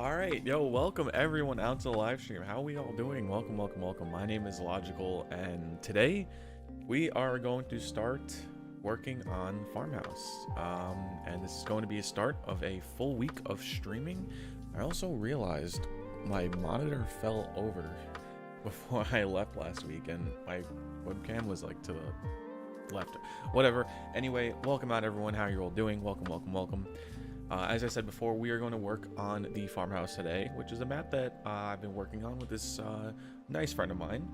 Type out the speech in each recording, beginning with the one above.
All right, yo, welcome everyone out to the live stream. How are we all doing? Welcome, welcome, welcome. My name is Logical, and today we are going to start working on Farmhouse. And this is going to be a start of a full week of streaming. I also realized my monitor fell over before I left last week, and my webcam was like to the left. Whatever. Anyway, welcome out everyone. How are you all doing? Welcome, welcome, welcome. As I said before, we are going to work on the farmhouse today, which is a map that I've been working on with this nice friend of mine.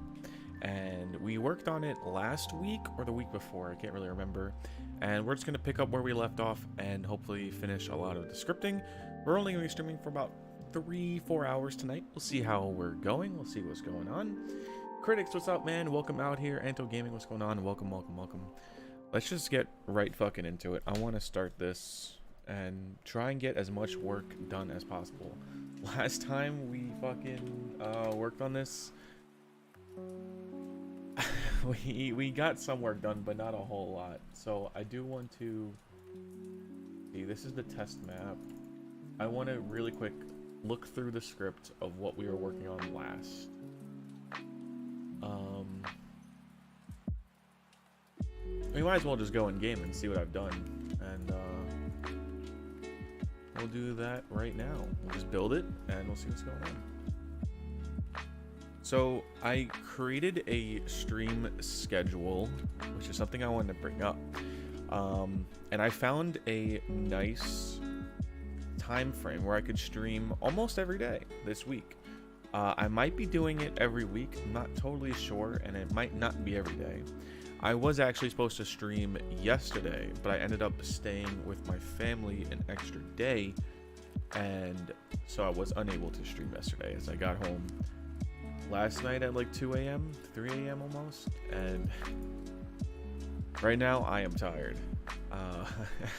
And we worked on it last week or the week before, I can't really remember. And we're just going to pick up where we left off and hopefully finish a lot of the scripting. We're only going to be streaming for about 3-4 hours tonight. We'll see how we're going. We'll see what's going on. Critics, what's up, man? Welcome out here. Anto Gaming, what's going on? Welcome, welcome, welcome. Let's just get right fucking into it. I want to start this and try and get as much work done as possible. Last time we fucking worked on this, we got some work done, but not a whole lot. So I do want to see, this is the test map. I want to really quick look through the script of what we were working on last. We might as well just go in game and see what I've done, and we'll do that right now. We'll just build it and we'll see what's going on. So I created a stream schedule, which is something I wanted to bring up. And I found a nice time frame where I could stream almost every day this week. I might be doing it every week, I'm not totally sure, and it might not be every day. I was actually supposed to stream yesterday, but I ended up staying with my family an extra day, and so I was unable to stream yesterday as I got home last night at like 2 a.m., 3 a.m. almost, and right now I am tired. I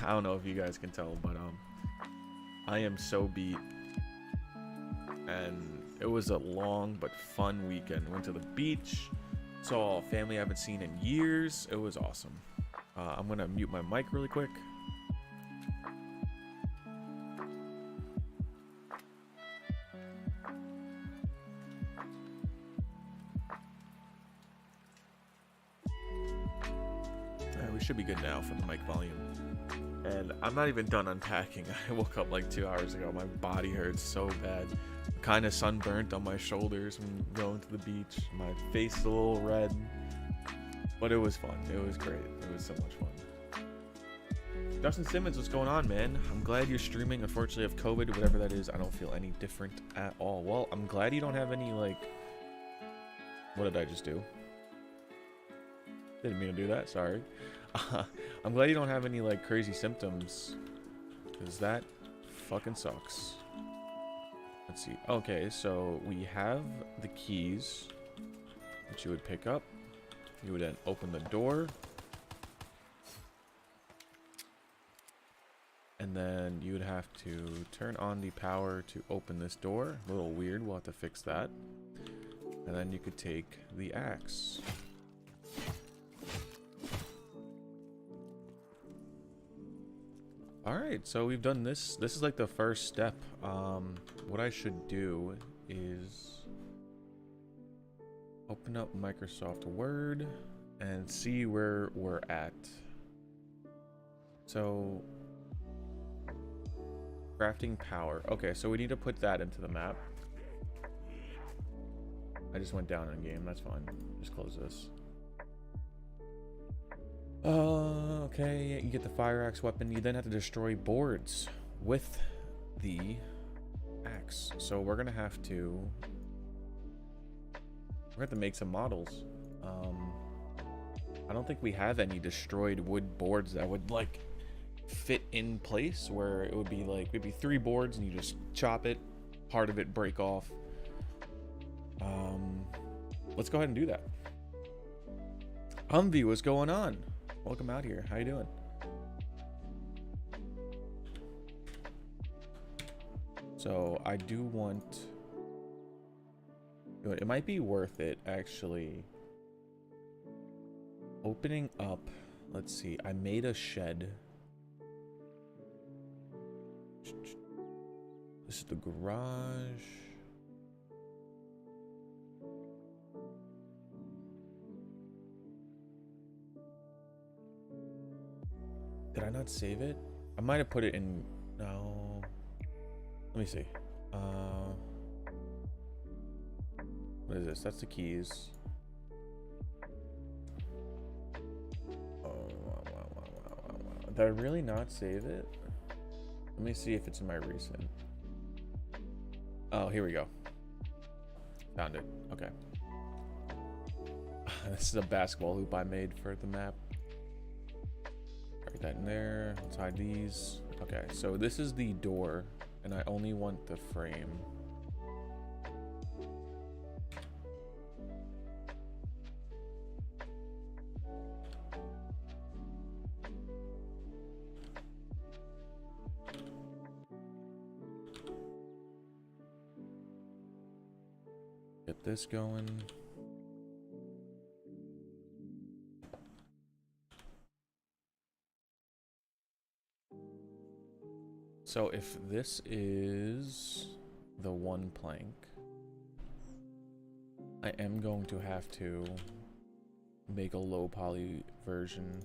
don't know if you guys can tell, but I am so beat, and it was a long but fun weekend. Went to the beach, saw a family I haven't seen in years. It was awesome. I'm gonna mute my mic really quick. We should be good now for the mic volume. And I'm not even done unpacking. I woke up like 2 hours ago. My body hurts so bad. I'm kind of sunburnt on my shoulders from going to the beach. My face is a little red. But it was fun. It was great. It was so much fun. Justin Simmons, what's going on, man? I'm glad you're streaming. Unfortunately, of COVID, whatever that is, I don't feel any different at all. Well, I'm glad you don't have any, like... What did I just do? Didn't mean to do that. Sorry. I'm glad you don't have any like crazy symptoms, because that fucking sucks. Let's see. Okay, so we have the keys that you would pick up. You would then open the door, and then you would have to turn on the power to open this door. A little weird, we'll have to fix that. And then you could take the axe. Alright, so we've done this. This is like the first step. What I should do is open up Microsoft Word and see where we're at. So, crafting power. Okay, so we need to put that into the map. I just went down in game, that's fine. Just close this. Okay, you get the fire axe weapon. You then have to destroy boards with the axe. So we're gonna have to make some models. I don't think we have any destroyed wood boards that would like fit in place, where it would be like, it'd be 3 boards and you just chop it, part of it break off. Let's go ahead and do that. Humvee, what's going on? Welcome out here. How you doing? So I do want... It might be worth it, actually. Opening up... Let's see. I made a shed. This is the garage. Did I not save it? I might have put it in. No. Let me see. What is this? That's the keys. Oh, wow. Did I really not save it? Let me see if it's in my recent. Oh, here we go. Found it. Okay. This is a basketball hoop I made for the map. Write that in there. Let's hide these. Okay, so this is the door, and I only want the frame. Get this going. So if this is the one plank, I am going to have to make a low poly version.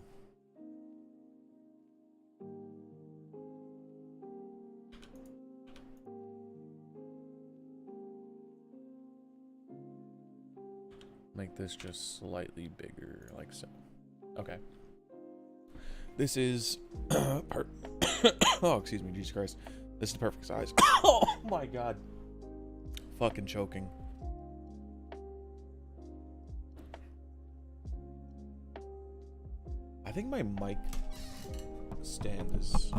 Make this just slightly bigger, like so. Okay. This is oh, excuse me, Jesus Christ. This is the perfect size. Oh my god. Fucking choking. I think my mic stand is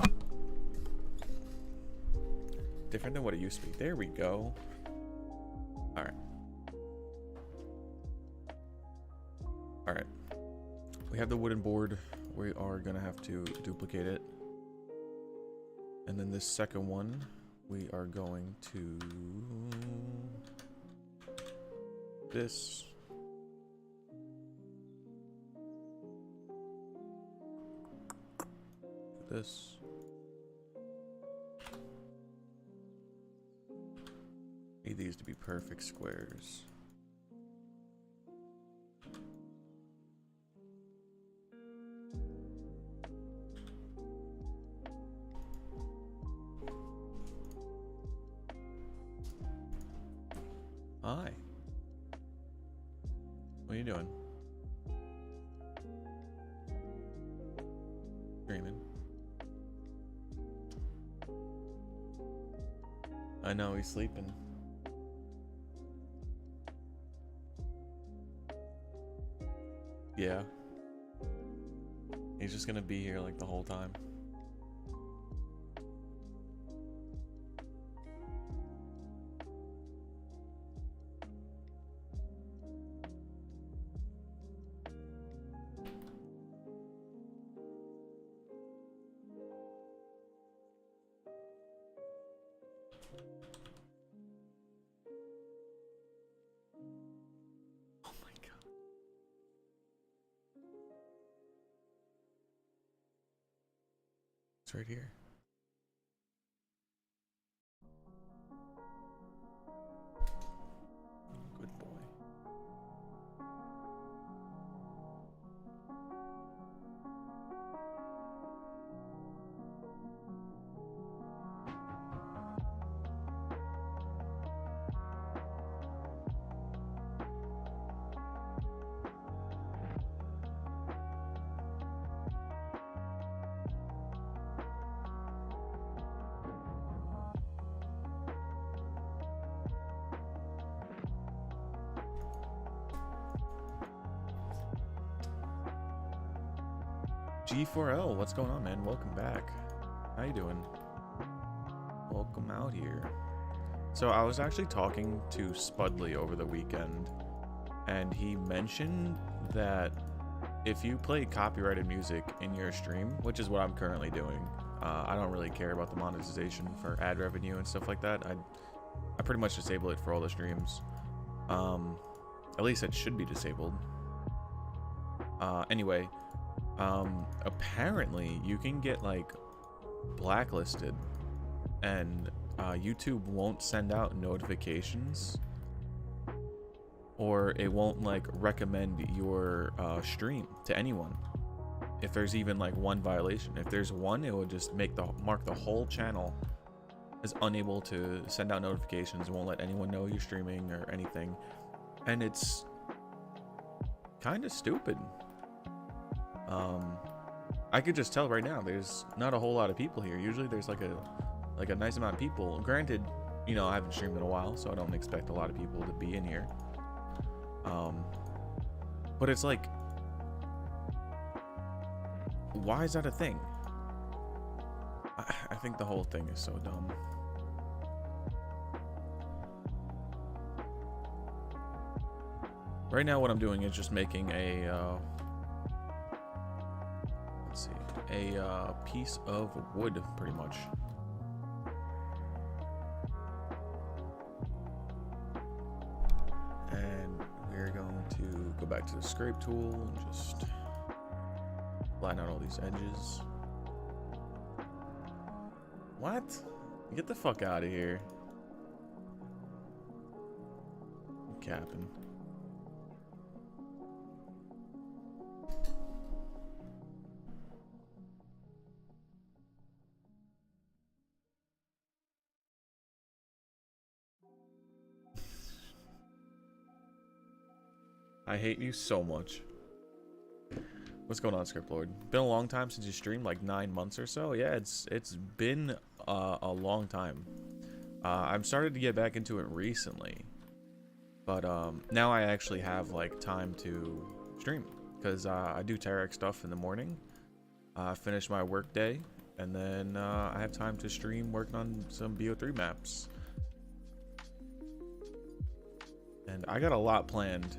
different than what it used to be. There we go. Alright. Alright. We have the wooden board. We are gonna have to duplicate it. And then this second one, we are going to this. This. Need these to be perfect squares. Hi. What are you doing? Dreaming. I know, he's sleeping. Yeah. He's just gonna be here like the whole time. Right here. Good boy. G4L, what's going on, man? Welcome back. How you doing? Welcome out here. So I was actually talking to Spudley over the weekend, and he mentioned that if you play copyrighted music in your stream, which is what I'm currently doing, I don't really care about the monetization for ad revenue and stuff like that. I pretty much disable it for all the streams. At least it should be disabled. Anyway, apparently you can get like blacklisted and YouTube won't send out notifications, or it won't like recommend your stream to anyone if there's even like one violation. If there's one, it will just mark the whole channel as unable to send out notifications. It won't let anyone know you're streaming or anything, and it's kind of stupid. I could just tell right now there's not a whole lot of people here. Usually there's like a nice amount of people. Granted, you know, I haven't streamed in a while, so I don't expect a lot of people to be in here. But it's like, why is that a thing? I think the whole thing is so dumb. Right now what I'm doing is just making a let's see, a piece of wood, pretty much. And we're going to go back to the scrape tool and just line out all these edges. What? Get the fuck out of here. I'm capping. I hate you so much. What's going on, Script Lord? Been a long time since you streamed, like 9 months or so. Yeah, it's been a long time. I've started to get back into it recently, but now I actually have like time to stream because I do Tarek stuff in the morning. Finish my work day, and then I have time to stream working on some BO3 maps. And I got a lot planned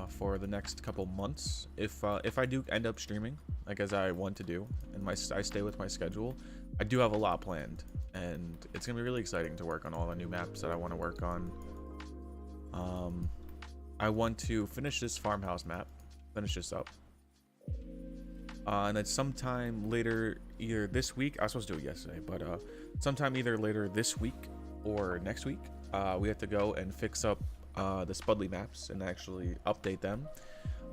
for the next couple months. If I do end up streaming, like as I want to do, and I stay with my schedule, I do have a lot planned, and it's gonna be really exciting to work on all the new maps that I want to work on. I want to finish this farmhouse map, finish this up, and then sometime later, either this week, I was supposed to do it yesterday, but sometime either later this week or next week, we have to go and fix up the Spudley maps and actually update them.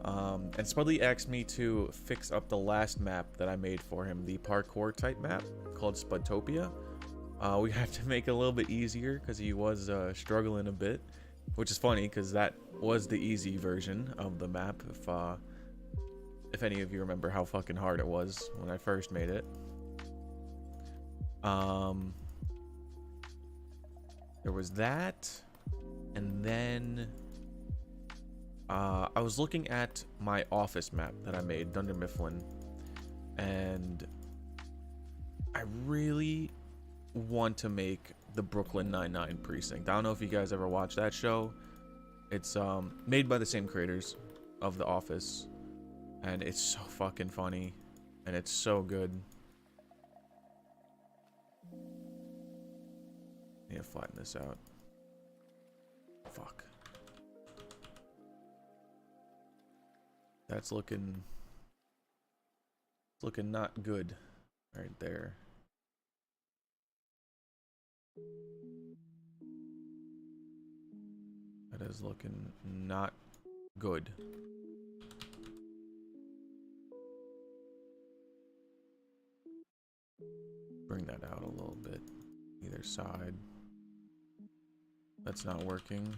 And Spudley asked me to fix up the last map that I made for him, the parkour type map called Spudtopia. We have to make it a little bit easier because he was struggling a bit, which is funny because that was the easy version of the map. If any of you remember how fucking hard it was when I first made it. There was that. And then I was looking at my office map that I made, Dunder Mifflin, and I really want to make the Brooklyn Nine-Nine precinct. I don't know if you guys ever watched that show. It's made by the same creators of The Office, and it's so fucking funny, and it's so good. I need to flatten this out. Fuck. That's looking not good right there. That is looking not good. Bring that out a little bit, either side. That's not working.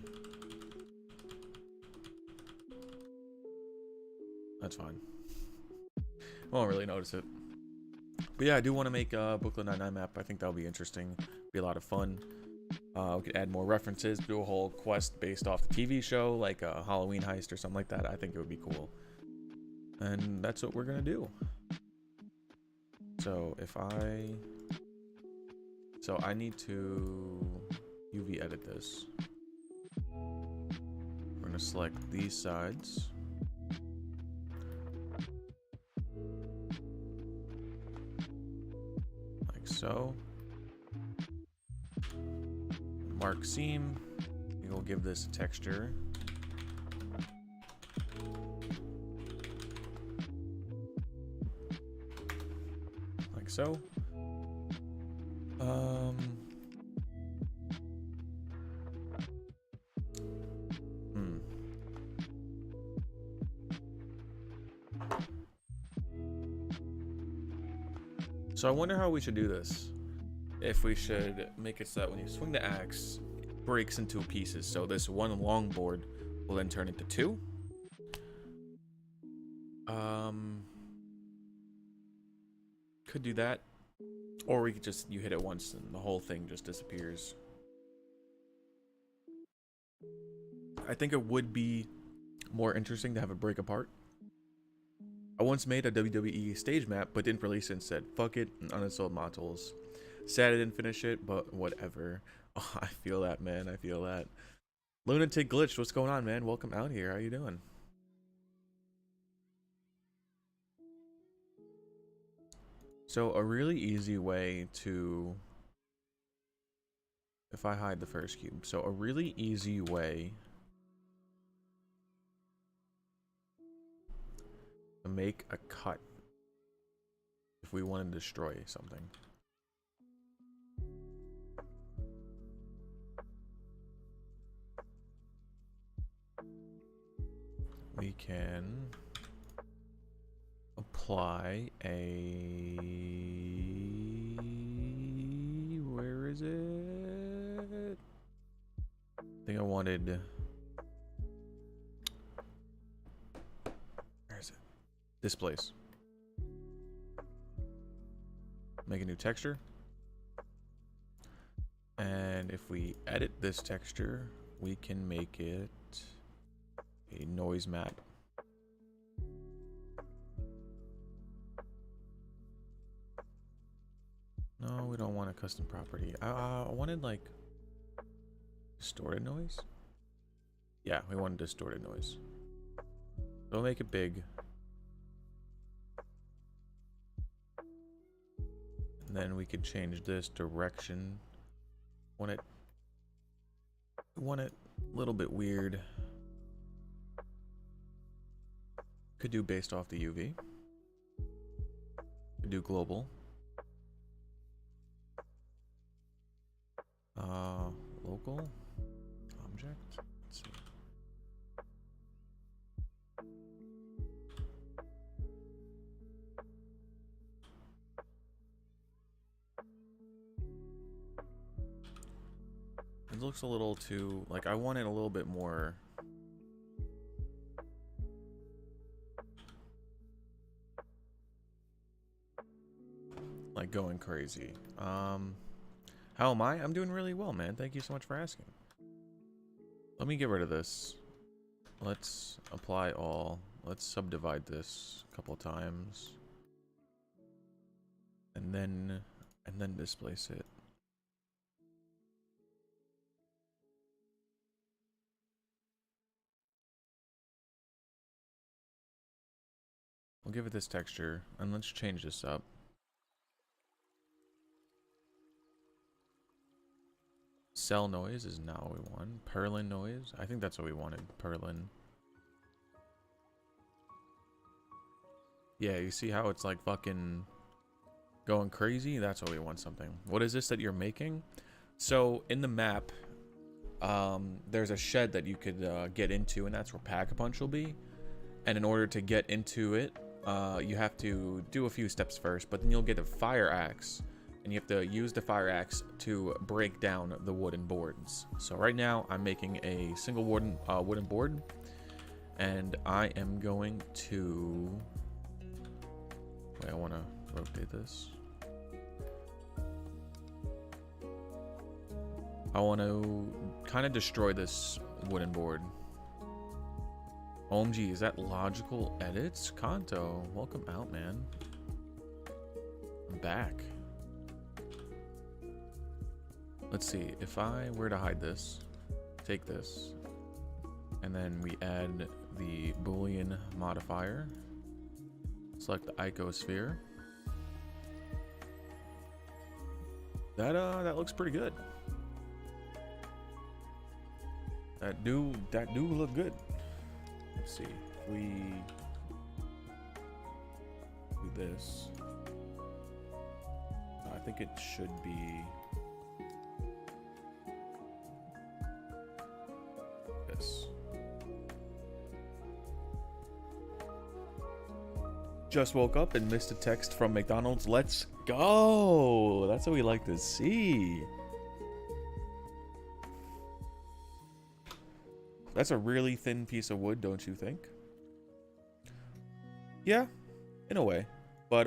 That's fine. Won't really notice it. But yeah, I do want to make a Brooklyn Nine-Nine map. I think that'll be interesting. Be a lot of fun. We could add more references, do a whole quest based off the TV show, like a Halloween heist or something like that. I think it would be cool. And that's what we're gonna do. So if I need to UV edit this. We're gonna select these sides. Like so. Mark seam. We'll give this a texture. Like so. So I wonder how we should do this. If we should make it so that when you swing the axe, it breaks into pieces. So this one long board will then turn into two. Could do that. Or we could just, you hit it once and the whole thing just disappears. I think it would be more interesting to have it break apart. I once made a WWE stage map, but didn't release it and said, fuck it, and uninstalled modules. Sad I didn't finish it, but whatever. Oh, I feel that, man. I feel that. Lunatic Glitch, what's going on, man? Welcome out here. How you doing? So a really easy way to, if I hide the first cube, so a really easy way to make a cut if we want to destroy something. We can apply a, where is it? I think I wanted, where is it? This place. Make a new texture. And if we edit this texture, we can make it a noise map. No, we don't want a custom property. I wanted like distorted noise. Yeah, we want distorted noise. Don't make it big. And then we could change this direction. Want it a little bit weird. Could do based off the UV. Could do global. Local object. Let's see. It looks a little too, like, I want it a little bit more. Like going crazy. How am I? I'm doing really well, man. Thank you so much for asking. Let me get rid of this. Let's apply all. Let's subdivide this a couple times. And then displace it. We'll give it this texture and let's change this up. Cell noise is now what we want. Purlin noise. I think that's what we wanted. Purlin. Yeah, you see how it's like fucking going crazy? That's what we want something. What is this that you're making? So in the map, there's a shed that you could get into, and that's where Pack-a-Punch will be. And in order to get into it, you have to do a few steps first, but then you'll get a fire axe. And you have to use the fire axe to break down the wooden boards. So right now I'm making a single wooden board, and I am going to, wait, I want to rotate this. I want to kind of destroy this wooden board. OMG, is that logical edits? Kanto, welcome out, man. I'm back. Let's see, if I were to hide this, take this, and then we add the Boolean modifier, select the icosphere. That looks pretty good. That do look good. Let's see, if we do this, I think it should be this. Just woke up and missed a text from McDonald's. Let's go. That's what we like to see. That's a really thin piece of wood, don't you think? Yeah, in a way. But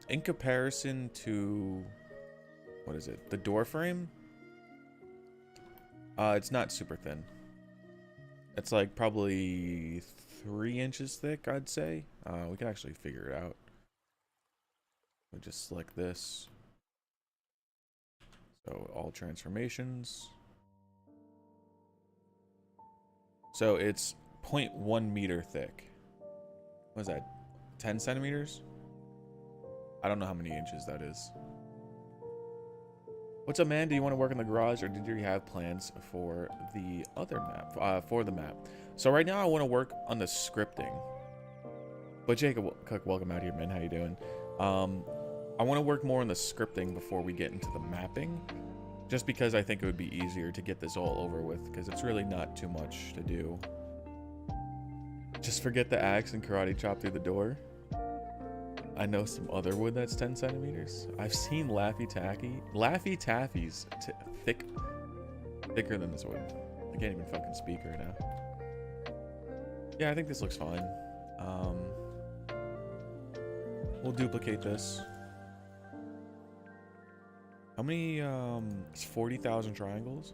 in comparison to, what is it? The door frame? It's not super thin. It's like probably 3 inches thick, I'd say. We can actually figure it out. We just select this. So all transformations. So it's 0.1 meter thick. What is that? 10 centimeters? I don't know how many inches that is. What's up, man? Do you want to work in the garage, or did you have plans for the other map? For the map. So right now I want to work on the scripting. But Jacob Cook, welcome out here, man. How you doing? I want to work more on the scripting before we get into the mapping. Just because I think it would be easier to get this all over with, because it's really not too much to do. Just forget the axe and karate chop through the door. I know some other wood that's 10 centimeters. I've seen Laffy Taffy's thicker than this wood. I can't even fucking speak right now. Yeah, I think this looks fine. We'll duplicate this. How many, it's 40,000 triangles?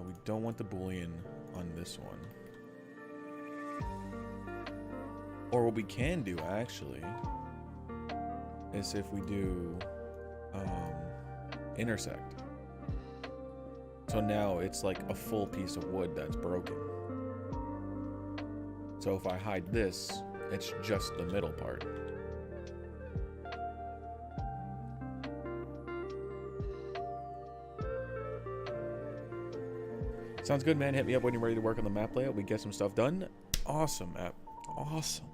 We don't want the Boolean on this one. Or what we can do, actually, is if we do intersect. So now it's like a full piece of wood that's broken. So if I hide this, it's just the middle part. Sounds good, man. Hit me up when you're ready to work on the map layout. We get some stuff done. Awesome, map. Awesome.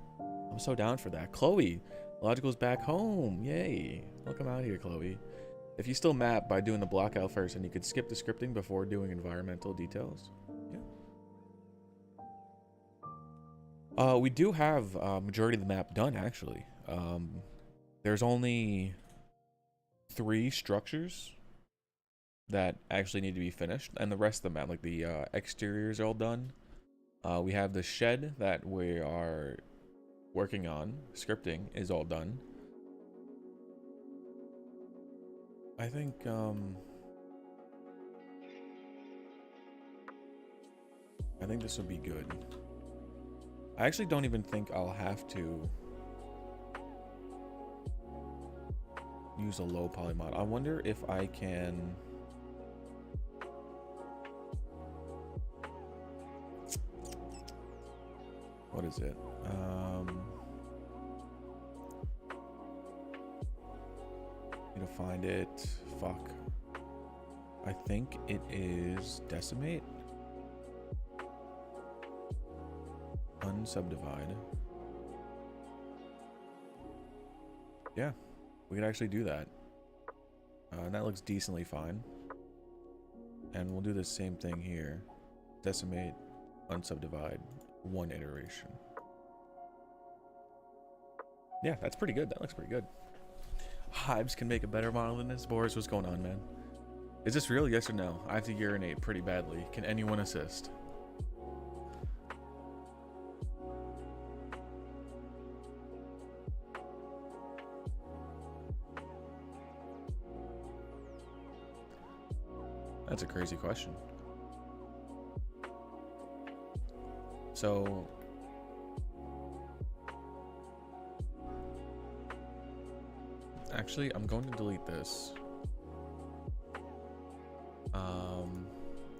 I'm so down for that. Chloe, Logical's back home. Yay. Welcome out here, Chloe. If you still map by doing the block out first, and you could skip the scripting before doing environmental details. Yeah. We do have majority of the map done, actually. There's only 3 structures that actually need to be finished, and the rest of the map, like the exteriors, are all done. We have the shed that we are working on. Scripting is all done. I think this would be good. I actually don't even think I'll have to use a low poly mod. I wonder if I can. What is it? Need to find it. Fuck. I think it is decimate. Unsubdivide. Yeah, we could actually do that. And that looks decently fine. And we'll do the same thing here. Decimate, unsubdivide. 1 iteration. Yeah, that's pretty good. That looks pretty good. Hives can make a better model than this. Boris, what's going on, man? Is this real? Yes or no? I have to urinate pretty badly. Can anyone assist? That's a crazy question. So actually, I'm going to delete this.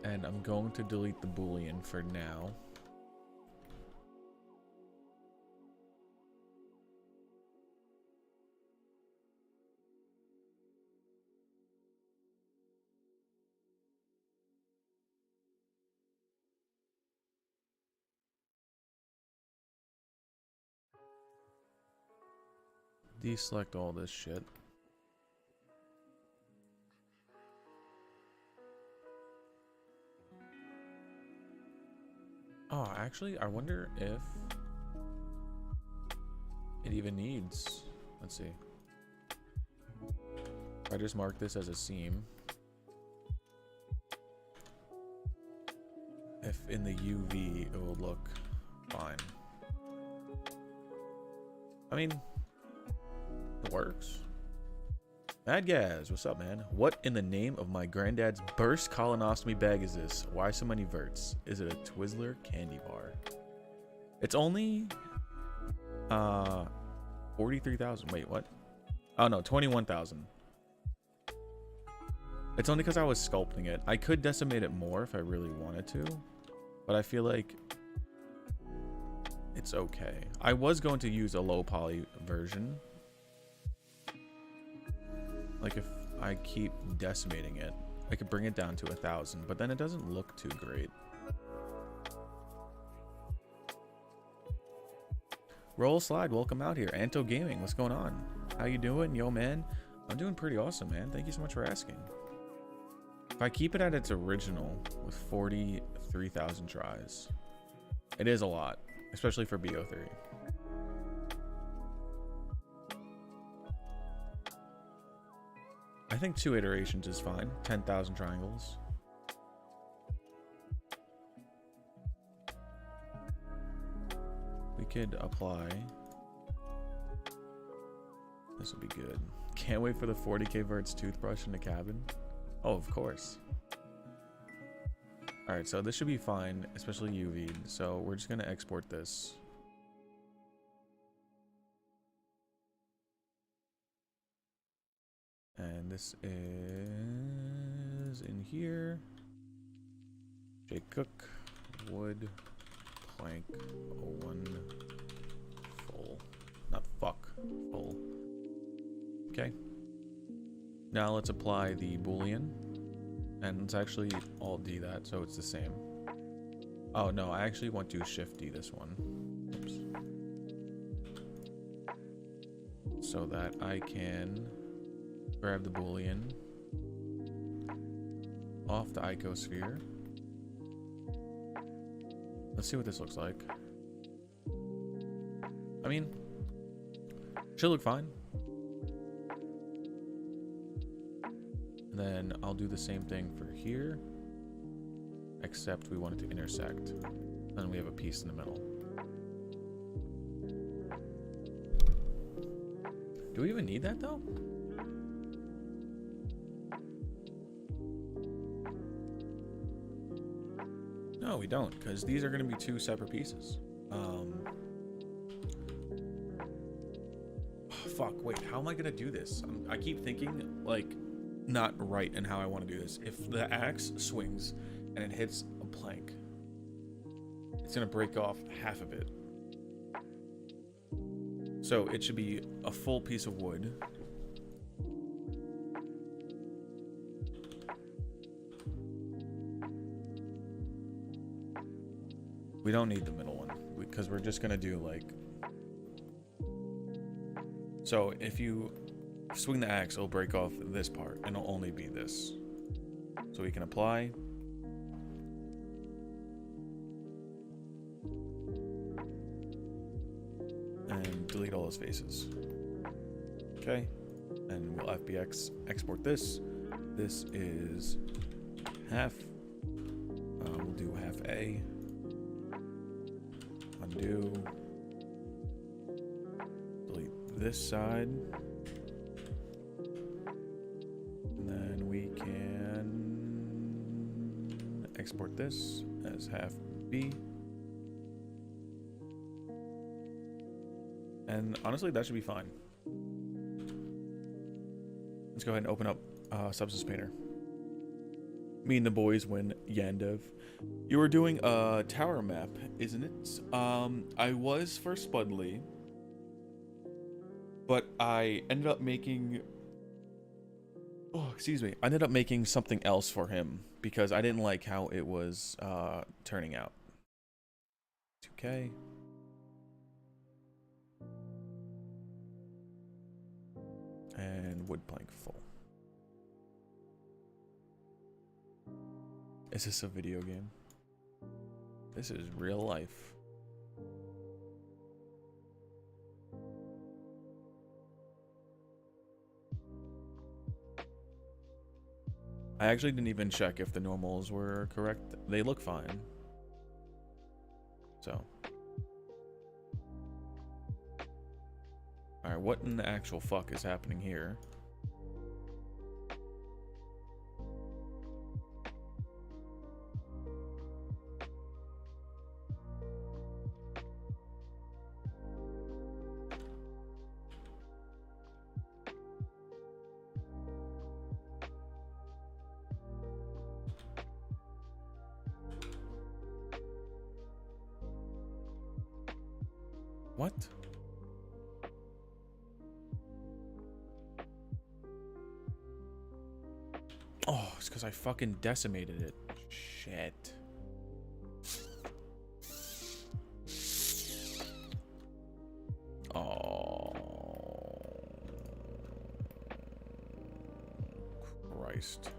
And I'm going to delete the Boolean for now. deselect all this shit. Oh, actually, I wonder if it even needs. Let's see. If I just mark this as a seam. If in the UV it will look fine. I mean, it works. Mad Gaz, what's up, man? What in the name of my granddad's burst colonoscopy bag is this? Why so many verts? Is it a Twizzler candy bar? It's only 43,000. Wait, what? Oh no, 21,000. It's only because I was sculpting it. I could decimate it more if I really wanted to, but I feel like it's okay. I was going to use a low poly version. Like if I keep decimating it, I could bring it down to 1,000, but then it doesn't look too great. Roll Slide, welcome out here. Anto Gaming, what's going on? How you doing, yo man? I'm doing pretty awesome, man. Thank you so much for asking. If I keep it at its original with 43,000 tries, it is a lot, especially for BO3. I think 2 iterations is fine. 10,000 triangles. We could apply. This will be good. Can't wait for the 40k verts toothbrush in the cabin. Oh, of course. Alright, so this should be fine, especially UV. So we're just going to export this. And this is in here. J Cook, wood, plank, 01, full. Not fuck, full. Okay. Now let's apply the Boolean. And let's actually Alt D that so it's the same. Oh no, I actually want to Shift D this one. Oops. So that I can grab the Boolean off the icosphere. Let's see what this looks like. I mean, should look fine. And then I'll do the same thing for here, except we want it to intersect. Then we have a piece in the middle. Do we even need that though? No, we don't, because these are going to be 2 separate pieces. Fuck, wait, how am I going to do this? I keep thinking, like, not right in how I want to do this. If the axe swings and it hits a plank, it's going to break off half of it. So it should be a full piece of wood. We don't need the middle one because we're just gonna do like, so if you swing the axe, it'll break off this part and it'll only be this. So we can apply. And delete all those faces. Okay. And we'll FBX export this. This is half. We'll do half A. Undo. Delete this side. And then we can export this as half B. And honestly, that should be fine. Let's go ahead and open up Substance Painter. Me and the boys win Yandev. You were doing a tower map, isn't it? I was for Spudley, but I ended up making... Oh, excuse me. I ended up making something else for him because I didn't like how it was turning out. 2K. and wood plank full. Is this a video game? This is real life. I actually didn't even check if the normals were correct. They look fine. So. Alright, what in the actual fuck is happening here? What? Oh, it's because I fucking decimated it. Shit. Oh. Christ.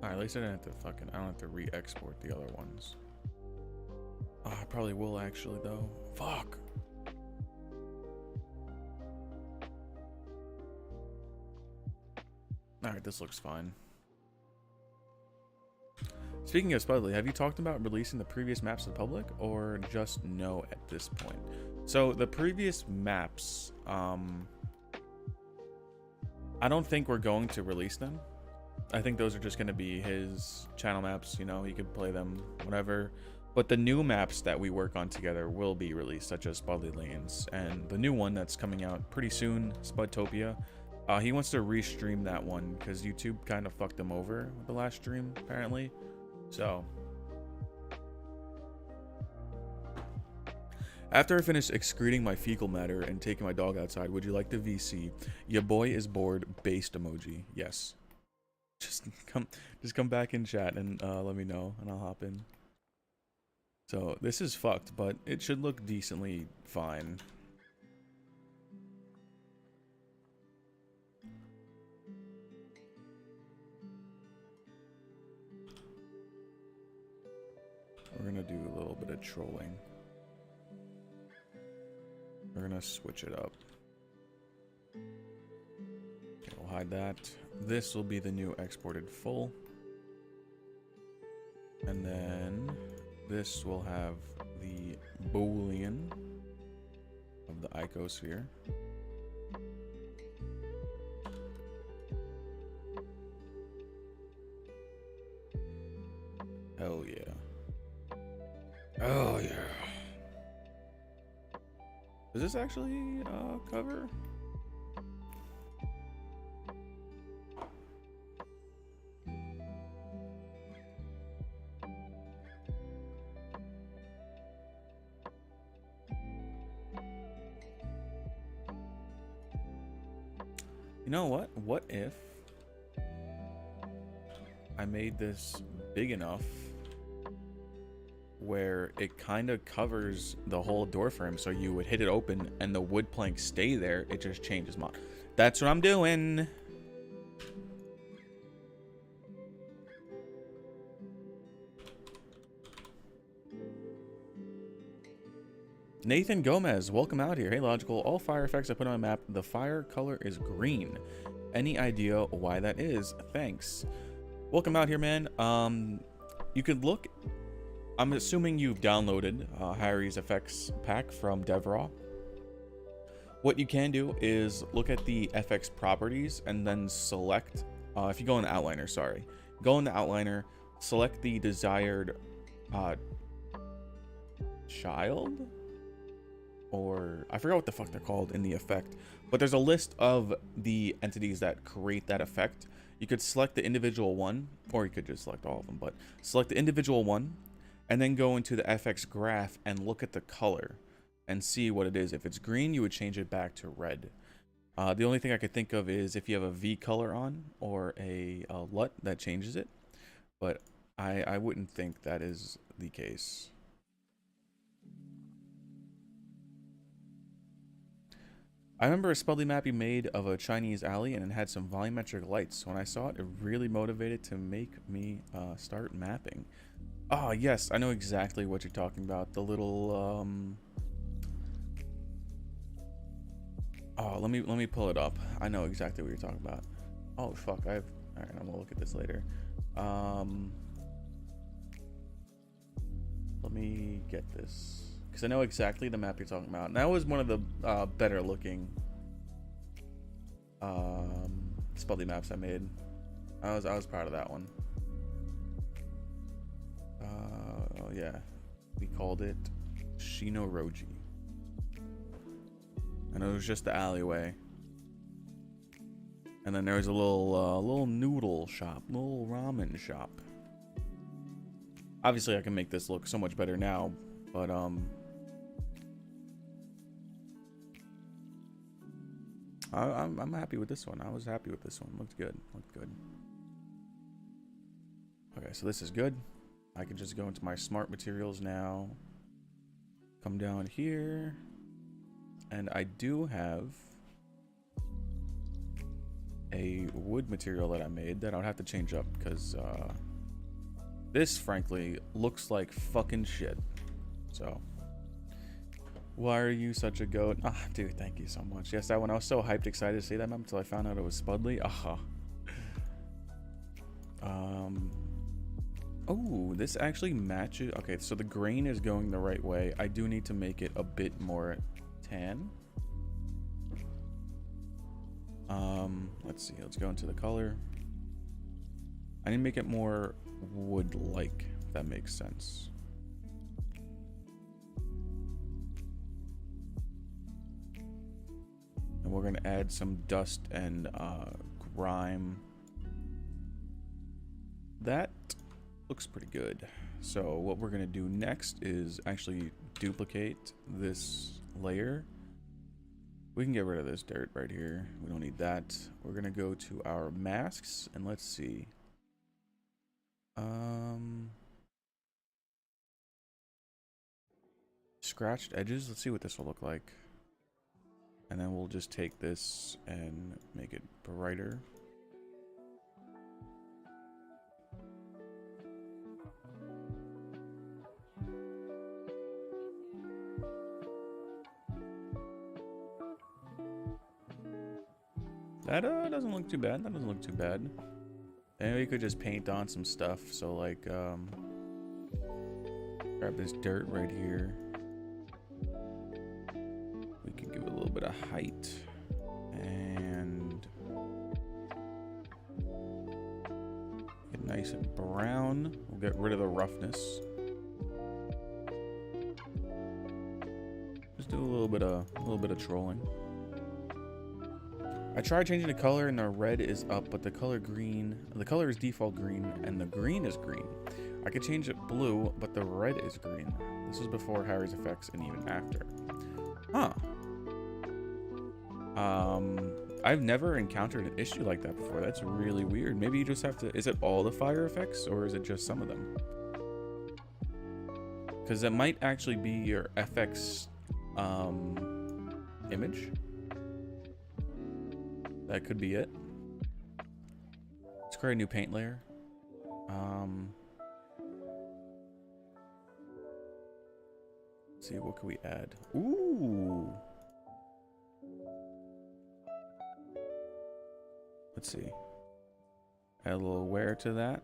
Alright, at least I didn't have to fucking, I don't have to re-export the other ones. Oh, I probably will actually though. Fuck. Alright, this looks fine. Speaking of Spudley, have you talked about releasing the previous maps to the public or just no at this point? So the previous maps, I don't think we're going to release them. I think those are just going to be his channel maps, you know, he could play them whenever. But the new maps that we work on together will be released, such as Spudley Lanes. And the new one that's coming out pretty soon, Spudtopia. He wants to restream that one because YouTube kind of fucked him over with the last stream, apparently. So. After I finish excreting my fecal matter and taking my dog outside, would you like the VC? Your boy is bored based emoji. Yes. Just come back in chat and let me know and I'll hop in. So this is fucked, but it should look decently fine. We're gonna do a little bit of trolling. We're gonna switch it up. Okay, we'll hide that. This will be the new exported full. And then this will have the Boolean of the icosphere. Hell yeah. Oh yeah. Is this actually cover? You know what? What if I made this big enough where it kind of covers the whole door frame, so you would hit it open and the wood planks stay there, it just changes mod. That's what I'm doing. Nathan Gomez, welcome out here. Hey Logical, all fire effects I put on my map, the fire color is green. Any idea why that is? Thanks. Welcome out here, man. You could look, I'm assuming you've downloaded Harry's effects pack from DevRaw. What you can do is look at the FX properties and then select, if you go in the outliner, sorry. Go in the outliner, select the desired child? Or I forgot what the fuck they're called in the effect. But there's a list of the entities that create that effect. You could select the individual one, or you could just select all of them, but select the individual one. And then go into the FX graph and look at the color and see what it is. If it's green, you would change it back to red. The only thing I could think of is if you have a V color on or a LUT that changes it. But I wouldn't think that is the case. I remember a Spudley map you made of a Chinese alley and it had some volumetric lights. When I saw it, it really motivated to make me start mapping. Oh, yes, I know exactly what you're talking about. The little, Oh, let me pull it up. I know exactly what you're talking about. Oh, fuck, Alright, I'm gonna look at this later. Let me get this. Because I know exactly the map you're talking about. And that was one of the better looking Spudley maps I made. I was proud of that one. Oh yeah, we called it Shinoroji, and it was just the alleyway. And then there was a little noodle shop, little ramen shop. Obviously, I can make this look so much better now, but I'm happy with this one. I was happy with this one. Looked good. Looked good. Okay, so this is good. I can just go into my smart materials now. Come down here. And I do have a wood material that I made that I'll have to change up because this, frankly, looks like fucking shit. So, why are you such a goat? Ah, dude, thank you so much. Yes, that one, I was so hyped, excited to see that map until I found out it was Spudley. Aha. Oh, this actually matches. Okay, so the grain is going the right way. I do need to make it a bit more tan. Let's see. Let's go into the color. I need to make it more wood-like, if that makes sense. And we're going to add some dust and grime. That looks pretty good. So what we're going to do next is actually duplicate this layer. We can get rid of this dirt right here. We don't need that. We're going to go to our masks and let's see. Scratched edges. Let's see what this will look like. And then we'll just take this and make it brighter. That doesn't look too bad. That doesn't look too bad. And we could just paint on some stuff. So like, grab this dirt right here. We can give it a little bit of height. And get nice and brown. We'll get rid of the roughness. Just do a little bit of trolling. I tried changing the color and the red is up, but the color is default green and the green is green. I could change it blue, but the red is green. This was before Harry's effects and even after. Huh. I've never encountered an issue like that before. That's really weird. Maybe you just have to, is it all the fire effects or is it just some of them? Because it might actually be your FX image. That could be it. Let's create a new paint layer. Let's see, what can we add? Ooh. Let's see. Add a little wear to that.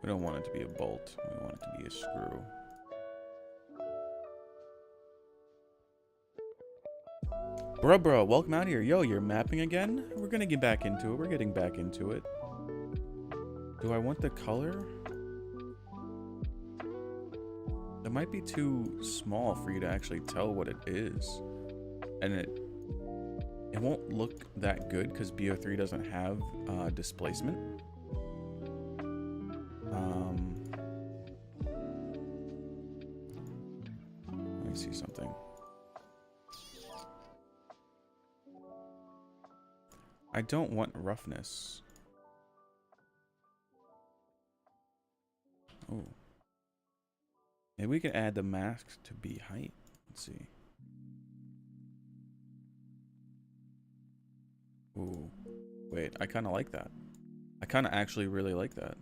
We don't want it to be a bolt. We want it to be a screw. Bro, welcome out here. Yo, you're mapping again? We're gonna get back into it. We're getting back into it. Do I want the color? It might be too small for you to actually tell what it is. And it won't look that good because BO3 doesn't have displacement. Let me see something. I don't want roughness. Oh. Maybe we can add the masks to be height. Let's see. Ooh, wait, I kind of like that. I kind of actually really like that.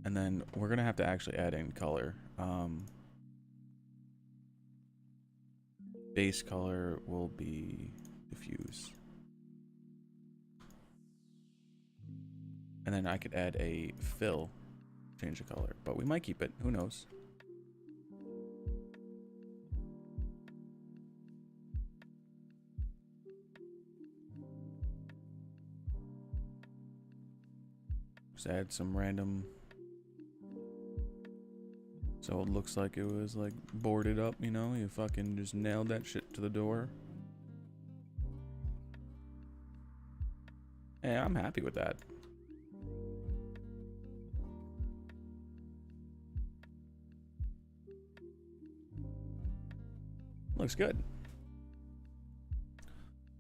And then we're gonna have to actually add in color. Base color will be diffuse. And then I could add a fill, change the color, but we might keep it, who knows. Just add some random, so it looks like it was like boarded up, you know, you fucking just nailed that shit to the door. Hey, I'm happy with that. Looks good.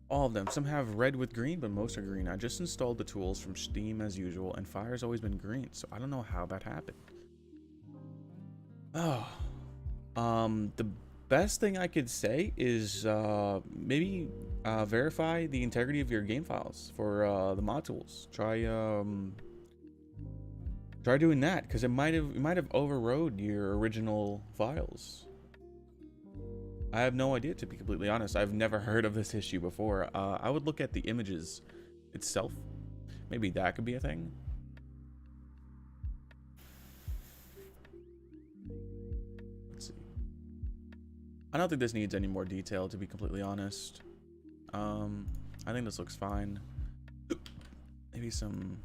All of them. Some have red with green, but most are green. I just installed the tools from Steam as usual, and fire's always been green, so I don't know how that happened. Oh. The best thing I could say is maybe verify the integrity of your game files for the mod tools. Try doing that, because it might have overrode your original files. I have no idea, to be completely honest. I've never heard of this issue before. I would look at the images itself. Maybe that could be a thing. Let's see. I don't think this needs any more detail, to be completely honest. I think this looks fine. Maybe some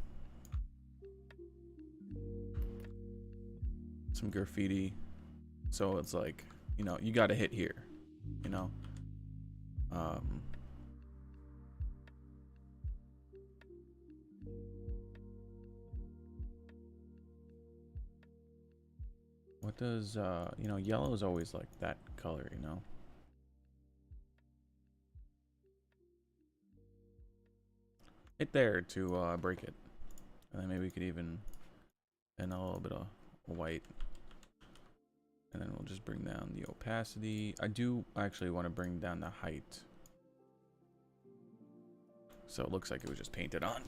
graffiti. So it's like, you know, you gotta hit here. You know, what does you know, yellow is always like that color, you know. Hit there to break it, and then maybe we could even add a little bit of white. And then we'll just bring down the opacity. I do actually want to bring down the height, so it looks like it was just painted on.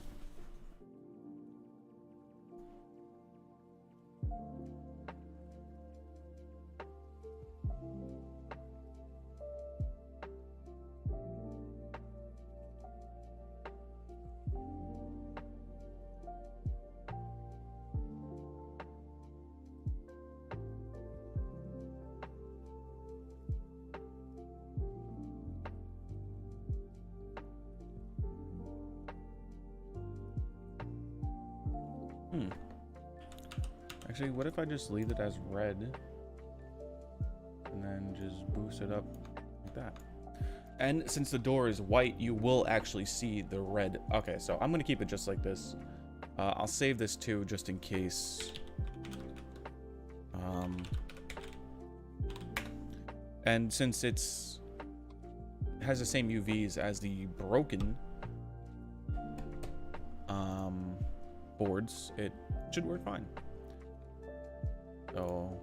Actually, what if I just leave it as red and then just boost it up like that? And since the door is white, you will actually see the red. Okay, so I'm gonna keep it just like this. I'll save this too, just in case. And since it has the same UVs as the broken boards, it should work fine. So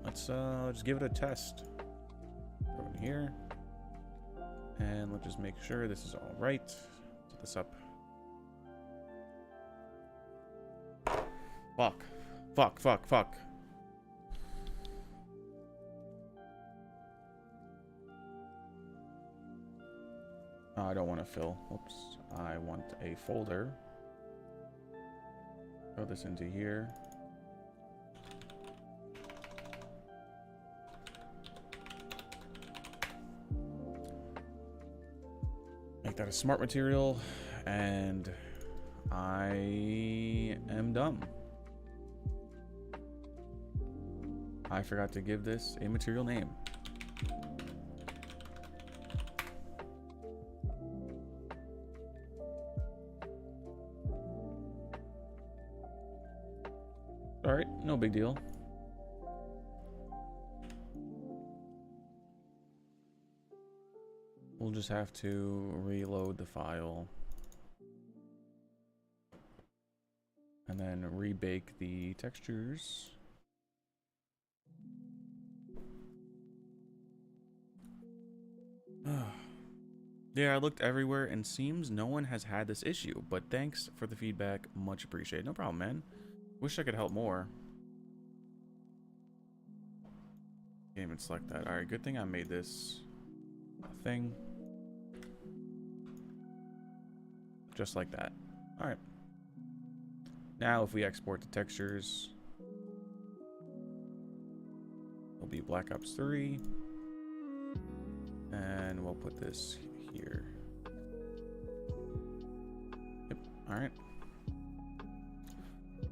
let's just give it a test. Go in here, and let's just make sure this is all right. Set this up. Fuck. Fuck, fuck, fuck. I don't want to fill. Oops. I want a folder. Throw this into here. Make that a smart material, and I am done. I forgot to give this a material name. All right, no big deal. We'll just have to reload the file and then rebake the textures. Yeah, I looked everywhere and seems no one has had this issue, but thanks for the feedback. Much appreciated. No problem, man. Wish I could help more. Can't even select that. Alright, good thing I made this thing. Just like that. Alright. Now if we export the textures, it'll be Black Ops 3. And we'll put this here. Yep. Alright.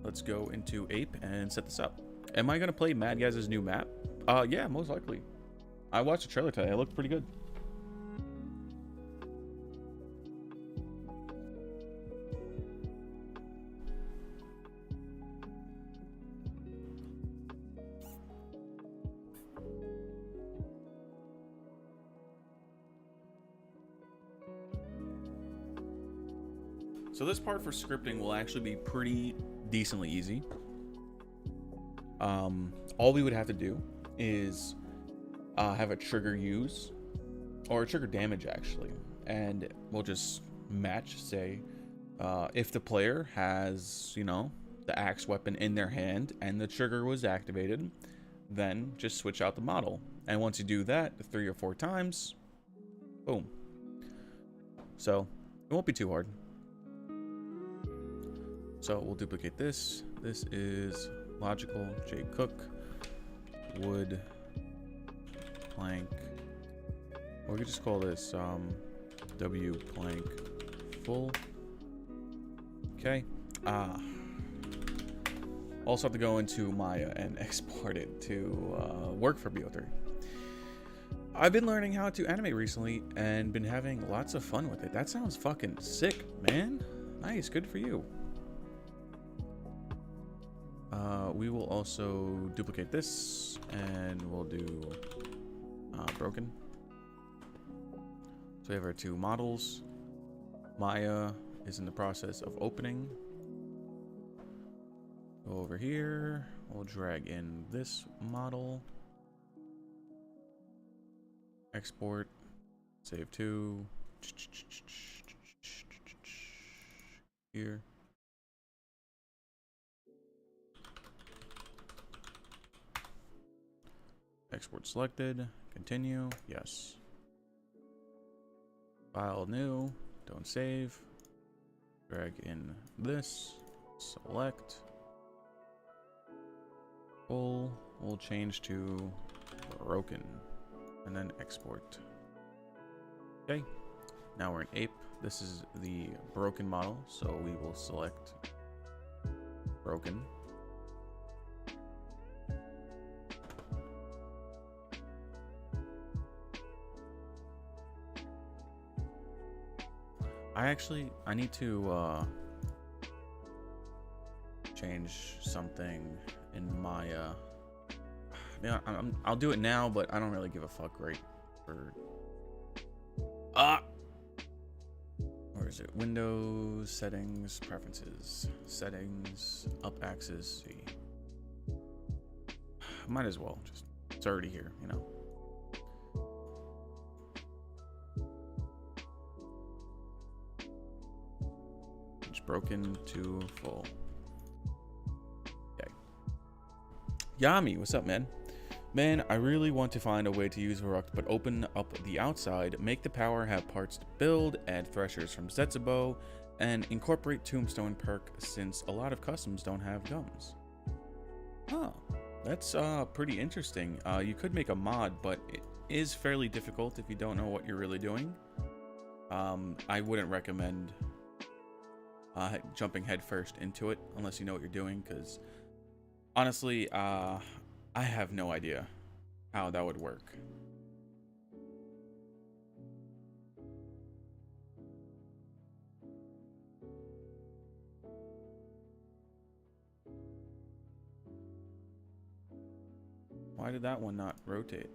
Let's go into Ape and set this up. Am I going to play Mad Guys' new map? Yeah, most likely. I watched the trailer today. It looked pretty good. So this part for scripting will actually be pretty decently easy. All we would have to do is have a trigger use, or a trigger damage actually, and we'll just match, say, if the player has, you know, the axe weapon in their hand and the trigger was activated, then just switch out the model. And once you do that 3 or 4 times, boom. So it won't be too hard. So we'll duplicate this. This is logical J Cook wood plank. Or we could just call this W plank full. Okay. Also have to go into Maya and export it to work for BO3. I've been learning how to animate recently and been having lots of fun with it. That sounds fucking sick, man. Nice, good for you. We will also duplicate this and we'll do broken. So we have our 2 models. Maya is in the process of opening. Go over here. We'll drag in this model. Export. Save to. Here. Export selected. Continue. Yes. File new. Don't save. Drag in this. Select. Full. We'll change to broken. And then export. Okay. Now we're in Ape. This is the broken model. So we will select broken. I need to change something in Maya. Yeah, I'll do it now, but I don't really give a fuck right for where is it? Windows, settings, preferences, settings, up axis, C. Might as well, just it's already here, you know. Broken to full. Okay. Yami, what's up, man? Man, I really want to find a way to use Voruk, but open up the outside, make the power have parts to build, add threshers from Zetsubo, and incorporate Tombstone perk since a lot of customs don't have gums. Oh, that's pretty interesting. You could make a mod, but it is fairly difficult if you don't know what you're really doing. I wouldn't recommend jumping headfirst into it unless you know what you're doing, because honestly I have no idea how that would work. Why did that one not rotate?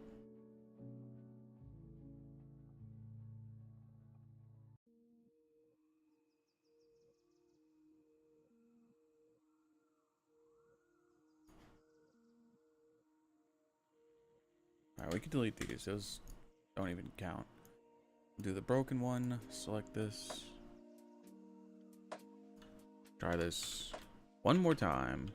Alright, we can delete these. Those don't even count. Do the broken one. Select this. Try this one more time.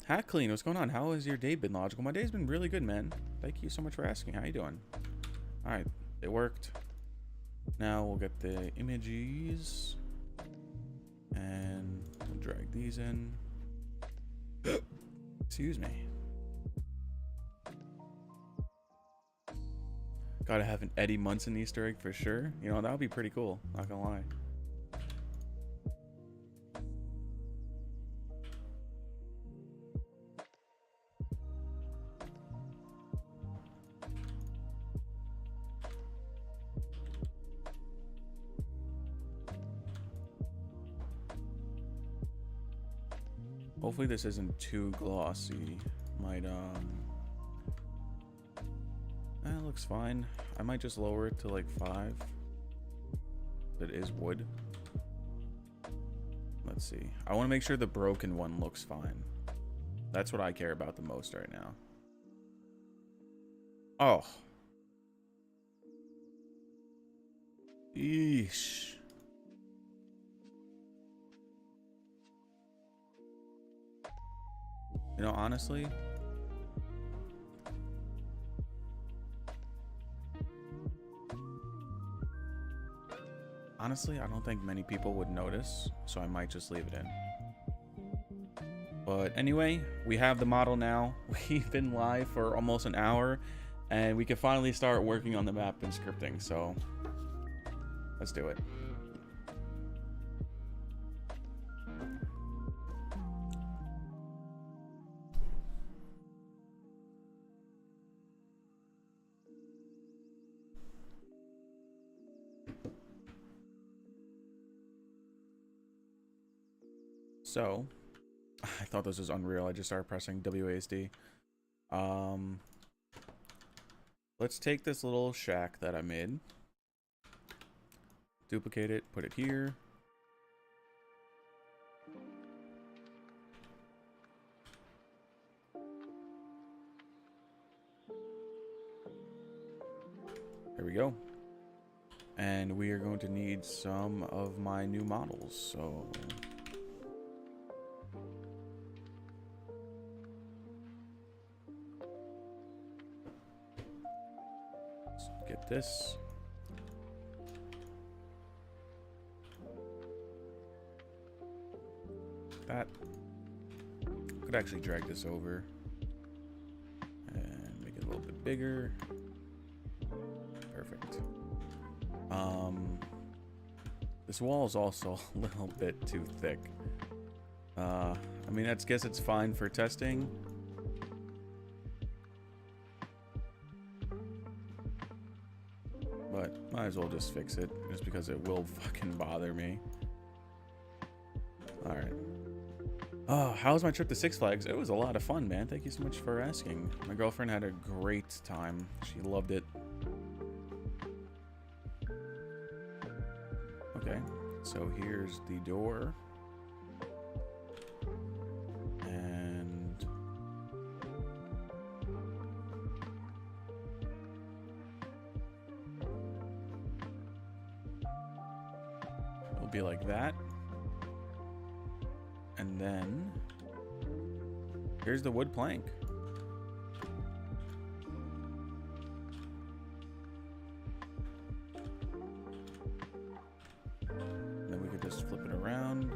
Hat clean, what's going on? How has your day been, Logical? My day's been really good, man. Thank you so much for asking. How you doing? All right, it worked. Now we'll get the images and we'll drag these in. Excuse me. Gotta have an Eddie Munson Easter egg for sure. You know, that would be pretty cool, not gonna lie. Hopefully this isn't too glossy. Might that looks fine. I might just lower it to like 5. It is wood. Let's see. I want to make sure the broken one looks fine. That's what I care about the most right now. Oh. Eesh. You know, honestly, I don't think many people would notice, so I might just leave it in. But anyway, we have the model now. We've been live for almost an hour, and we can finally start working on the map and scripting, so let's do it. So, I thought this was unreal. I just started pressing WASD. Let's take this little shack that I made, duplicate it, put it here. There we go. And we are going to need some of my new models, so get this. That could actually drag this over and make it a little bit bigger. Perfect. This wall is also a little bit too thick. I mean, I guess it's fine for testing. But might as well just fix it, just because it will fucking bother me. Alright. Oh, how was my trip to Six Flags? It was a lot of fun, man. Thank you so much for asking. My girlfriend had a great time. She loved it. Okay, so here's the door. And it'll be like that. And then here's the wood plank. And then we could just flip it around.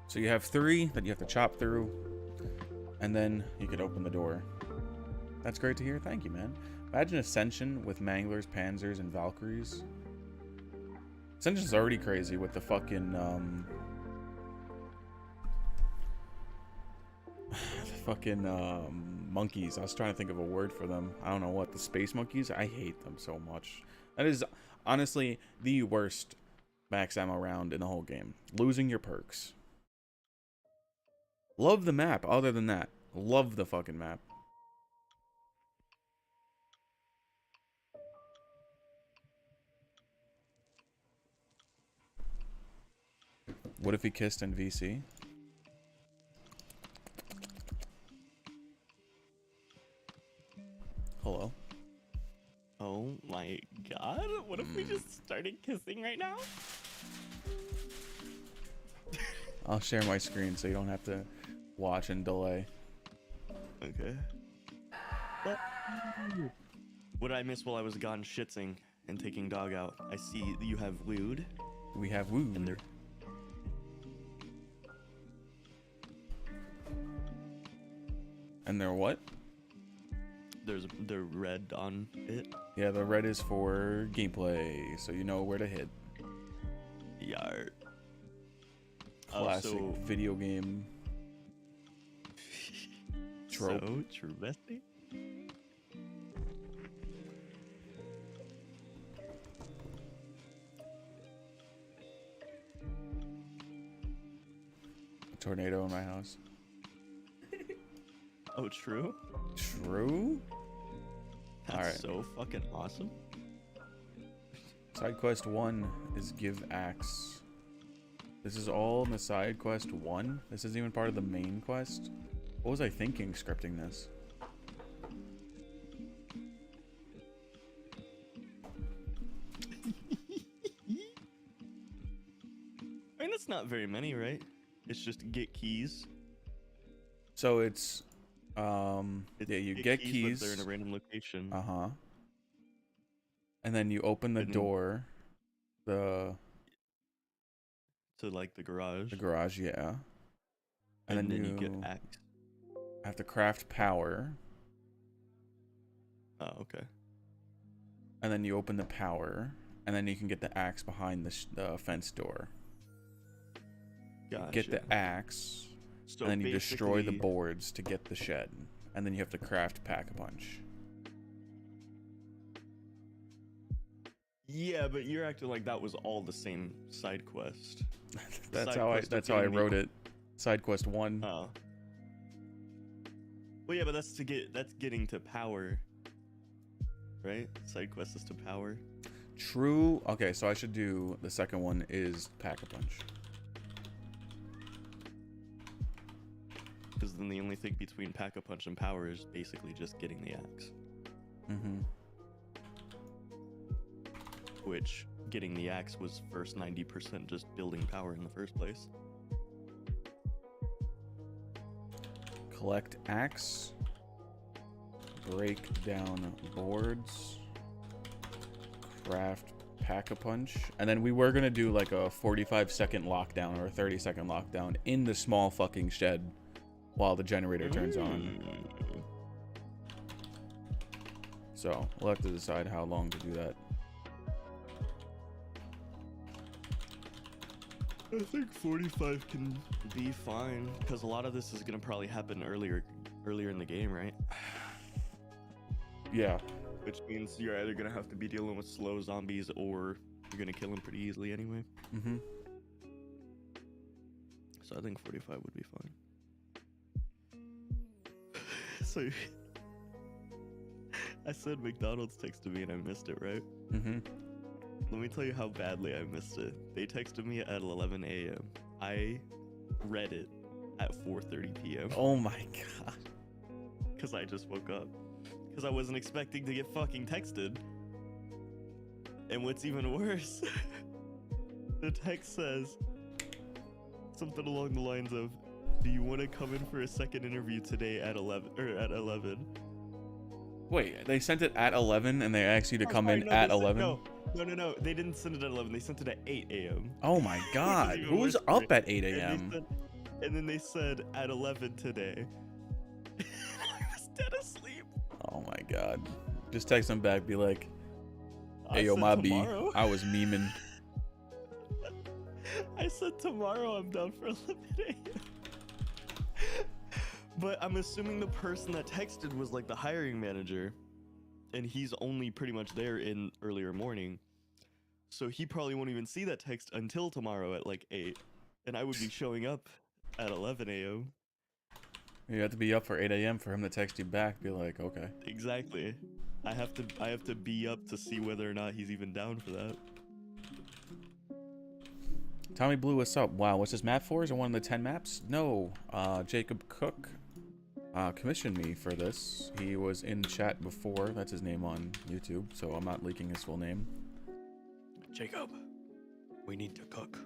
So you have 3 that you have to chop through, and then you could open the door. That's great to hear. Thank you, man. Imagine Ascension with Manglers, Panzers, and Valkyries. Ascension's already crazy with the fucking monkeys. I was trying to think of a word for them. I don't know what. The space monkeys? I hate them so much. That is honestly the worst max ammo round in the whole game. Losing your perks. Love the map. Other than that, love the fucking map. What if he kissed in VC? Hello? Oh my god, what if we just started kissing right now? I'll share my screen so you don't have to watch and delay. Okay. What did I miss while I was gone shitsing and taking dog out? I see you have wooed. We have woo. And they're... And they're what? They're red on it. Yeah, the red is for gameplay, so you know where to hit. Yard. Classic video game trope. So true, bestie. Tornado in my house. Oh, true? True? That's Alright. so fucking awesome. Side quest 1 is give axe. This is all in the side quest 1? This isn't even part of the main quest? What was I thinking scripting this? I mean, that's not very many, right? It's just get keys. So it's yeah, you get keys. But they're in a random location. Uh-huh. And then you open the door. To like the garage. The garage, yeah. And then you get axe. Have to craft power. Oh, okay. And then you open the power, and then you can get the axe behind the fence door. Gotcha. Get the axe, so and then you destroy the boards to get the shed. And then you have to craft pack-a-punch. Yeah, but you're acting like that was all the same side quest. That's how I wrote it. Side quest 1. Oh. Well, yeah, but that's getting to power. Right? Side quest is to power. True. Okay, so I should do the second one is pack-a-punch. Because then the only thing between pack-a-punch and power is basically just getting the axe. Mm-hmm. Which getting the axe was first 90% just building power in the first place. Collect axe. Break down boards. Craft pack-a-punch. And then we were going to do like a 45-second lockdown or a 30-second lockdown in the small fucking shed while the generator turns on. So we'll have to decide how long to do that. I think 45 can be fine, because a lot of this is going to probably happen earlier in the game, right? Yeah. Which means you're either going to have to be dealing with slow zombies, or you're going to kill them pretty easily anyway. Mm-hmm. So I think 45 would be fine. So I said McDonald's texted me and I missed it, right? Mm-hmm. Let me tell you how badly I missed it. They texted me at 11 a.m. I read it at 4:30 p.m. Oh my god. Because I just woke up. Because I wasn't expecting to get fucking texted. And what's even worse, the text says something along the lines of, "Do you want to come in for a second interview today at 11 or at 11?" Wait, they sent it at 11 and they asked you to come in at 11? No. They didn't send it at 11. They sent it at 8 a.m. Oh my god. Who's up at 8 a.m.? And then they said at 11 today. I was dead asleep. Oh my god. Just text them back, be like, "Hey yo, M.O.A.B, I was memeing." I said tomorrow I'm down for 11 a.m. But I'm assuming the person that texted was like the hiring manager, and he's only pretty much there in earlier morning. So he probably won't even see that text until tomorrow at like 8. And I would be showing up at 11 a.m. You have to be up for 8 a.m. for him to text you back. Be like, okay. Exactly. I have to be up to see whether or not he's even down for that. Tommy Blue, what's up? Wow, what's this map for? Is it one of the 10 maps? No. Jacob Cook commissioned me for this. He was in chat before. That's his name on YouTube, so I'm not leaking his full name. Jacob, we need to cook.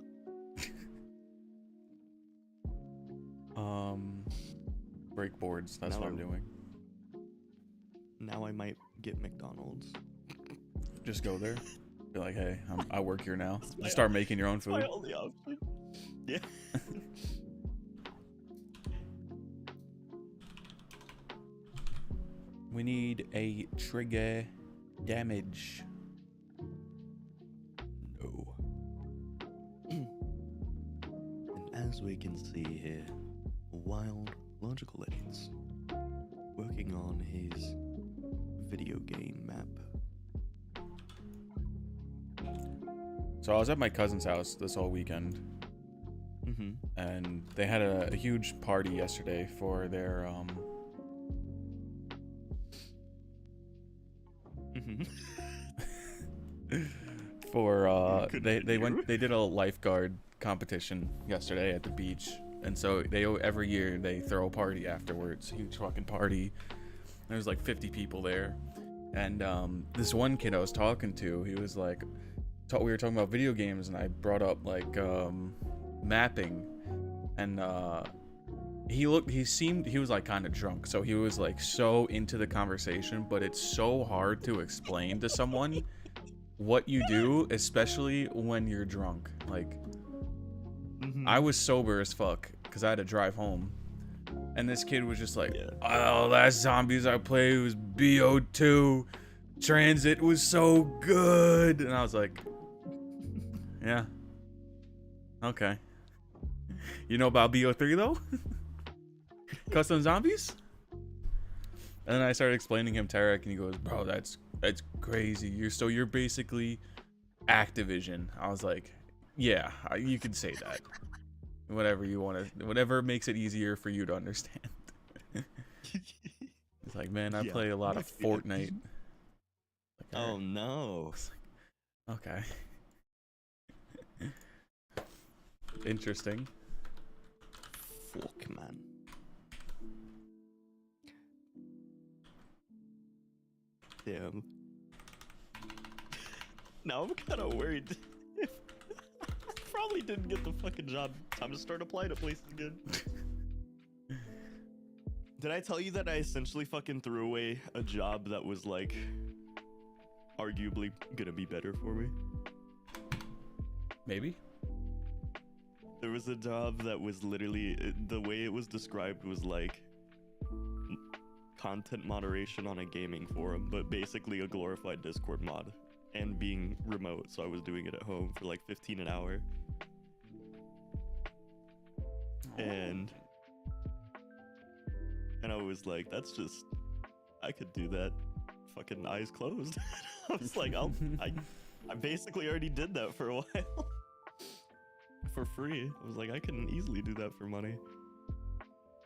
Break boards. That's what I'm doing. Now I might get McDonald's. Just go there. Be like, hey, I work here now. Just start making your own food. My only option. Yeah. We need a trigger damage. No. And as we can see here, Wild Logical Edits working on his video game map. So I was at my cousin's house this whole weekend, and they had a huge party yesterday for their they did a lifeguard competition yesterday at the beach, and so every year they throw a party afterwards, huge fucking party. There's like 50 people there, and this one kid I was talking to, he was like, we were talking about video games, and I brought up like mapping, and he was like kind of drunk, so he was like so into the conversation, but it's so hard to explain to someone what you do, especially when you're drunk. Like, I was sober as fuck because I had to drive home, and this kid was just like, oh, last zombies I played was BO2 Transit was so good, and I was like, yeah, okay. You know about BO3 though? Custom zombies? And then I started explaining him Tarek, and he goes, bro, that's crazy. You're basically Activision. I was like, yeah, you can say that. Whatever you want to, whatever makes it easier for you to understand. It's like, man, I play a lot of Fortnite. Like, oh no. Like, okay. Interesting. Fuck, man. Damn. Now I'm kind of worried. Probably didn't get the fucking job. Time to start applying to places again. Did I tell you that I essentially fucking threw away a job that was like arguably gonna be better for me? Maybe. There was a job that was literally, the way it was described was like content moderation on a gaming forum, but basically a glorified Discord mod, and being remote, so I was doing it at home for like 15 an hour. And I was like, that's just, I could do that fucking eyes closed. I was like, I basically already did that for a while. For free. I was like, I can easily do that for money.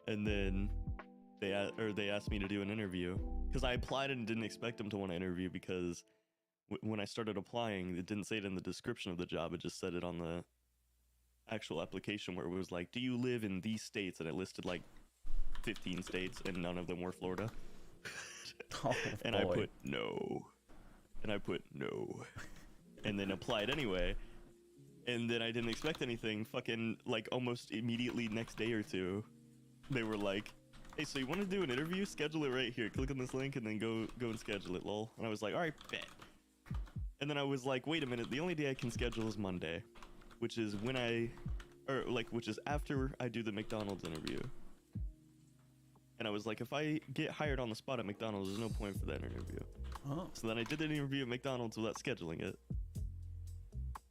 And then they asked me to do an interview, because I applied and didn't expect them to want to interview, because when I started applying, it didn't say it in the description of the job, it just said it on the actual application, where it was like, do you live in these states? And it listed like 15 states, and none of them were Florida. Oh, and boy. I put no. And I put no. And then applied anyway. And then I didn't expect anything. Fucking like almost immediately next day or two, they were like, hey, so you want to do an interview? Schedule it right here. Click on this link and then go and schedule it, lol. And I was like, all right, bet. And then I was like, wait a minute, the only day I can schedule is Monday, which is which is after I do the McDonald's interview. And I was like, if I get hired on the spot at McDonald's, there's no point for that interview. Oh. So then I did an interview at McDonald's without scheduling it.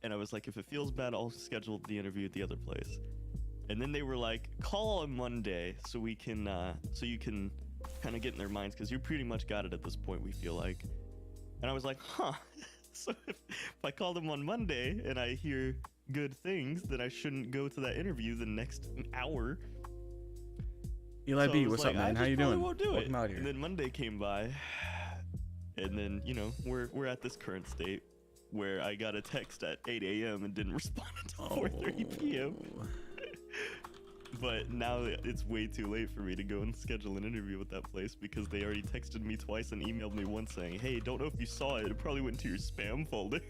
And I was like, if it feels bad, I'll schedule the interview at the other place. And then they were like, call on Monday so we can, so you can kind of get in their minds, because you pretty much got it at this point, we feel like. And I was like, huh. So if I call them on Monday and I hear good things, then I shouldn't go to that interview the next hour. Eli So B, I was what's like, up, man? I How just you probably doing? won't do it. Welcome out here. And then Monday came by, and then you know we're at this current state where I got a text at 8 a.m. and didn't respond until 4:30 p.m. But now it's way too late for me to go and schedule an interview with that place because they already texted me twice and emailed me once saying, "Hey, don't know if you saw it. It probably went to your spam folder."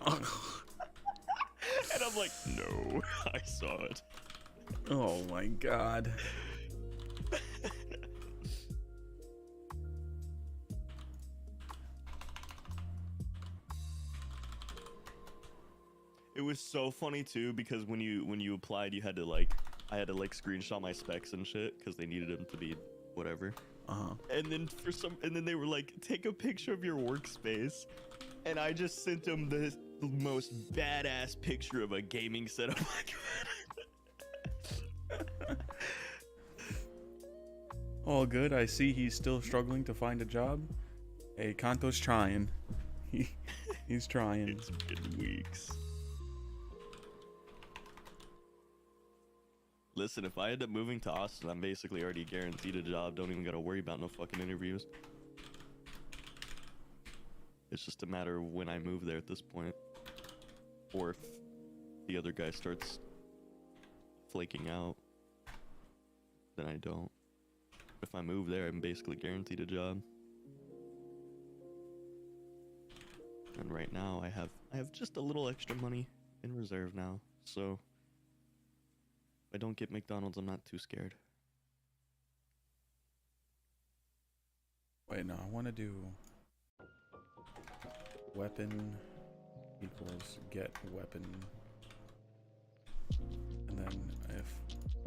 And I'm like, "No, I saw it." Oh my god. It was so funny too because when you applied, you had to like I had to like screenshot my specs and shit because they needed them to be whatever. And then they were like, take a picture of your workspace, and I just sent them the most badass picture of a gaming setup I could. All good. I see he's still struggling to find a job. Hey, Kanto's trying. He's trying. It's been weeks. Listen, if I end up moving to Austin, I'm basically already guaranteed a job. Don't even gotta worry about no fucking interviews. It's just a matter of when I move there at this point. Or if the other guy starts flaking out, then I don't. If I move there, I'm basically guaranteed a job. And right now, I have just a little extra money in reserve now, so if I don't get McDonald's, I'm not too scared. Wait, no, I want to do weapon equals get weapon, and then if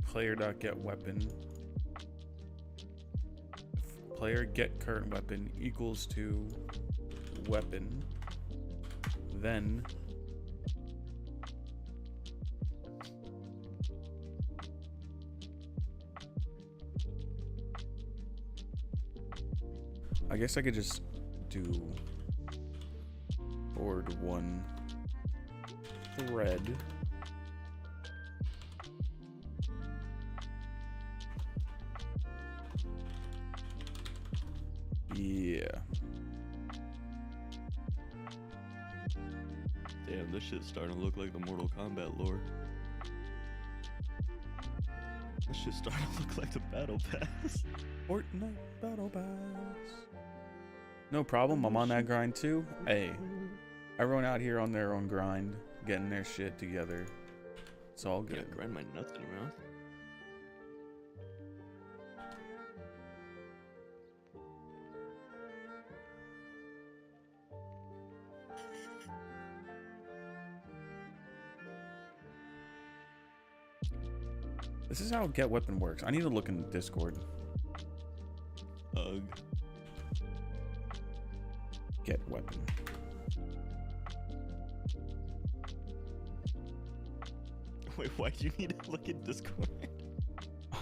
player.getWeapon, if player get current weapon equals to weapon, then I guess I could just do board one thread. Yeah. Damn, this shit's starting to look like the Mortal Kombat lore. This shit's starting to look like the Battle Pass. Fortnite Battle Pass. No problem, I'm on that grind too. Hey, everyone out here on their own grind, getting their shit together. It's all good. Gonna grind my nuts in your mouth. This is how get weapon works. I need to look in the Discord. Ugh. Get weapon. Wait, why do you need to look at Discord?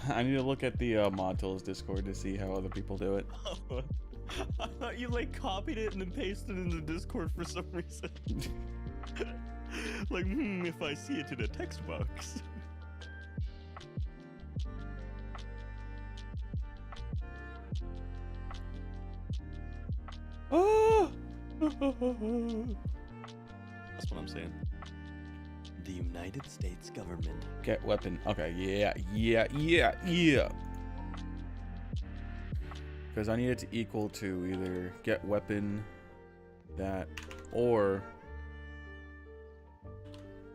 I need to look at the Mod Tools Discord to see how other people do it. Oh, I thought you like copied it and then pasted it in the Discord for some reason. Like, if I see it in a text box. Oh! That's what I'm saying. The United States government. Get weapon. Okay, yeah. Because I need it to equal to either get weapon, that, or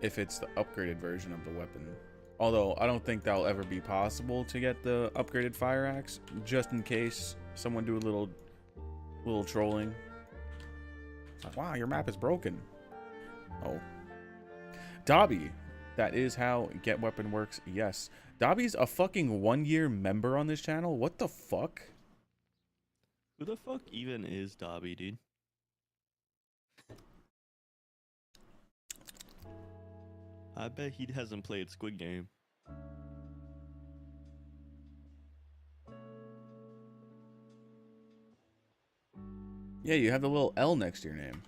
if it's the upgraded version of the weapon. Although I don't think that'll ever be possible to get the upgraded fire axe, just in case someone do a little trolling. It's like, wow, your map is broken. Oh. Dobby, that is how get weapon works. Yes. Dobby's a fucking 1-year member on this channel. What the fuck? Who the fuck even is Dobby, dude? I bet he hasn't played Squid Game. Yeah, you have the little L next to your name.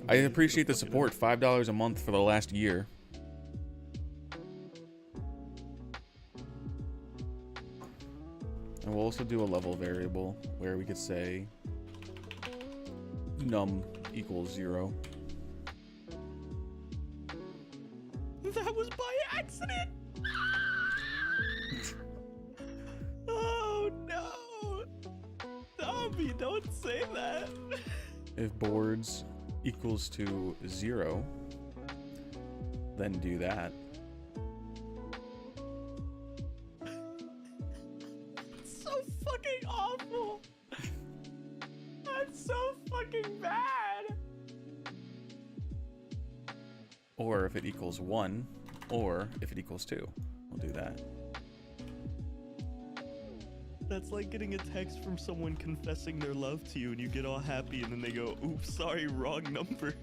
I appreciate the support. $5 a month for the last year. also do a level variable where we could say num equals 0. That was by accident. Oh no. Dobby, don't say that. If boards equals to 0, then do that. It's so fucking awful. That's so fucking bad. Or if it equals 1, or if it equals 2, we'll do that. That's like getting a text from someone confessing their love to you and you get all happy and then they go, oops, sorry, wrong number.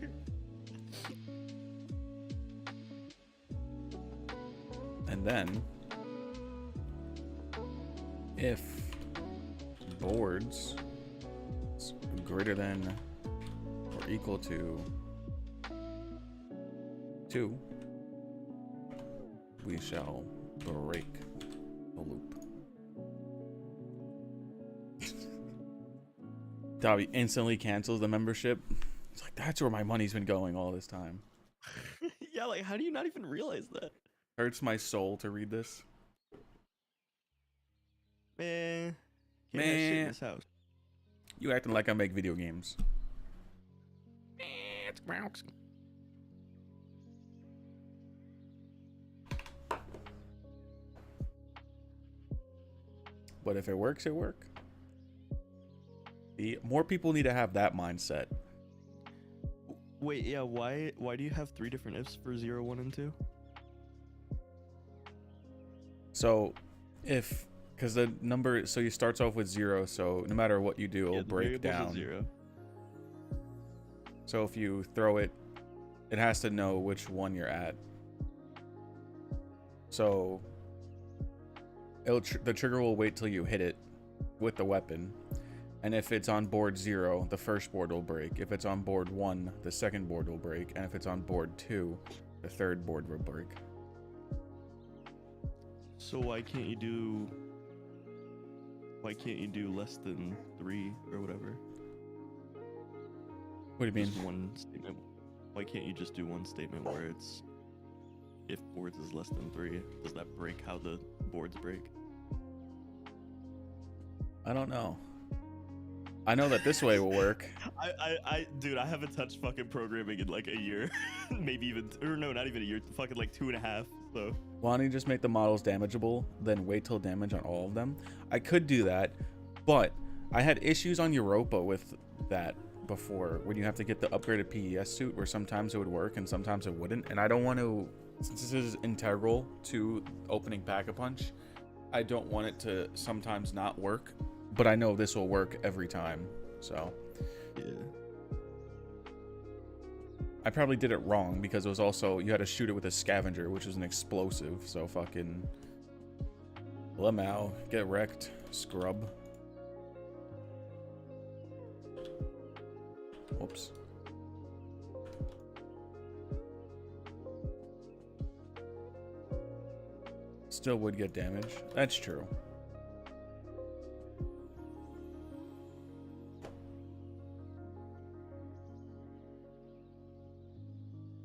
And then, if boards is greater than or equal to 2, we shall break the loop. Dobby instantly cancels the membership. It's like, that's where my money's been going all this time. Yeah, like, how do you not even realize that? Hurts my soul to read this. Man. Can't have shit in this house. You acting like I make video games. But if it works, it works. More people need to have that mindset. Wait, yeah, why do you have 3 different ifs for 0, 1, and 2? So, because the number, so you starts off with 0, so no matter what you do, it'll break down. 0. So if you throw it, it has to know which one you're at. So the trigger will wait till you hit it with the weapon. And if it's on board 0, the first board will break. If it's on board 1, the second board will break. And if it's on board 2, the third board will break. So why can't you do less than 3 or whatever? What do you mean? Just one statement. Why can't you just do one statement where it's if boards is less than 3? Does that break how the boards break? I don't know. I know that this way will work. Dude, I haven't touched fucking programming in like a year. Maybe even, or no, not even a year, fucking like 2.5, so. Why don't you just make the models damageable, then wait till damage on all of them? I could do that, but I had issues on Europa with that before, when you have to get the upgraded PES suit, where sometimes it would work and sometimes it wouldn't, and I don't want to, since this is integral to opening Pack-a-Punch, I don't want it to sometimes not work. But I know this will work every time, so. Yeah. I probably did it wrong because it was also, you had to shoot it with a scavenger, which was an explosive, so fucking. Lamau, get wrecked, scrub. Whoops. Still would get damage. That's true.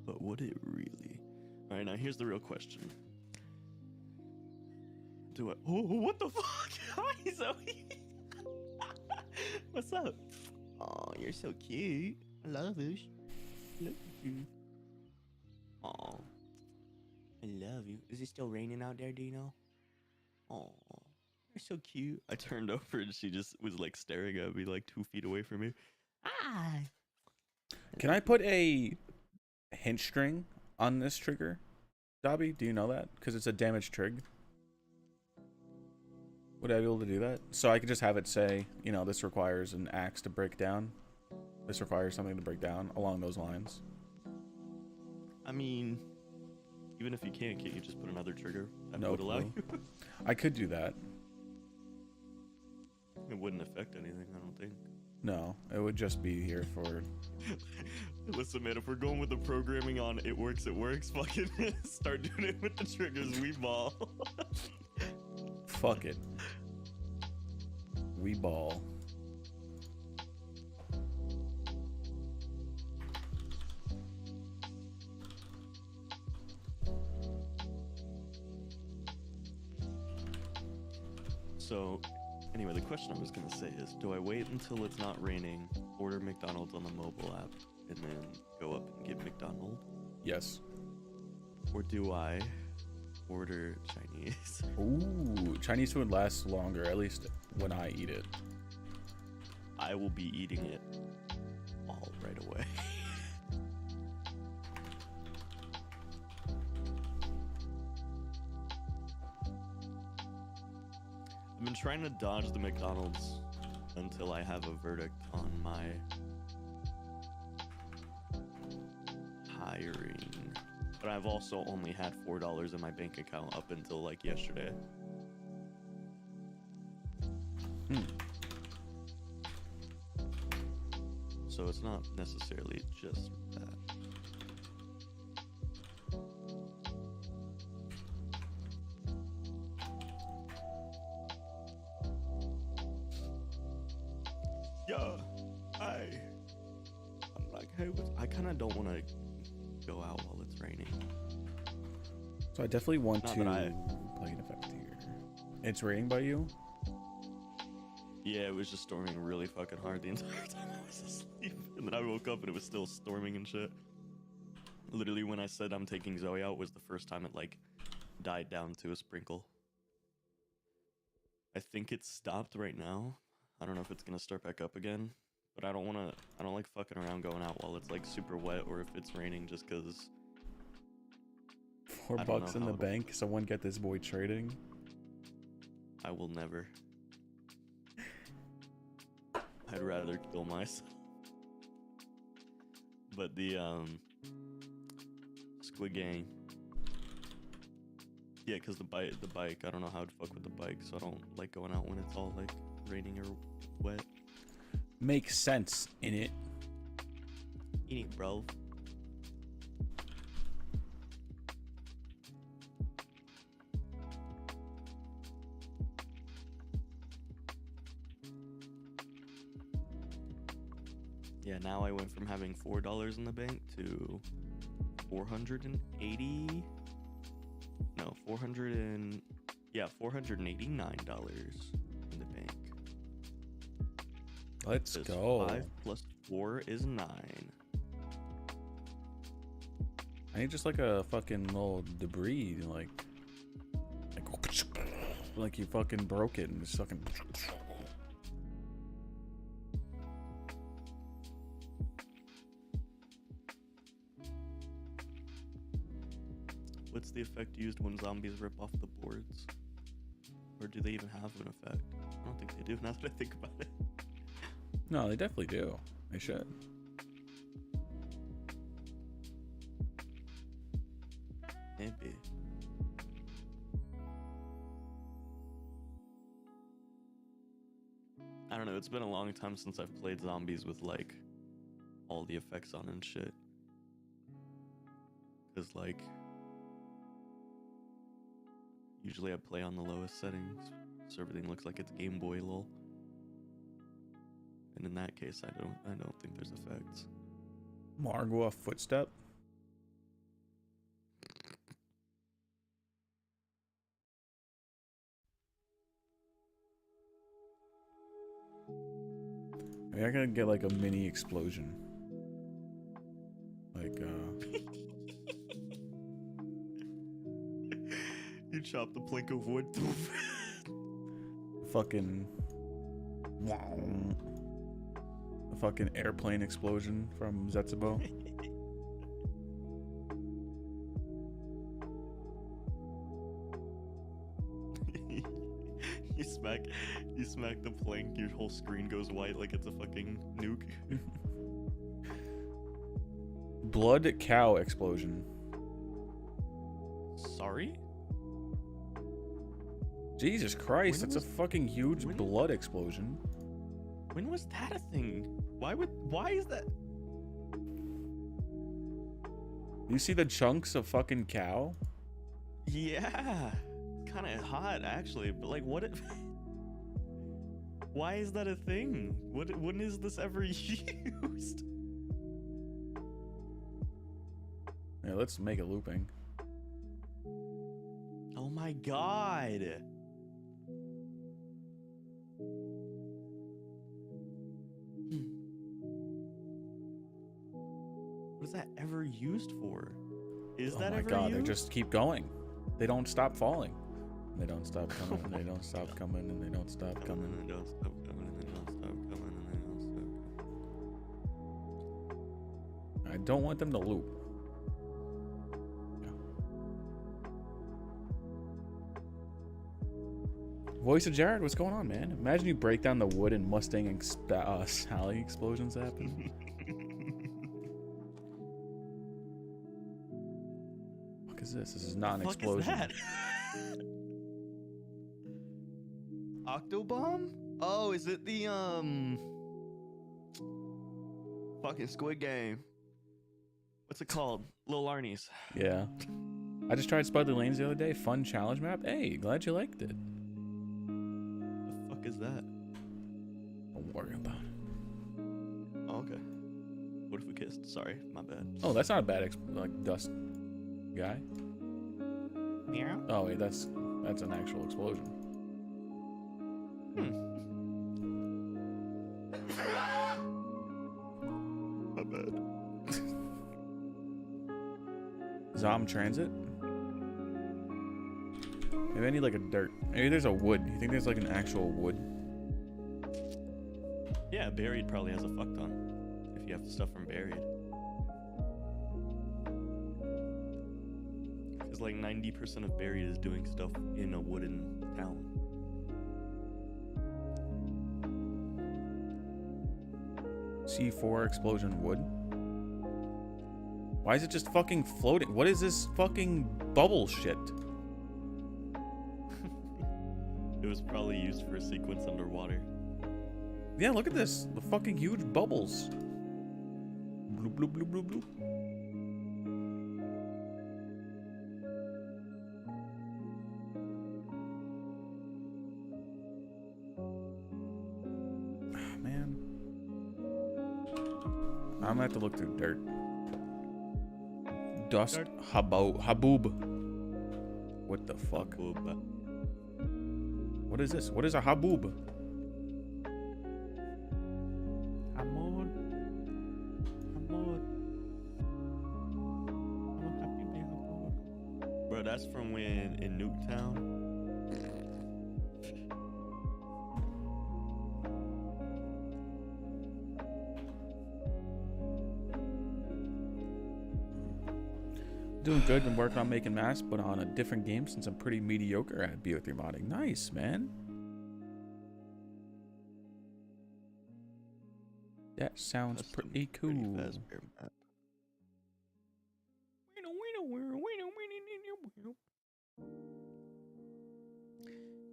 But would it really? All right, now here's the real question. Do I? Oh, what the fuck? Hi, Zoe. What's up? Oh, you're so cute. I love you. Love you. Oh, I love you. Is it still raining out there? Do you know? Oh, you're so cute. I turned over and she just was like staring at me like 2 feet away from me. Ah. Can I put a hint string on this trigger, Dobby? Do you know that? Because it's a damage trig. Would I be able to do that? So I could just have it say, you know, this requires an axe to break down. This requires something to break down, along those lines. I mean, even if you can't you just put another trigger that No would allow you? I could do that. It wouldn't affect anything, I don't think. No, it would just be here for... Listen, man, if we're going with the programming on it works, fucking start doing it with the triggers, we ball. Fuck it. We ball. So, anyway, the question I was gonna say is, do I wait until it's not raining, order McDonald's on the mobile app, and then go up and get McDonald's? Yes. Or do I order Chinese? Ooh, Chinese food lasts longer, at least when I eat it. I will be eating it all right away. I've been trying to dodge the McDonald's until I have a verdict on my hiring. But I've also only had $4 in my bank account up until like yesterday. So it's not necessarily just that. Yeah, I'm like, hey, I kind of don't want to go out while it's raining. So I definitely want Not to that play an effect here. It's raining by you? Yeah, it was just storming really fucking hard the entire time I was asleep. And then I woke up and it was still storming and shit. Literally when I said I'm taking Zoe out was the first time it like died down to a sprinkle. I think it's stopped right now. I don't know if it's gonna start back up again. But I don't like fucking around going out while it's like super wet or if it's raining just cause $4 in the bank, someone get this boy trading. I will never. I'd rather kill myself. But the Squid Gang. Yeah, cause the bike, I don't know how to fuck with the bike, so I don't like going out when it's all like raining or wet. Makes sense in it. Eat it, bro. Yeah, now I went from having $4 in the bank to $489 in the bank. Let's go. 5 plus 4 is 9. I need just like a fucking little debris, like you fucking broke it and just fucking. What's the effect used when zombies rip off the boards? Or do they even have an effect? I don't think they do now that I think about it. No, they definitely do. They should. Maybe. I don't know, it's been a long time since I've played zombies with like all the effects on and shit. Cause like usually I play on the lowest settings, so everything looks like it's Game Boy lol. And in that case, I don't think there's effects. Margwa footstep. Maybe I could get like a mini explosion. Like You chop the plank of wood. fucking a fucking airplane explosion from Zetsubo. You smack the plank, your whole screen goes white like it's a fucking nuke. Blood cow explosion. Sorry? Jesus Christ, that's a fucking huge blood explosion. When was that a thing? Why is that? You see the chunks of fucking cow? Yeah. Kind of hot actually, but like what if Why is that a thing? When is this ever used? Yeah, let's make it looping. Oh my god. What is that ever used for? Is that ever Oh my god, used? they just keep going. They don't stop falling. They don't stop coming, and they don't stop coming, and they don't stop coming. And they don't stop coming, and they don't stop coming, and they don't stop coming. I don't want them to loop. Yeah. Voice of Jared, what's going on, man? Imagine you break down the wood and Mustang and Sally explosions happen. What is this? This is not an explosion. What is that? Octobomb? Oh, is it the fucking Squid Game? What's it called? Lil Arnie's. Yeah. I just tried Spudley Lanes the other day. Fun challenge map. Hey, glad you liked it. The fuck is that? Don't worry about it. Oh, okay. What if we kissed? Sorry, my bad. Oh, that's not a bad dust guy. Meow. Oh wait, that's an actual explosion. My bad. Zom Transit? Maybe I need like a dirt. Maybe there's a wood. You think there's like an actual wood? Yeah, buried probably has a fuck ton. If you have the stuff from buried. Because like 90% of buried is doing stuff in a wooden town. C4 explosion wood. Why is it just fucking floating? What is this fucking bubble shit? It was probably used for a sequence underwater. Yeah, look at this. The fucking huge bubbles. Bloop, bloop, bloop, bloop, bloop. Man. I'm gonna have to look through dirt. Dust Dirt. haboob. What the fuck? Boob. What is this? What is a haboob? Bro, that's from when in Nuketown. Doing good and working on making masks, but on a different game since I'm pretty mediocre at BO3 modding. Nice, man. That sounds pretty cool.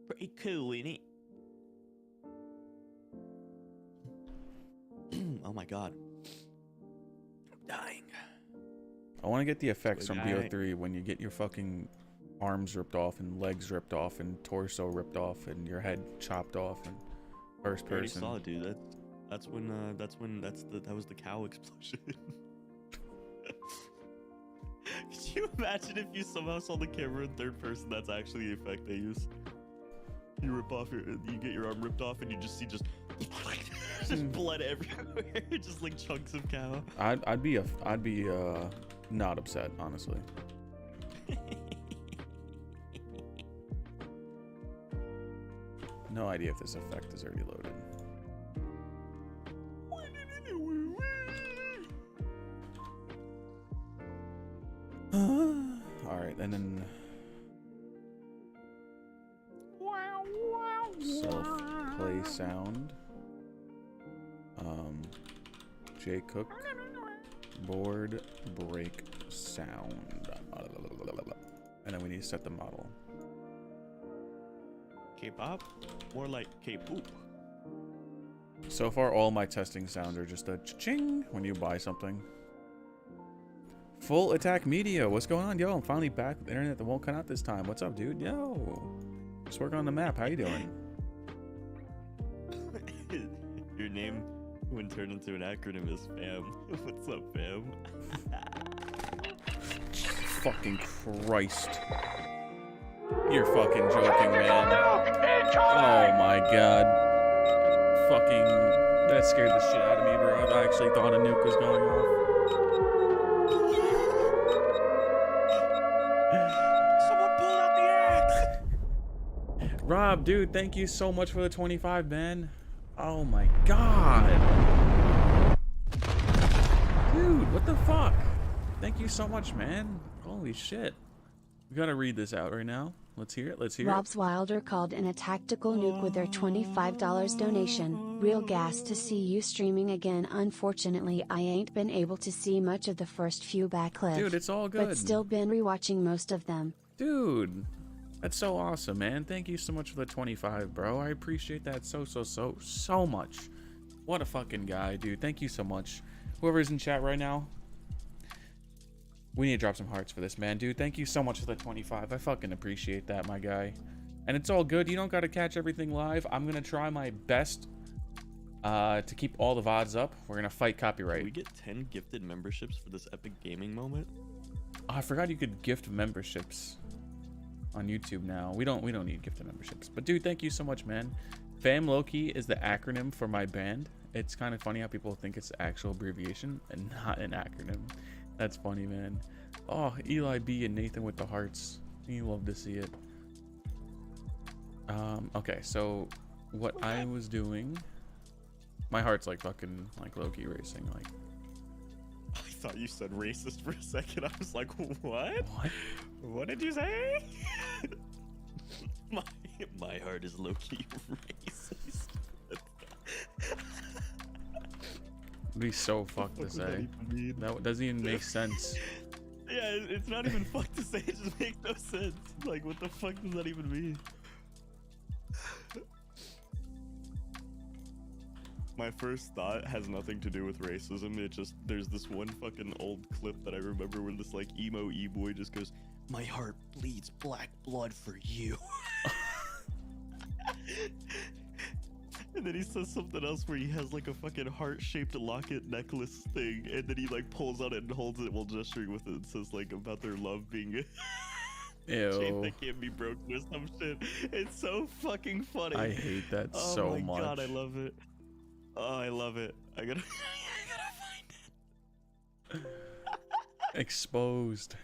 Pretty cool, ain't it? Oh my god. I'm dying. I want to get the effects from Squid BO3 when you get your fucking arms ripped off and legs ripped off and torso ripped off and your head chopped off and first I already person. saw it, dude. That was the cow explosion. Could you imagine if you somehow saw the camera in third person? That's actually the effect they use. You get your arm ripped off and you just see just blood everywhere, just like chunks of cow. I'd be not upset, honestly. No idea if this effect is already loaded. All right, and then self-play sound. J Cook board break sound, and then we need to set the model. K-pop? More like K-poop. So far, all my testing sounds are just a ching when you buy something. Full attack media. What's going on? Yo, I'm finally back with the internet that won't cut out this time. What's up, dude? Yo. Just working on the map. How you doing? Your name, when turned into an acronym, is fam. What's up, fam? Fucking Christ. You're fucking joking, man. Oh my god. Fucking... That scared the shit out of me, bro. I actually thought a nuke was going off. Someone pull out the axe! Rob, dude, thank you so much for the 25, man. Oh my god. Dude, what the fuck? Thank you so much, man. Holy shit. We gotta read this out right now. Let's hear it. Let's hear Rob's Wilder called in a tactical nuke with their $25 donation. Real gas to see you streaming again. Unfortunately, I ain't been able to see much of the first few backlips. Dude, it's all good. But still been rewatching most of them. Dude, that's so awesome, man. Thank you so much for the 25, bro. I appreciate that so much. What a fucking guy, dude. Thank you so much. Whoever's in chat right now, we need to drop some hearts for this, man. Dude, thank you so much for the 25. I fucking appreciate that, my guy. And it's all good. You don't got to catch everything live. I'm going to try my best to keep all the VODs up. We're going to fight copyright. Can we get 10 gifted memberships for this epic gaming moment? Oh, I forgot you could gift memberships on YouTube now. We don't need gifted memberships. But dude, thank you so much, man. Fam Loki is the acronym for my band. It's kind of funny how people think it's the actual abbreviation and not an acronym. That's funny, man. Oh, Eli B and Nathan with the hearts. You love to see it. Okay, so what I was doing, my heart's like fucking like Loki racing. Like, I thought you said racist for a second. I was like, what? what? What did you say? my heart is low-key racist. It'd be so fucked to say. That doesn't even make sense. Yeah, it's not even fucked to say. It just makes no sense. Like, what the fuck does that even mean? My first thought has nothing to do with racism. It just, there's this one fucking old clip that I remember where this like emo boy just goes, "My heart bleeds black blood for you." And then he says something else where he has like a fucking heart-shaped locket necklace thing, and then he like pulls out it and holds it while gesturing with it and says like about their love being a chain that can't be broken or some shit. It's so fucking funny. I hate that so much. Oh my god, I love it. Oh, I love it. I gotta find it. Exposed.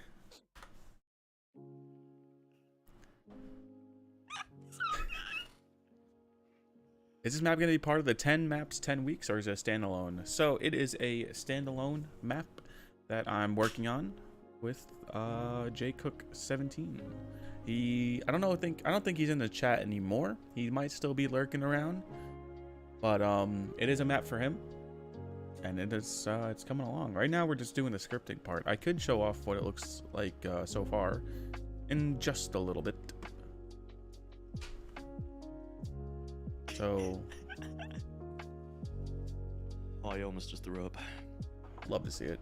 Is this map going to be part of the 10 maps, 10 weeks, or is it a standalone? So it is a standalone map that I'm working on with JCook17. I don't think he's in the chat anymore. He might still be lurking around, but it is a map for him, and it's coming along. Right now we're just doing the scripting part. I could show off what it looks like so far in just a little bit. So, oh, I almost just threw up. Love to see it.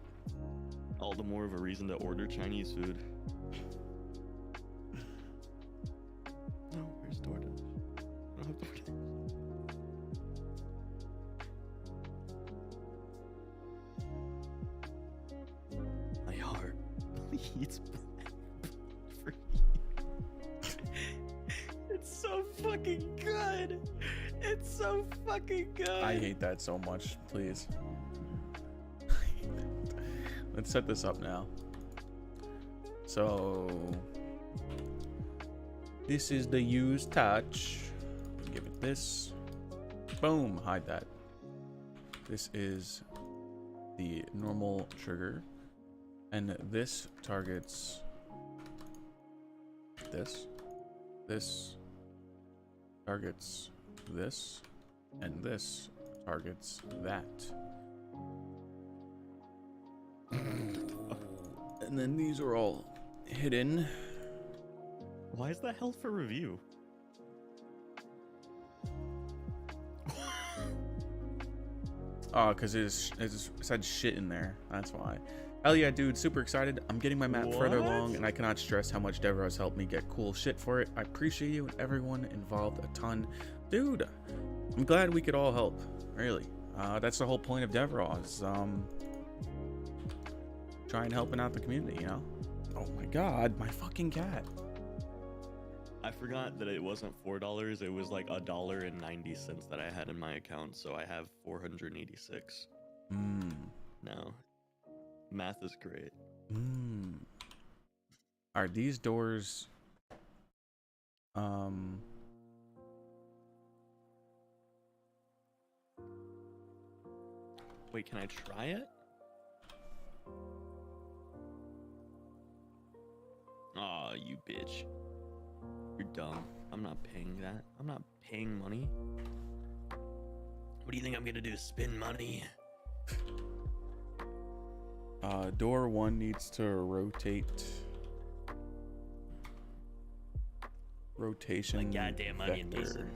All the more of a reason to order Chinese food. No, where's DoorDash? I don't have DoorDash. My heart bleeds for you. It's so fucking good. It's so fucking good. I hate that so much. Please. Let's set this up now. So this is the use touch. Give it this. Boom. Hide that. This is the normal trigger, and this targets this. This targets this, and this targets that. And then these are all hidden. Why is that held for review? Oh, because it said shit in there. That's why. Hell yeah, dude. Super excited. I'm getting my map further along, and I cannot stress how much Dever has helped me get cool shit for it. I appreciate you and everyone involved a ton. Dude, I'm glad we could all help. Really. That's the whole point of Devereaux is trying helping out the community, you know? Oh my god, my fucking cat. I forgot that it wasn't $4. It was like $1.90 that I had in my account, so I have 486 now. Math is great. Are these doors Wait, can I try it? Aw, you bitch. You're dumb. I'm not paying that. I'm not paying money. What do you think I'm gonna do? Spend money? door 1 needs to rotate. Rotation. Like goddamn onion vector. mason.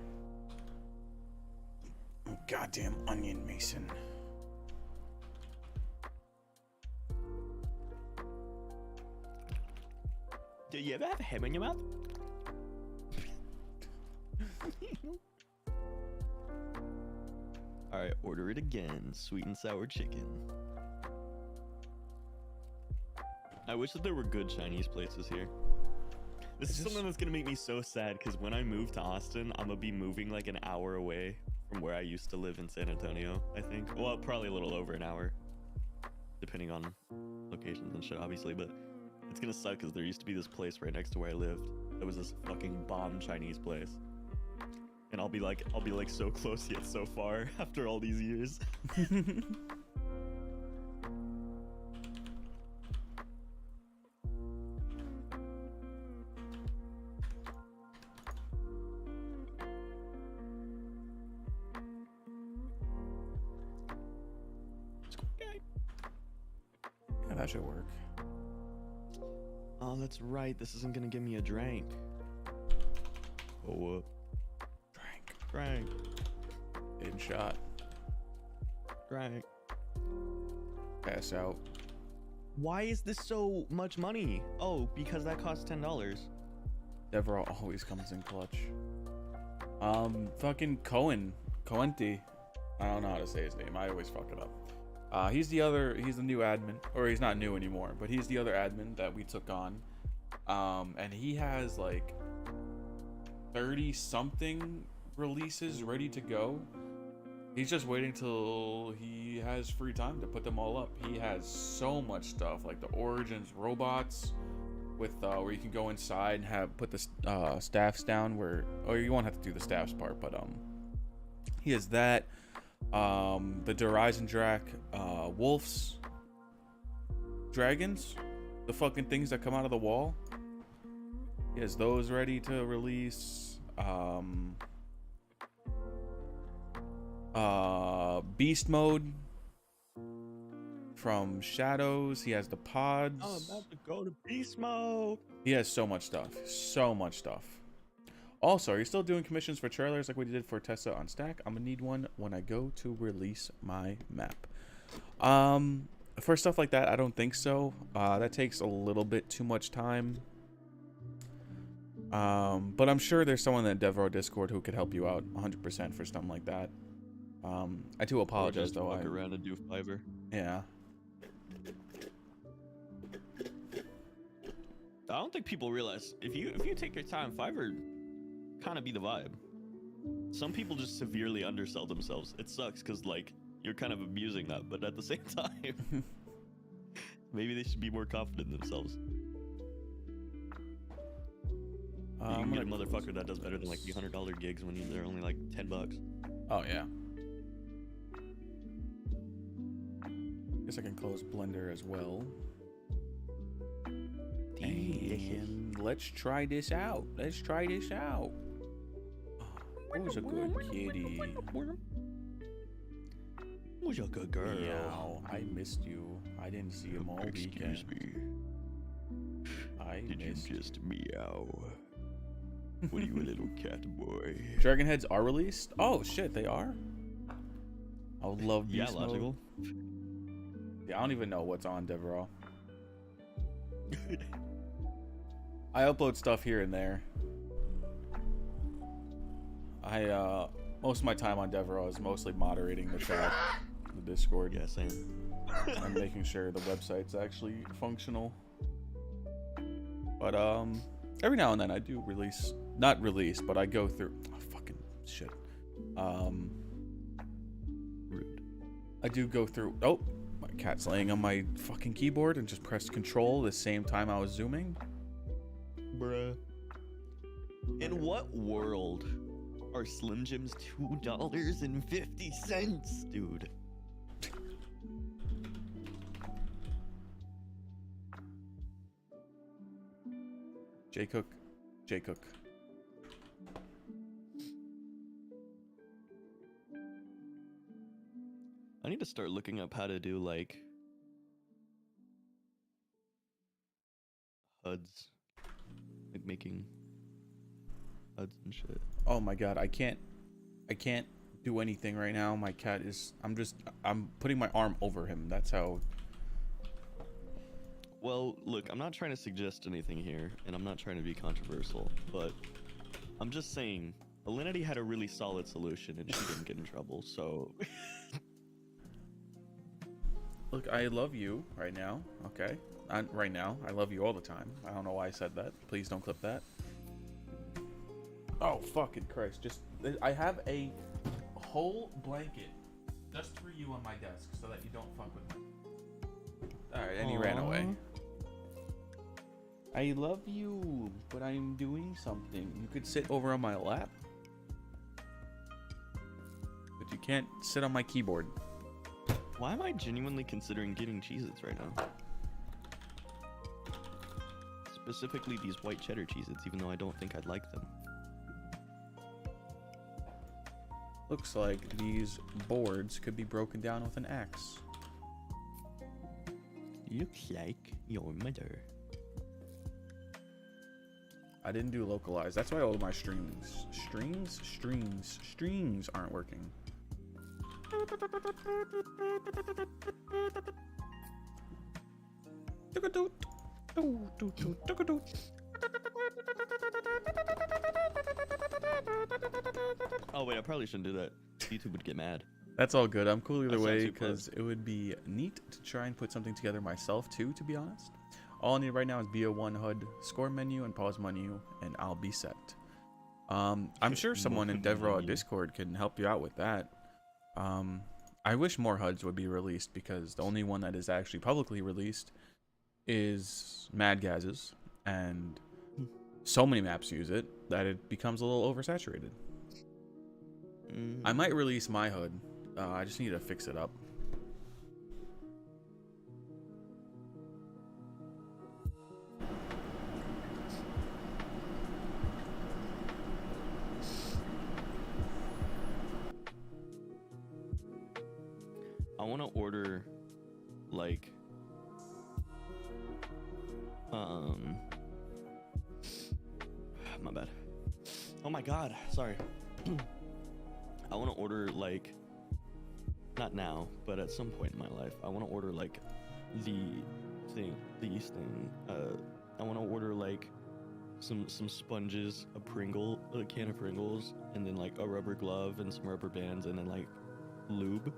Goddamn onion mason. Do you ever have ham in your mouth? Alright, order it again. Sweet and sour chicken. I wish that there were good Chinese places here. This is something that's gonna make me so sad because when I move to Austin, I'm gonna be moving like an hour away from where I used to live in San Antonio, I think. Well, probably a little over an hour, depending on locations and shit, obviously, but it's gonna suck because there used to be this place right next to where I lived. There was this fucking bomb Chinese place. And I'll be like so close yet so far after all these years. Yeah, that should work. Oh, that's right. This isn't gonna give me a drink. Oh, Drank. In shot. Drank. Pass out. Why is this so much money? Oh, because that costs $10. Devereaux always comes in clutch. Fucking Coenti. I don't know how to say his name. I always fuck it up. He's the new admin, or he's not new anymore, but he's the other admin that we took on. And he has like 30 something releases ready to go. He's just waiting till he has free time to put them all up. He has so much stuff, like the Origins robots with where you can go inside and have put the staffs down where, or you won't have to do the staffs part, but he has that. The Horizon Drac wolves, dragons, the fucking things that come out of the wall. He has those ready to release. Beast mode from Shadows. He has the pods. I'm about to go to beast mode. He has so much stuff. So much stuff. Also, are you still doing commissions for trailers like we did for Tessa on Stack? I'm gonna need one when I go to release my map. For stuff like that, I don't think so. That takes a little bit too much time. But I'm sure there's someone in the Devereaux Discord who could help you out 100% for something like that. I do apologize though. Walk around and do Fiverr. Yeah. I don't think people realize if you take your time, Fiverr kind of be the vibe. Some people just severely undersell themselves. It sucks because like you're kind of abusing that, but at the same time, maybe they should be more confident in themselves. You can get a motherfucker that does better than like $300 gigs when they're only like $10. Oh yeah. Guess I can close Blender as well. And let's try this out. Let's try this out. Who's a good kitty? Who's a good girl? Meow. I missed you. I didn't see him all weekend. Excuse me. Did you just meow? What are you, a little cat boy? Dragon heads are released? Oh shit, they are? I would love beast Yeah, logical. mode. Yeah, I don't even know what's on Devereaux. I upload stuff here and there. Most of my time on Devereaux is mostly moderating the chat, the Discord. Yeah, same. And making sure the website's actually functional. But every now and then I do release, not release, but I go through. Oh, fucking shit. Rude. I do go through. Oh, my cat's laying on my fucking keyboard and just pressed control the same time I was zooming. Bruh. In what world are Slim Jims $2.50, dude? J Cook. I need to start looking up how to do like HUDs, like making HUDs and shit. Oh my god, I can't do anything right now. My cat is. I'm putting my arm over him. That's how. Well, look, I'm not trying to suggest anything here, and I'm not trying to be controversial, but I'm just saying, Alinity had a really solid solution, and she didn't get in trouble, so... Look, I love you right now, okay? Right now, I love you all the time. I don't know why I said that. Please don't clip that. Oh, fucking Christ. I have a whole blanket just for you on my desk so that you don't fuck with me. Alright, and he ran away. I love you, but I'm doing something. You could sit over on my lap, but you can't sit on my keyboard. Why am I genuinely considering getting Cheez-Its right now? Specifically these white cheddar Cheez-Its, even though I don't think I'd like them. Looks like these boards could be broken down with an axe. Looks like your mother. I didn't do localized. That's why all of my strings aren't working. Oh wait, I probably shouldn't do that. YouTube would get mad. That's all good. I'm cool either That sounds way too because it would be neat to try and put something together myself too, to be honest. All I need right now is BO1 HUD, score menu, and pause menu, and I'll be set. I'm sure someone in Devereaux Discord can help you out with that. I wish more HUDs would be released because the only one that is actually publicly released is Mad Gaz's, and so many maps use it that it becomes a little oversaturated. I might release my HUD. I just need to fix it up. I want to order, like, my bad. Oh my god, sorry. I want to order, like, not now, but at some point in my life, I want to order, like, these thing. I want to order, like, some sponges, a can of Pringles, and then, like, a rubber glove and some rubber bands, and then, like, lube.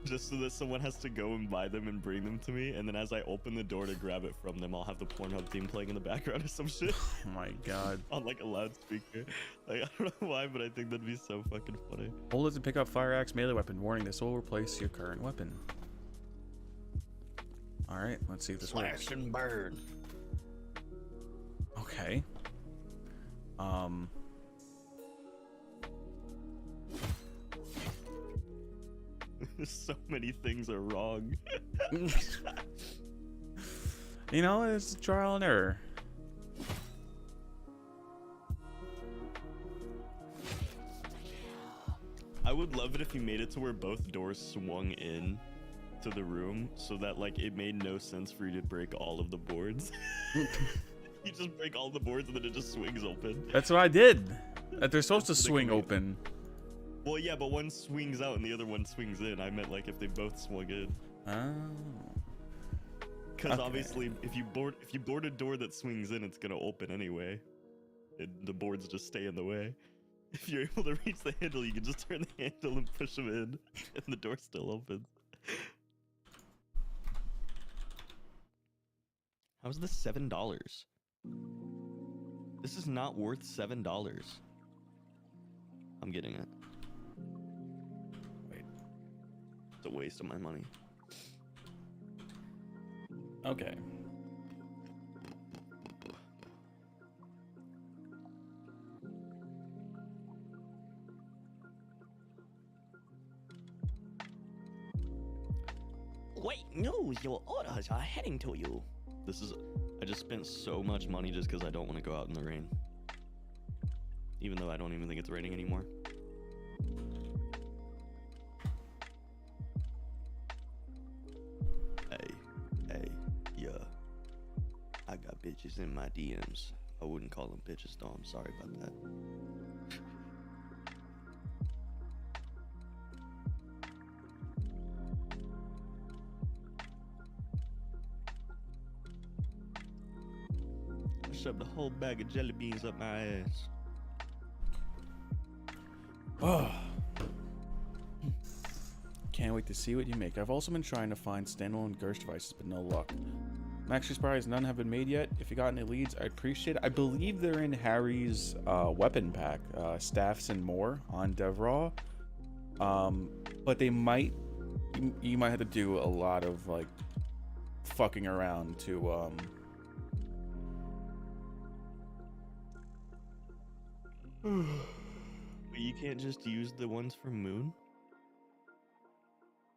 Just so that someone has to go and buy them and bring them to me, and then as I open the door to grab it from them, I'll have the Pornhub theme playing in the background or some shit. Oh my god. On like a loudspeaker. Like, I don't know why, but I think that'd be so fucking funny. Hold it to pick up fire axe melee weapon. Warning, this will replace your current weapon. Alright, let's see if this works. Slash and burn. Okay. So many things are wrong. You know, it's trial and error. I would love it if you made it to where both doors swung in to the room so that, like, it made no sense for you to break all of the boards. You just break all the boards and then it just swings open. That's what I did. That they're supposed to swing open. Well, yeah, but one swings out and the other one swings in. I meant, like, if they both swung in. Oh. Because Okay. obviously, if you board a door that swings in, it's gonna open anyway. and the boards just stay in the way. If you're able to reach the handle, you can just turn the handle and push them in, and the door still opens. How's this $7? This is not worth $7. I'm getting it. Wait. It's a waste of my money. Okay. Wait, no, your orders are heading to you. I just spent so much money just because I don't want to go out in the rain. Even though I don't even think it's raining anymore. Hey, yeah. I got bitches in my DMs. I wouldn't call them bitches though, I'm sorry about that. Shoved a whole bag of jelly beans up my ass. Oh. Can't wait to see what you make. I've also been trying to find standalone Gersh devices, but no luck. I'm actually surprised none have been made yet. If you got any leads, I'd appreciate it. I believe they're in Harry's weapon pack, staffs and more on DevRaw. But they might, you might have to do a lot of like fucking around to You can't just use the ones from Moon?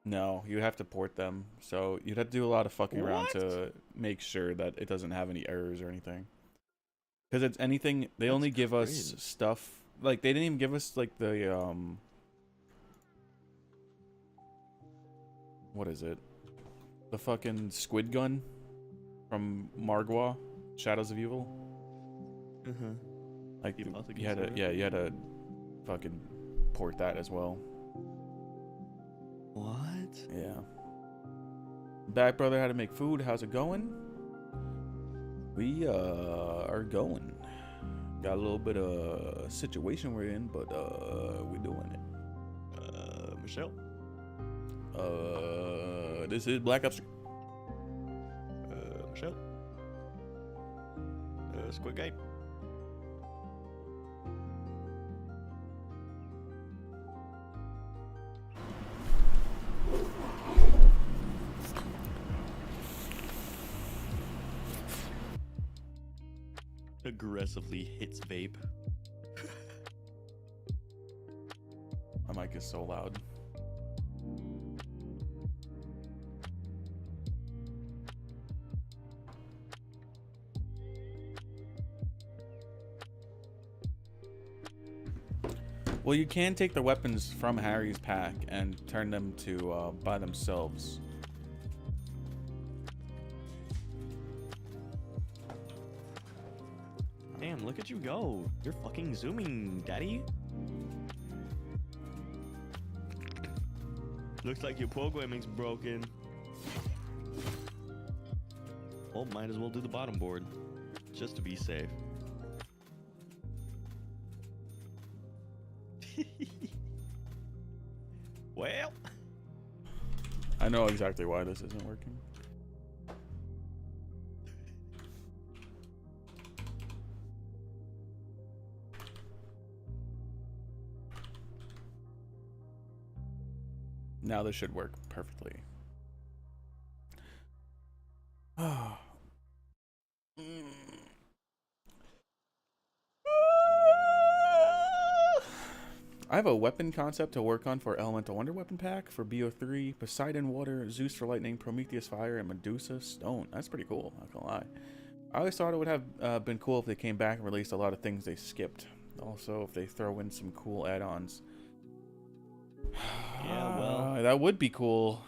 No, you have to port them. So you'd have to do a lot of fucking around What? to make sure that it doesn't have any errors or anything. Because it's anything, they That's only give us crazy. stuff, like they didn't even give us like the, what is it? The fucking squid gun from Margwa, Shadows of Evil. Uh-huh. Like The apothecary you had to, sword? yeah, you had to fucking port that as well. What? Yeah. Back brother, how to make food? How's it going? We are going. Got a little bit of situation we're in, but we're doing it. Michelle? This is Black Ops. Michelle? Squid Game? Aggressively hits vape. My mic is so loud. Well, you can take the weapons from Harry's pack and turn them to by themselves. Damn, look at you go. You're fucking zooming, daddy. Looks like your programming's broken. Well, might as well do the bottom board. Just to be safe. Well. I know exactly why this isn't working. Now this should work perfectly. I have a weapon concept to work on for Elemental Wonder Weapon Pack for BO3, Poseidon Water, Zeus for Lightning, Prometheus Fire, and Medusa Stone. That's pretty cool, not gonna lie. I always thought it would have been cool if they came back and released a lot of things they skipped. Also, if they throw in some cool add-ons. Yeah, well. That would be cool.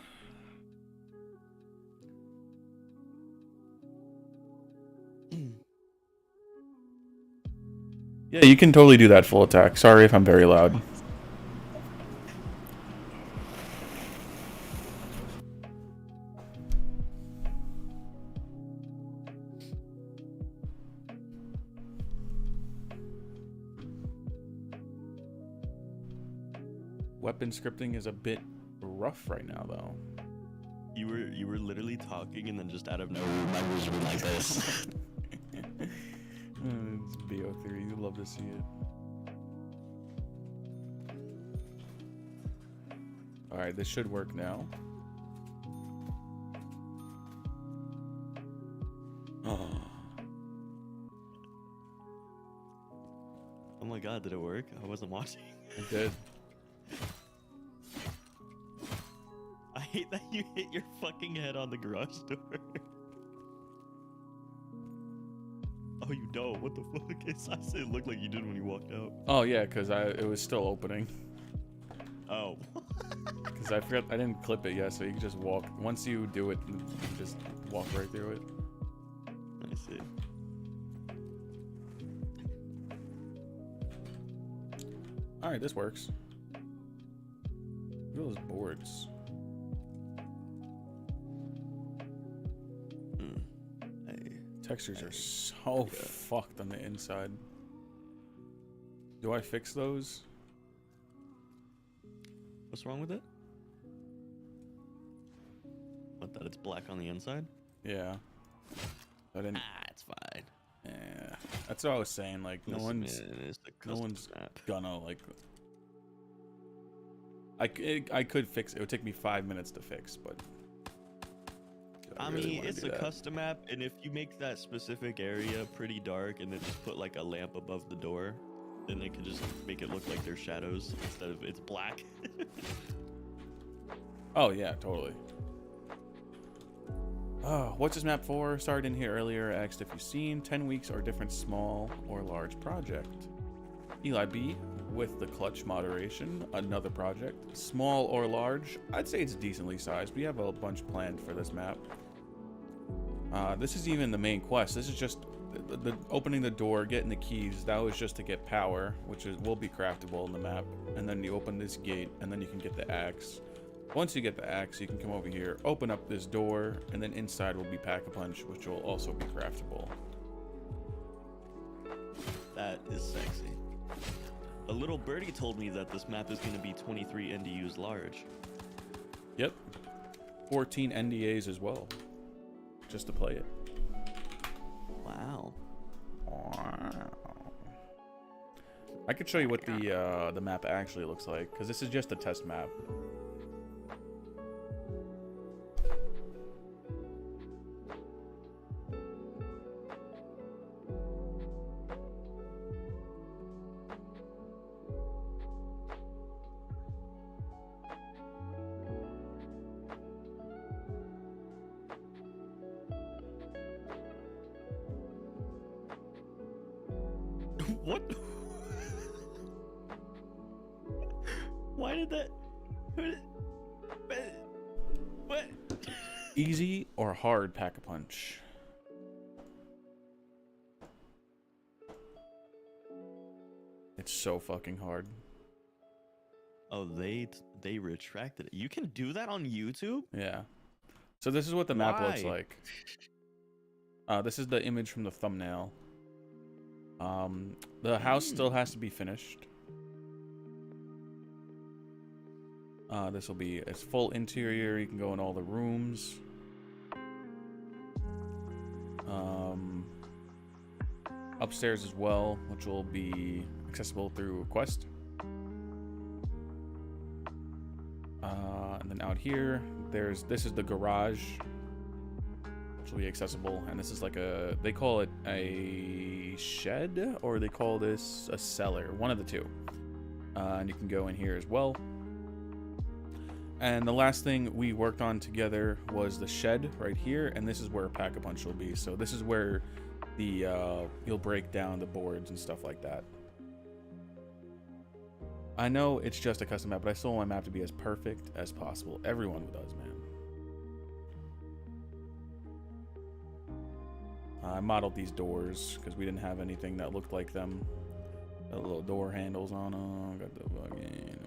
Yeah, you can totally do that full attack. Sorry if I'm very loud. Weapon scripting is a bit rough right now, though. You were literally talking, and then just out of nowhere, my words were like this. It's BO3. You'd love to see it. All right, this should work now. Oh my god, did it work? I wasn't watching. It did. I hate that you hit your fucking head on the garage door. Oh, you don't? What the fuck? It looked like you did when you walked out. Oh yeah, because it was still opening. Oh. Because I forgot I didn't clip it yet, so you can just walk. Once you do it, you can just walk right through it. I see. All right, this works. Look at those boards. Textures are so fucked on the inside. Do I fix those? What's wrong with it? What, that it's black on the inside? Yeah. I didn't. It's fine. Yeah, that's what I was saying. Like, no one's gonna like. I could fix it. It would take me 5 minutes to fix, but. I mean, it's a custom map, and if you make that specific area pretty dark and then just put like a lamp above the door, then they can just make it look like there's shadows instead of it's black. Oh yeah, totally. What's this map for? Started in here earlier, asked if you've seen 10 weeks or different small or large project. Eli B with the clutch moderation, another project. Small or large, I'd say it's decently sized. We have a bunch planned for this map. This is even the main quest. This is just the opening the door, getting the keys. That was just to get power, which will be craftable in the map. And then you open this gate, and then you can get the axe. Once you get the axe, you can come over here, open up this door, and then inside will be Pack-a-Punch, which will also be craftable. That is sexy. A little birdie told me that this map is going to be 23 NDUs large. Yep. 14 NDAs as well. Just to play it. Wow. I could show you what the map actually looks like, because this is just a test map. What? Why did that? What? Easy or hard Pack-a-Punch? It's so fucking hard. Oh, they retracted it. You can do that on YouTube? Yeah. So this is what the map looks Why? like. This is the image from the thumbnail. The house still has to be finished. This will be its full interior. You can go in all the rooms. Upstairs as well, which will be accessible through a quest. And then out here, this is the garage, which will be accessible. And this is like they call it a shed, or they call this a cellar, one of the two. And you can go in here as well. And the last thing we worked on together was the shed right here, and this is where Pack-a-Punch will be. So this is where you'll break down the boards and stuff like that. I know it's just a custom map, but I still want my map to be as perfect as possible. Everyone does, man. I modeled these doors because we didn't have anything that looked like them. The little door handles on them. Got the fucking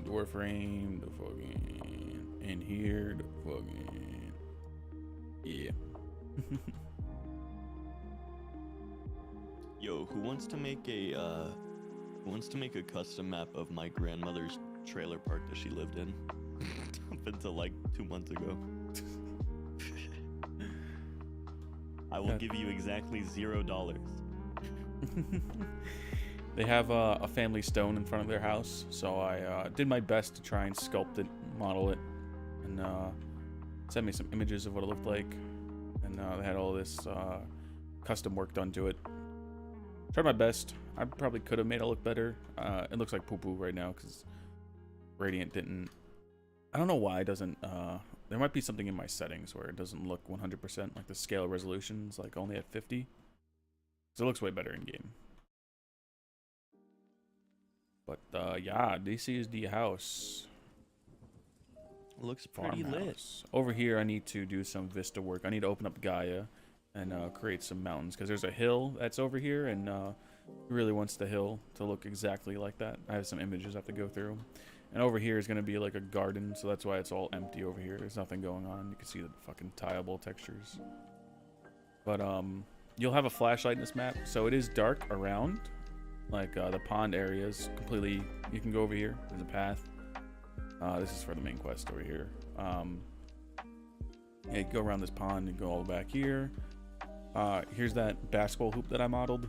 door frame. The fucking in here. The fucking yeah. Yo, who wants to make a wants to make a custom map of my grandmother's trailer park that she lived in up until like 2 months ago. I will give you exactly $0. They have a family stone in front of their house, so I did my best to try and sculpt it, model it, and sent me some images of what it looked like. And they had all this custom work done to it. Tried my best. I probably could have made it look better. It looks like poo-poo right now because Radiant didn't. I don't know why it doesn't. There might be something in my settings where it doesn't look 100%. Like the scale resolution's like only at 50. So it looks way better in game. But yeah, this is the house. Looks pretty lit. Over here, I need to do some vista work. I need to open up Gaia and create some mountains because there's a hill that's over here, and he really wants the hill to look exactly like that. I have some images I have to go through. And over here is going to be like a garden, so that's why it's all empty over here. There's nothing going on. You can see the fucking tileable textures. But you'll have a flashlight in this map, so it is dark around. Like the pond area is completely. You can go over here. There's a path. This is for the main quest over here. Yeah, you go around this pond and go all the way back here. Here's that basketball hoop that I modeled.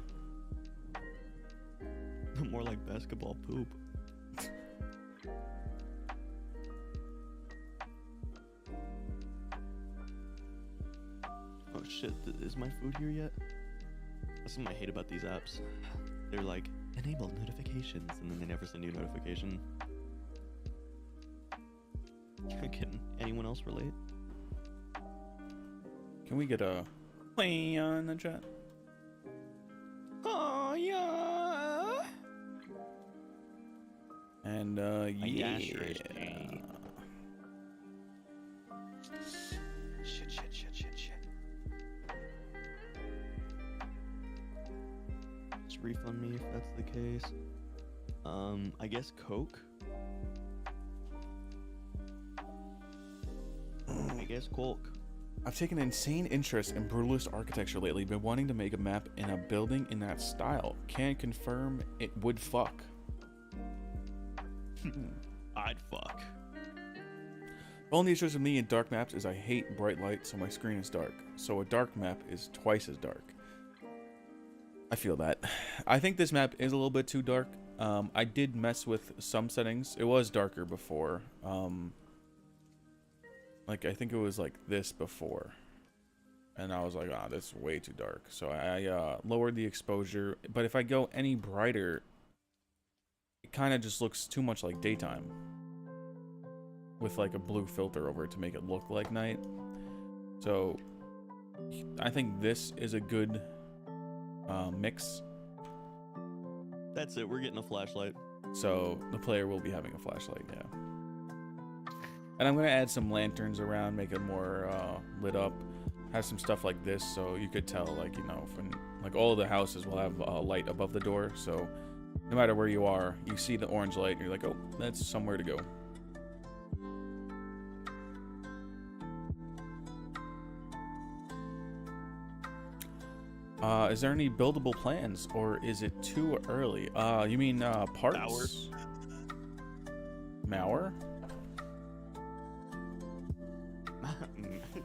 More like basketball poop. Oh shit, is my food here yet? That's something I hate about these apps. They're like, enable notifications, and then they never send you a notification. Can anyone else relate? Can we get a play on the chat? Oh yeah. And yeah. Shit. Just refund me if that's the case. I guess Coke. I guess Coke. I've taken an insane interest in brutalist architecture lately. Been wanting to make a map in a building in that style. Can't confirm it would fuck. I'd fuck. The only issue with me in dark maps is I hate bright light, so my screen is dark. So a dark map is twice as dark. I feel that. I think this map is a little bit too dark. I did mess with some settings. It was darker before. Like, I think it was like this before. And I was like, ah, this is way too dark. So I lowered the exposure. But if I go any brighter, it kind of just looks too much like daytime. With like a blue filter over it to make it look like night. So I think this is a good mix. That's it, we're getting a flashlight. So the player will be having a flashlight, yeah. And I'm gonna add some lanterns around, make it more lit up. Have some stuff like this, so you could tell, like, you know, when, like, all of the houses will have a light above the door, so no matter where you are, you see the orange light, and you're like, oh, that's somewhere to go. Is there any buildable plans, or is it too early? You mean parts? Mauer?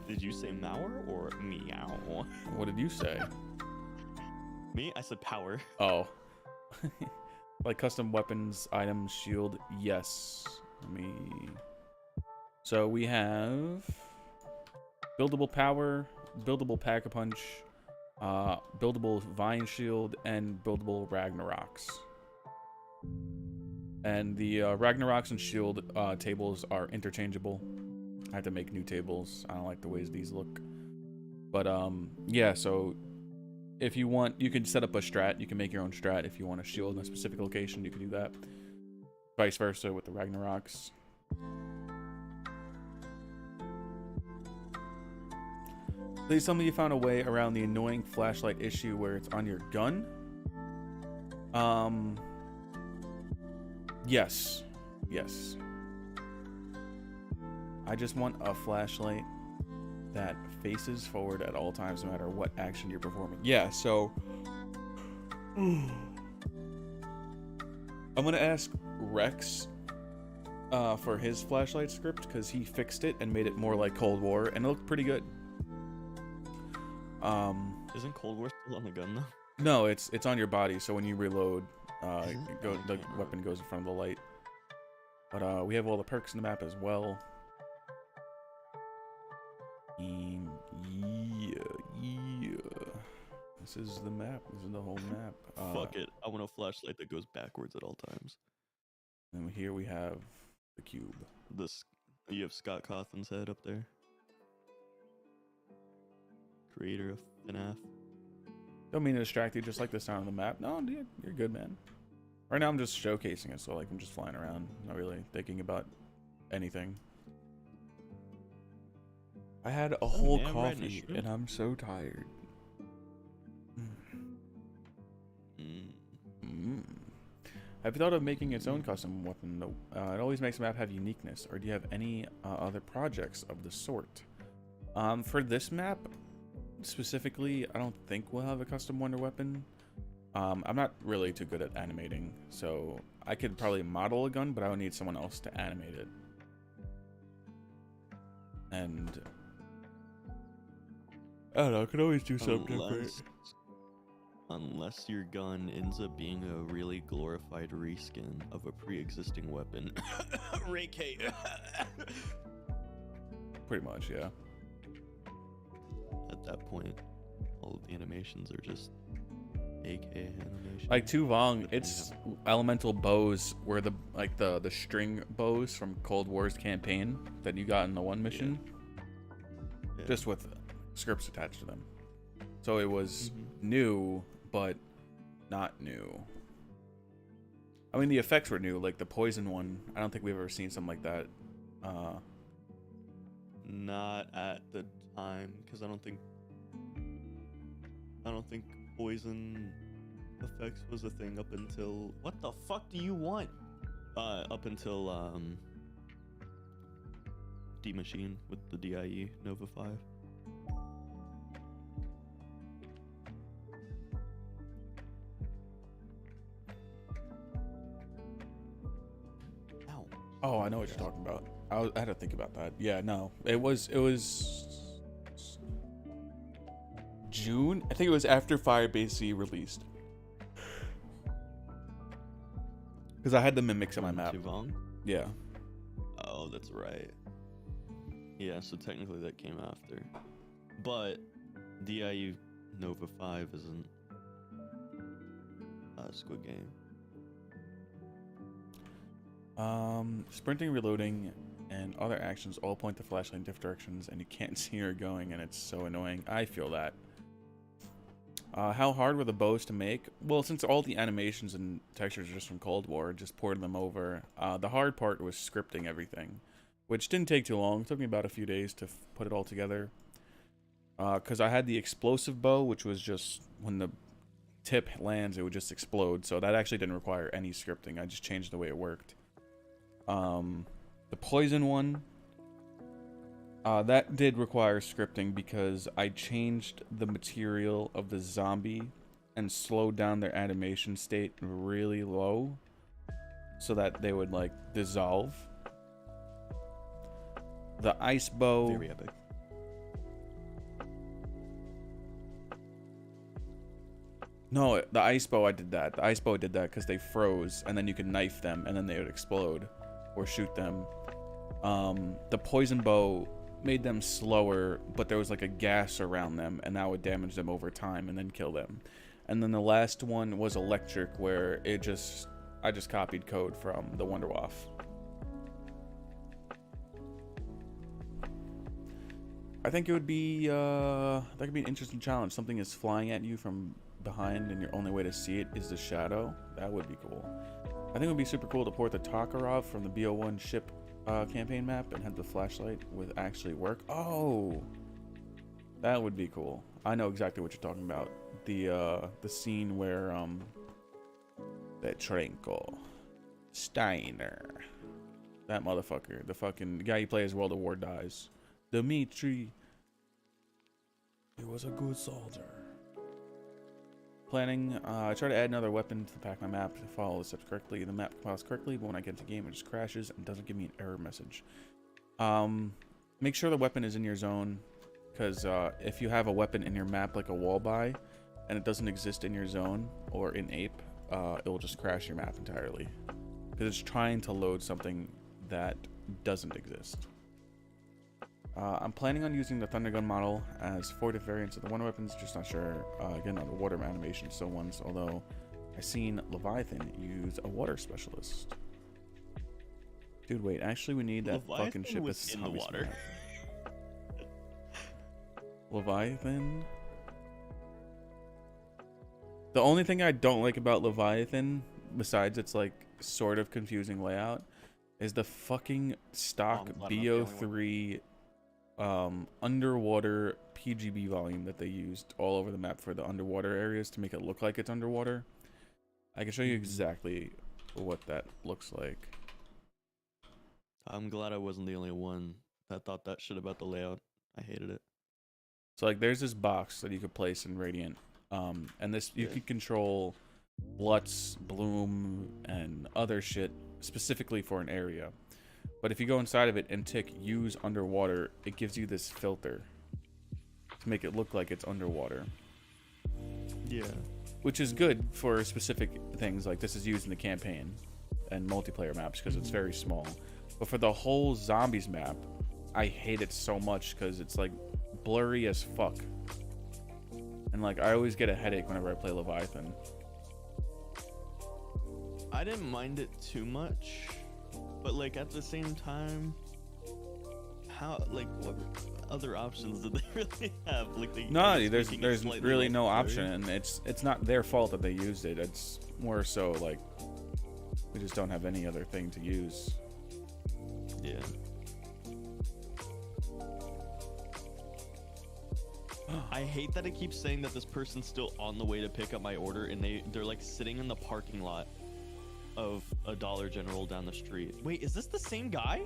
Did you say Mauer or meow? What did you say? Me? I said power. Oh. Like custom weapons, items, shield. Yes. Let me. So we have buildable power, buildable pack-a-punch, buildable vine shield, and buildable Ragnaroks. And the Ragnaroks and shield tables are interchangeable. I have to make new tables. I don't like the ways these look. But yeah, so if you want, you can set up a strat. You can make your own strat. If you want a shield in a specific location, you can do that. Vice versa with the Ragnaroks. Please tell me you found a way around the annoying flashlight issue where it's on your gun. Yes. Yes. I just want a flashlight that faces forward at all times, no matter what action you're performing. Yeah, so I'm gonna ask Rex for his flashlight script because he fixed it and made it more like Cold War, and it looked pretty good. Isn't Cold War still on the gun though? No, it's on your body, so when you reload, the weapon goes in front of the light. But we have all the perks in the map as well. Yeah. This is the map. This is the whole map. Fuck it. I want a flashlight that goes backwards at all times. And here we have the cube. You have Scott Cawthon's head up there. Creator of FNAF. Don't mean to distract you, just like the sound of the map. No, dude, you're good, man. Right now I'm just showcasing it, so like I'm just flying around, not really thinking about anything. I had a whole coffee and I'm so tired. Have you thought of making its own custom weapon? No. It always makes a map have uniqueness. Or do you have any other projects of the sort? For this map specifically, I don't think we'll have a custom wonder weapon. I'm not really too good at animating, so I could probably model a gun, but I would need someone else to animate it. And I don't know, I could always do something different. Unless your gun ends up being a really glorified reskin of a pre-existing weapon. Ray K. Pretty much, yeah. At that point, all of the animations are just AK animations. Like Tu Vong, it's elemental bows were the string bows from Cold War's campaign that you got in the one mission. Yeah. Just with scripts attached to them. So it was new, but not new. I mean, the effects were new, like the poison one. I don't think we've ever seen something like that. Not at the time, because I don't think poison effects was a thing up until what the fuck do you want? Up until D Machine with the DIE Nova 5. Ow. Oh, I know what you're talking about. I had to think about that. Yeah, no, it was June. I think it was after Firebase C released. Because I had the mimics on my map. Tuvong? Yeah. Oh, that's right. Yeah, so technically that came after. But DIU Nova 5 isn't Squid Game. Sprinting, reloading, and other actions all point the flashlight in different directions, and you can't see where you're going, and it's so annoying. I feel that. How hard were the bows to make? Well, since all the animations and textures are just from Cold War, just ported them over. The hard part was scripting everything, which didn't take too long. It took me about a few days to put it all together. Because I had the explosive bow, which was just when the tip lands, it would just explode. So that actually didn't require any scripting. I just changed the way it worked. The poison one, that did require scripting because I changed the material of the zombie and slowed down their animation state really low so that they would like dissolve. The ice bow, Very epic. no, the ice bow, I did that. The ice bow did that because they froze, and then you could knife them, and then they would explode or shoot them. The poison bow made them slower, but there was like a gas around them, and that would damage them over time and then kill them. And then the last one was electric, where I just copied code from the Wonderwaff. I think it would be that could be an interesting challenge. Something is flying at you from behind, and your only way to see it is the shadow. That would be cool. I think it would be super cool to port the Tokarov from the BO1 ship campaign map and have the flashlight with actually work. Oh, that would be cool. I know exactly what you're talking about. The scene where Petrenko Steiner, that motherfucker, the fucking guy you play as World of War dies. Dmitri, he was a good soldier. planning. I try to add another weapon to the pack my map to follow the steps correctly. The map compiles correctly, but when I get into game, it just crashes and doesn't give me an error message. Make sure the weapon is in your zone, because if you have a weapon in your map like a wall buy, and it doesn't exist in your zone or in Ape, it will just crash your map entirely, because it's trying to load something that doesn't exist. I'm planning on using the Thundergun model as 4 different variants of the Wonder Weapons, just not sure. Again, on the water animation still ones, although I've seen Leviathan use a water specialist. Dude, wait, actually we need that Leviathan fucking ship was in the water. Leviathan? The only thing I don't like about Leviathan, besides its like sort of confusing layout, is the fucking stock BO3 underwater PGB volume that they used all over the map for the underwater areas to make it look like it's underwater. I can show you exactly what that looks like. I'm glad I wasn't the only one that thought that shit about the layout. I hated it. So like there's this box that you could place in Radiant, and this you could control Lutz, Bloom, and other shit specifically for an area. But if you go inside of it and tick use underwater, it gives you this filter to make it look like it's underwater. Yeah. Which is good for specific things, like this is used in the campaign and multiplayer maps because it's very small. But for the whole zombies map, I hate it so much because it's like blurry as fuck. And like I always get a headache whenever I play Leviathan. I didn't mind it too much. But like at the same time, how like what other options did they really have? Like there's really no option, and it's not their fault that they used it. It's more so like we just don't have any other thing to use. Yeah. I hate that it keeps saying that this person's still on the way to pick up my order, and they're like sitting in the parking lot of a Dollar General down the street. Wait, is this the same guy?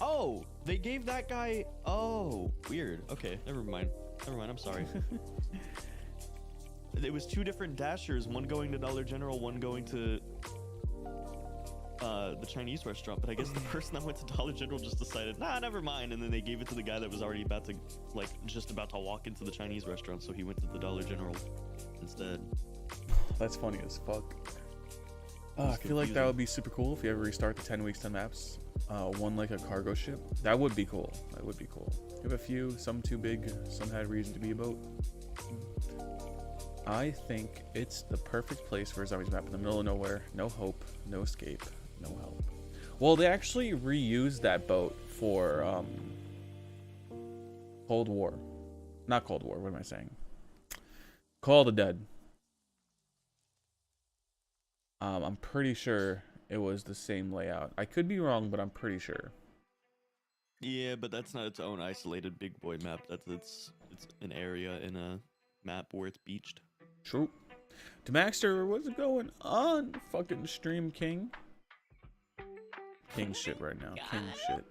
Oh, they gave that guy. Oh, weird. Okay, never mind. I'm sorry. It was 2 different dashers, one going to Dollar General, one going to the Chinese restaurant. But I guess the person that went to Dollar General just decided, nah, never mind, and then they gave it to the guy that was already about to just about to walk into the Chinese restaurant, so he went to the Dollar General instead. That's funny as fuck. I feel like that would be super cool if you ever restart the 10 weeks 10 maps. One like a cargo ship. That would be cool. That would be cool. You have a few, some too big, some had reason to be a boat. I think it's the perfect place for a zombies map in the middle of nowhere. No hope, no escape, no help. Well, they actually reused that boat for Cold War. Not Cold War, what am I saying? Call of the Dead. I'm pretty sure it was the same layout. I could be wrong, but I'm pretty sure. Yeah, but that's not its own isolated big boy map. It's an area in a map where it's beached. True. Demaxter, what's going on? Fucking stream king. King shit right now. King shit.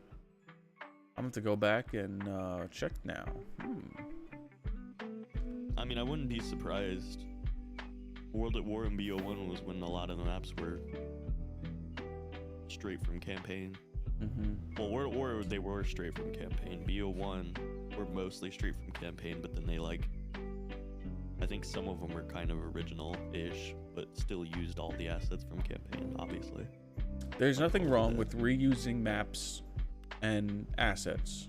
I'm gonna have to go back and check now. I mean, I wouldn't be surprised. World at War and BO1 was when a lot of the maps were straight from campaign. Well, World at War, they were straight from campaign. BO1 were mostly straight from campaign, but then they I think some of them were kind of original-ish, but still used all the assets from campaign, obviously. There's nothing wrong with reusing maps and assets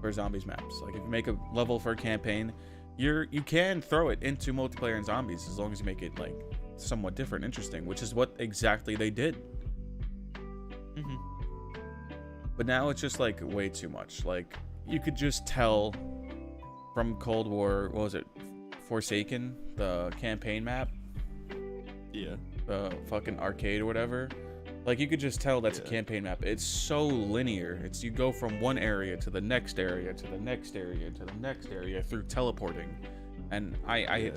for zombies maps. Like if you make a level for a campaign, you can throw it into multiplayer and zombies as long as you make it like somewhat different, interesting, which is what exactly they did. But now it's just like way too much. Like you could just tell from Cold War, what was it, Forsaken, the campaign map? Yeah. The fucking arcade or whatever. Like you could just tell that's a campaign map. It's so linear. It's you go from one area to the next area to the next area to the next area through teleporting. And I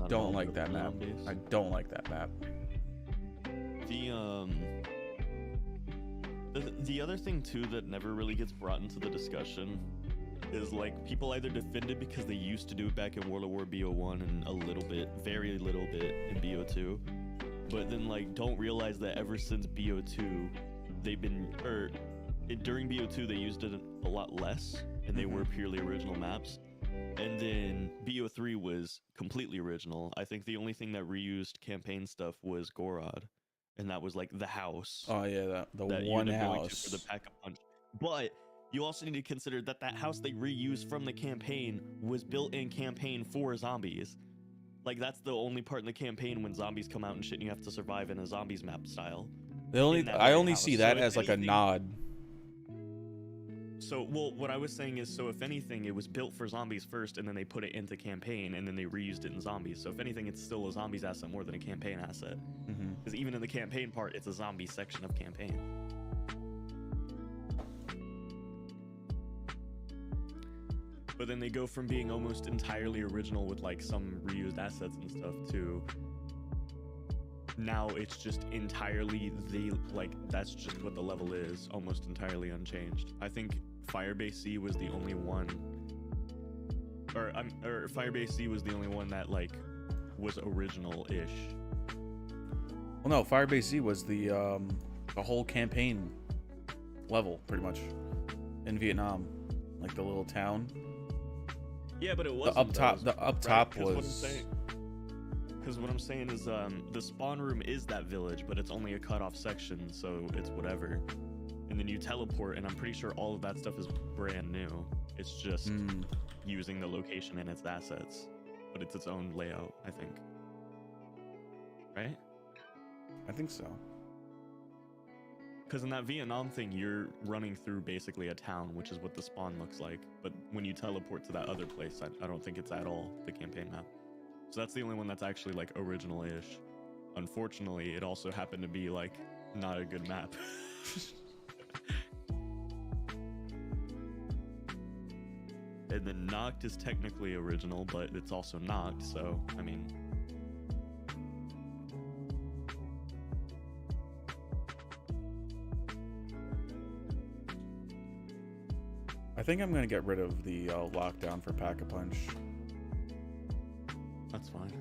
don't like that map. I don't like that map. The other thing too that never really gets brought into the discussion is like people either defend it because they used to do it back in World of War BO1 and a little bit, very little bit in BO2, but then like don't realize that ever since BO2, they've been, during BO2 they used it a lot less, and they were purely original maps. And then BO3 was completely original. I think the only thing that reused campaign stuff was Gorod, and that was like the house. Oh yeah, the that one you end up going to house. for the pack-a-punch. But you also need to consider that that house they reused from the campaign was built in campaign for zombies. Like that's the only part in the campaign when zombies come out and shit, and you have to survive in a zombies map style. I only see that as like a nod. So, well, what I was saying is, so if anything, it was built for zombies first, and then they put it into campaign, and then they reused it in zombies. So if anything, it's still a zombies asset more than a campaign asset. Because even in the campaign part, it's a zombie section of campaign. But then they go from being almost entirely original with like some reused assets and stuff to now it's just entirely that's just what the level is, almost entirely unchanged. I think Firebase C was the only one, or Firebase C was the only one that like was original-ish. Well, no, Firebase C was the whole campaign level pretty much in Vietnam, like the little town. Yeah, but it wasn't. The up top was. Because what I'm saying is, the spawn room is that village, but it's only a cut-off section, so it's whatever. And then you teleport, and I'm pretty sure all of that stuff is brand new. It's just using the location and its assets, but it's its own layout, I think. Right? I think so. Because in that Vietnam thing, you're running through basically a town, which is what the spawn looks like. But when you teleport to that other place, I don't think it's at all the campaign map. So that's the only one that's actually like original-ish. Unfortunately, it also happened to be like not a good map. And then Knocked is technically original, but it's also Knocked, so I mean. I think I'm gonna get rid of the lockdown for Pack-a-Punch. That's fine.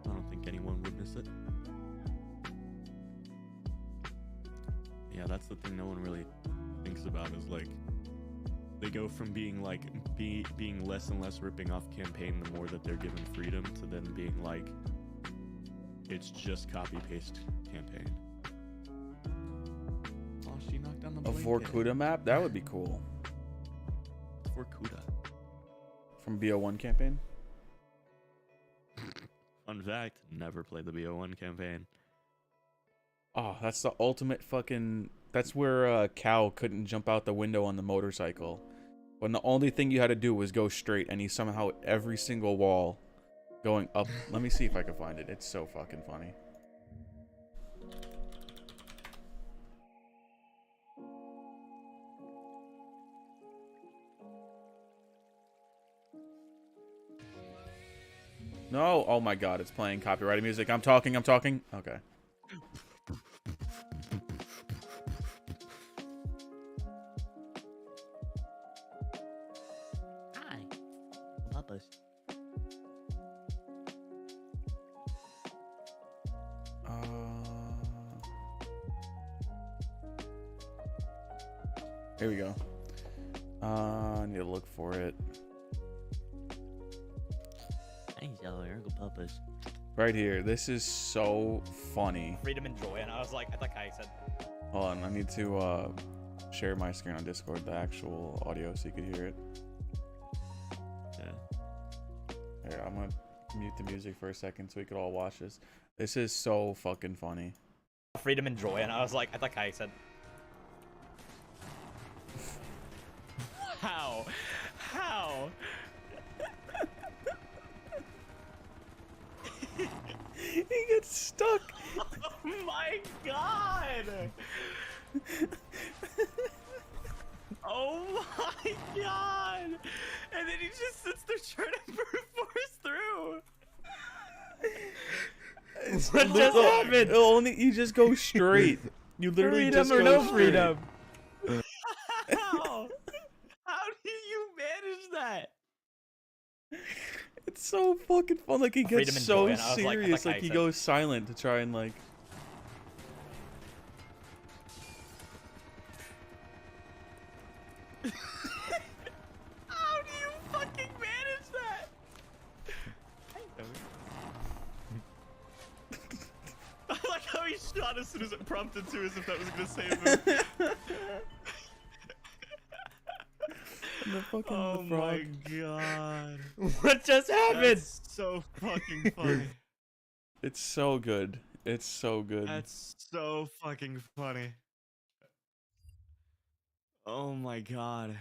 I don't think anyone would miss it. Yeah, that's the thing no one really thinks about is like they go from being like being less and less ripping off campaign the more that they're given freedom to then being like it's just copy paste campaign. Oh, she knocked down the A Vorkuta map? That would be cool. Vorkuta. From BO1 campaign? Fun fact, never played the BO1 campaign. Oh, that's the ultimate fucking... That's where Cow couldn't jump out the window on the motorcycle. When the only thing you had to do was go straight, and he somehow hit every single wall going up. Let me see if I can find it. It's so fucking funny. No, oh my god, it's playing copyrighted music. I'm talking. Okay. Hi. Help us. Here we go. I need to look for it. Right here. This is so funny. Freedom and joy, and I was like I said. Hold on, I need to share my screen on Discord, the actual audio, so you could hear it. Yeah. Here, I'm gonna mute the music for a second so we could all watch this. This is so fucking funny. Freedom and joy, and I was like I said. How? He gets stuck. Oh my god! Oh my god! And then he just sits there trying to brute force through. What just happened? Only you just go straight. You literally Freedom just or go no straight. freedom? How? that? It's so fucking fun. Like he Freedom gets and so joy, and I was like, I serious. thought Like Kai he said- goes silent to try and like. How do you fucking manage that? I like how he shot as soon as it prompted to, as if that was gonna save him. And the fucking Oh the frog. my god. What just happened? That's so fucking funny. It's so good. It's so good. That's so fucking funny. Oh my god.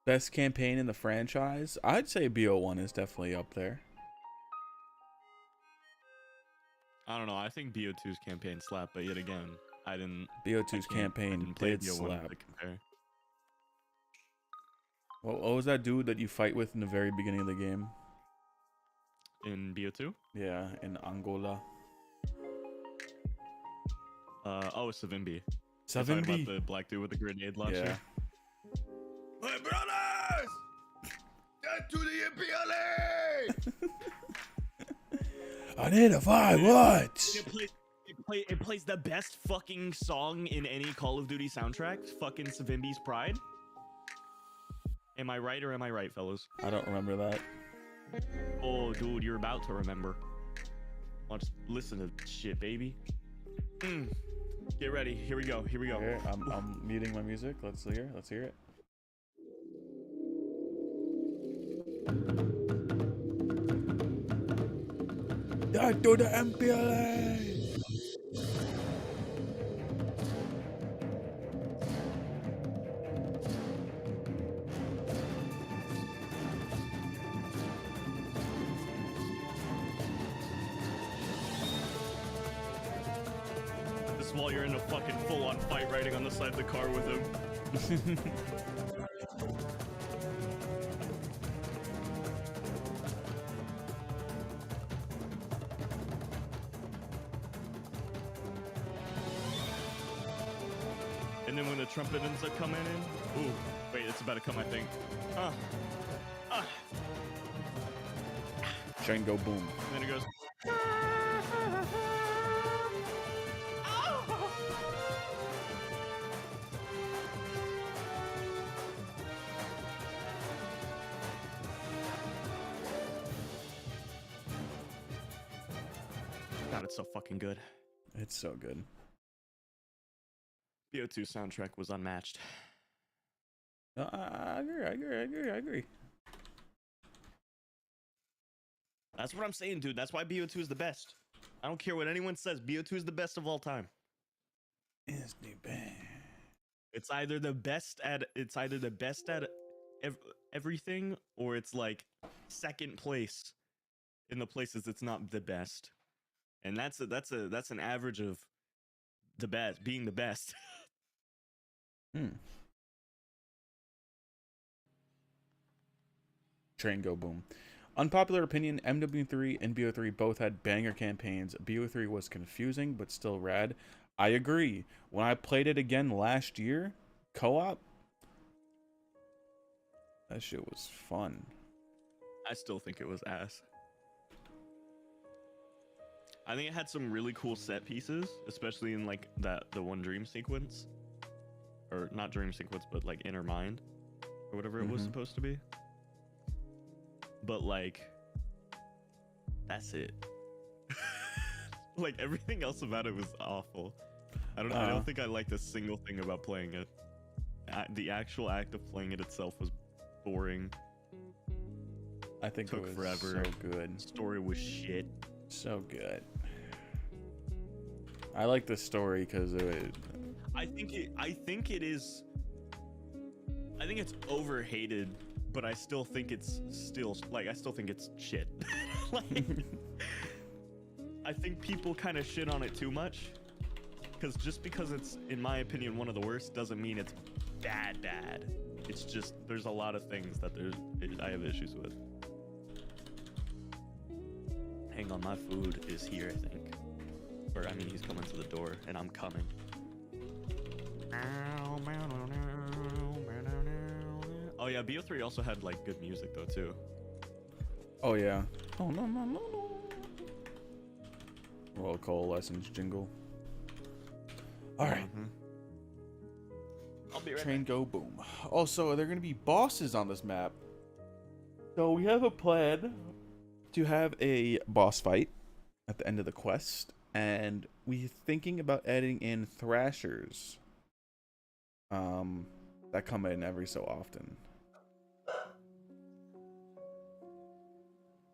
Best campaign in the franchise? I'd say BO1 is definitely up there. I don't know. I think BO2's campaign slapped, but yet again, I didn't. BO2's campaign play did BO1 slap. to compare. What was that dude that you fight with in the very beginning of the game? In BO2? Yeah, in Angola. Oh, Savimbi. 70. About the black dude with the grenade launcher. Yeah. My brothers! Get to the MPLA! I need to find what? It plays the best fucking song in any Call of Duty soundtrack. Fucking Savimbi's Pride. Am I right or am I right, fellas? I don't remember that. Oh, dude, you're about to remember. Watch, listen to shit, baby. Get ready. Here we go. Here we go. Here, I'm muting my music. Let's hear. Let's hear it. Back to the MPLA. This is while you're in a fucking full-on fight riding on the side of the car with him. And then when the trumpet ends up coming in, ooh, wait, it's about to come, I think. Train go boom. And then it goes. God, it's so fucking good. It's so good. BO2 soundtrack was unmatched. No, I agree. That's what I'm saying, dude. That's why BO2 is the best. I don't care what anyone says. BO2 is the best of all time. It's the best. It's either the best at everything, or it's like second place in the places it's not the best. And that's an average of the best being the best. Train go boom. Unpopular opinion, MW3 and BO3 both had banger campaigns. BO3 was confusing, but still rad. I agree. When I played it again last year, co-op, that shit was fun. I still think it was ass. I think it had some really cool set pieces, especially in like the one dream sequence. Or not dream sequence, but like inner mind. Or whatever it was supposed to be. But like, that's it. Like everything else about it was awful. I don't think I liked a single thing about playing it. The actual act of playing it itself was boring. I think Took it was forever. so good. Story was shit. So good. I like the story because I think it's overhated, but I still think it's shit. Like, I think people kind of shit on it too much, because just because it's, in my opinion, one of the worst doesn't mean it's bad. It's just there's a lot of things that I have issues with. Hang on, my food is here, I think. Or I mean, he's coming to the door, and I'm coming. Oh yeah, BO3 also had like good music though too. Oh yeah. Oh no no no no. Well, coalescence jingle. All right. I'll be right Train go boom. Also, there are gonna be bosses on this map. So we have a plan to have a boss fight at the end of the quest, and we're thinking about adding in thrashers. That come in every so often.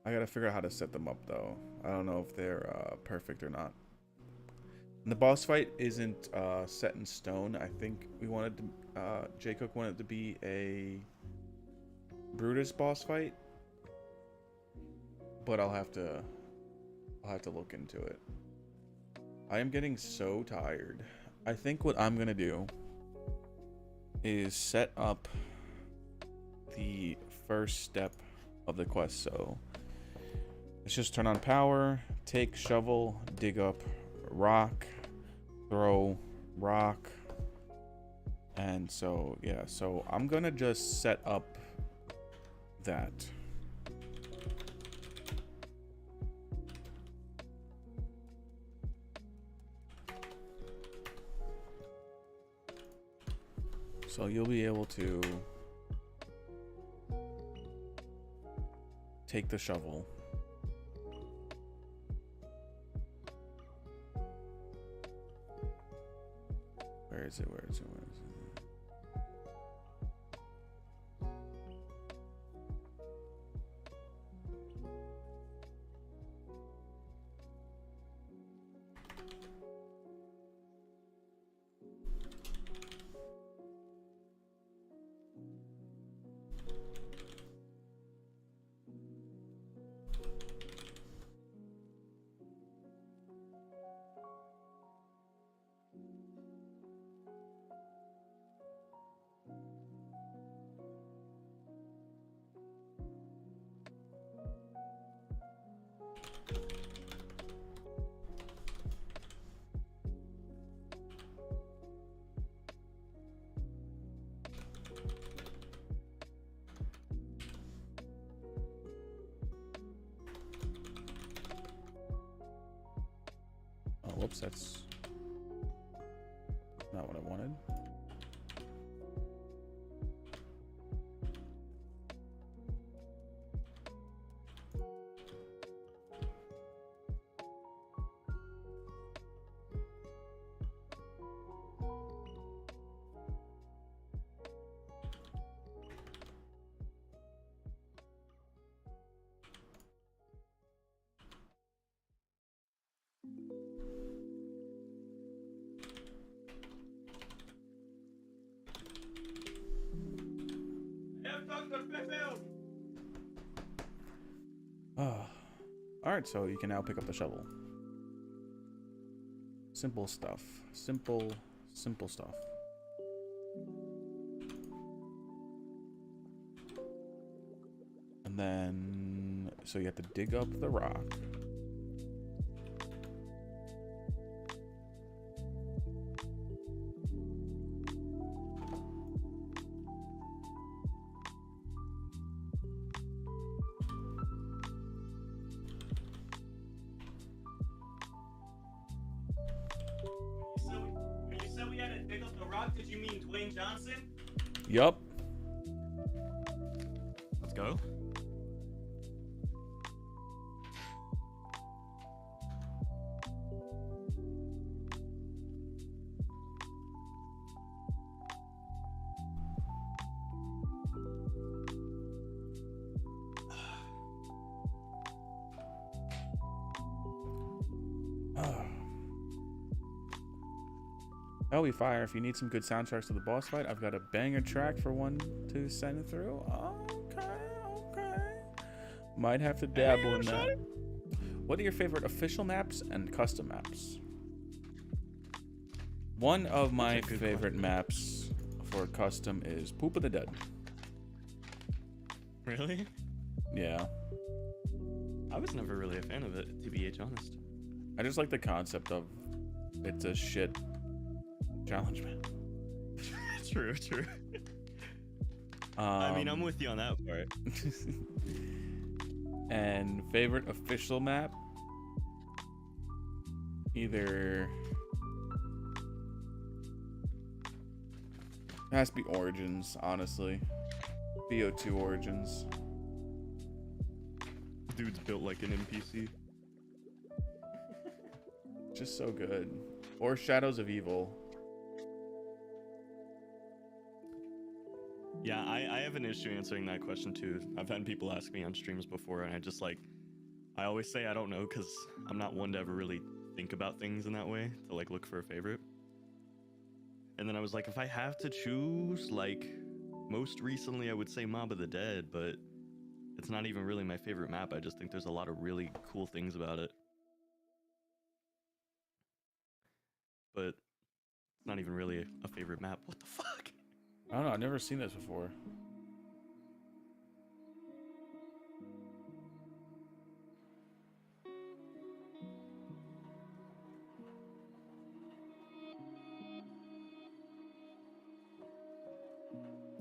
I gotta figure out how to set them up though. I don't know if they're perfect or not. And the boss fight isn't set in stone. I think we wanted to, J-Cook wanted to be a Brutus boss fight, but I'll have to look into it. I am getting so tired. I think what I'm gonna do is set up the first step of the quest. So let's just turn on power, take shovel, dig up rock, throw rock, and so yeah, so I'm gonna just set up that. So you'll be able to take the shovel. Where is it? Where is it? Where is it? Oh, whoops, that's not what I wanted. Alright, so you can now pick up the shovel. Simple stuff. Simple stuff. And then, so you have to dig up the rock. Did you mean Dwayne Johnson? Yup. Let's go. Oh, we fire. If you need some good soundtracks to the boss fight, I've got a banger track for one to send through. Okay. Might have to dabble in that. What are your favorite official maps and custom maps? One of my favorite maps for custom is Poop of the Dead. Really? Yeah. I was never really a fan of it, to be honest. I just like the concept of it's a shit challenge map. True. I mean, I'm with you on that part. And favorite official map? Either it has to be Origins, honestly. BO2 Origins. Dude's built like an NPC. Just so good. Or Shadows of Evil. Yeah, I have an issue answering that question too. I've had people ask me on streams before, and I always say I don't know because I'm not one to ever really think about things in that way, to like look for a favorite. And then I was like, if I have to choose, like most recently I would say Mob of the Dead, but it's not even really my favorite map. I just think there's a lot of really cool things about it. But it's not even really a favorite map. What the fuck? I don't know, I've never seen this before.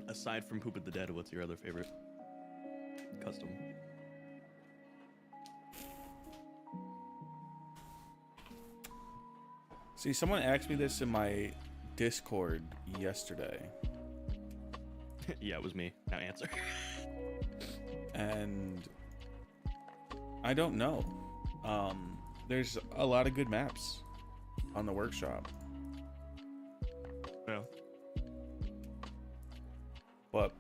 Aside from Poop of the Dead, what's your other favorite custom? See, someone asked me this in my Discord yesterday. Yeah, it was me. Now answer. And I don't know. There's a lot of good maps on the workshop. Yeah. But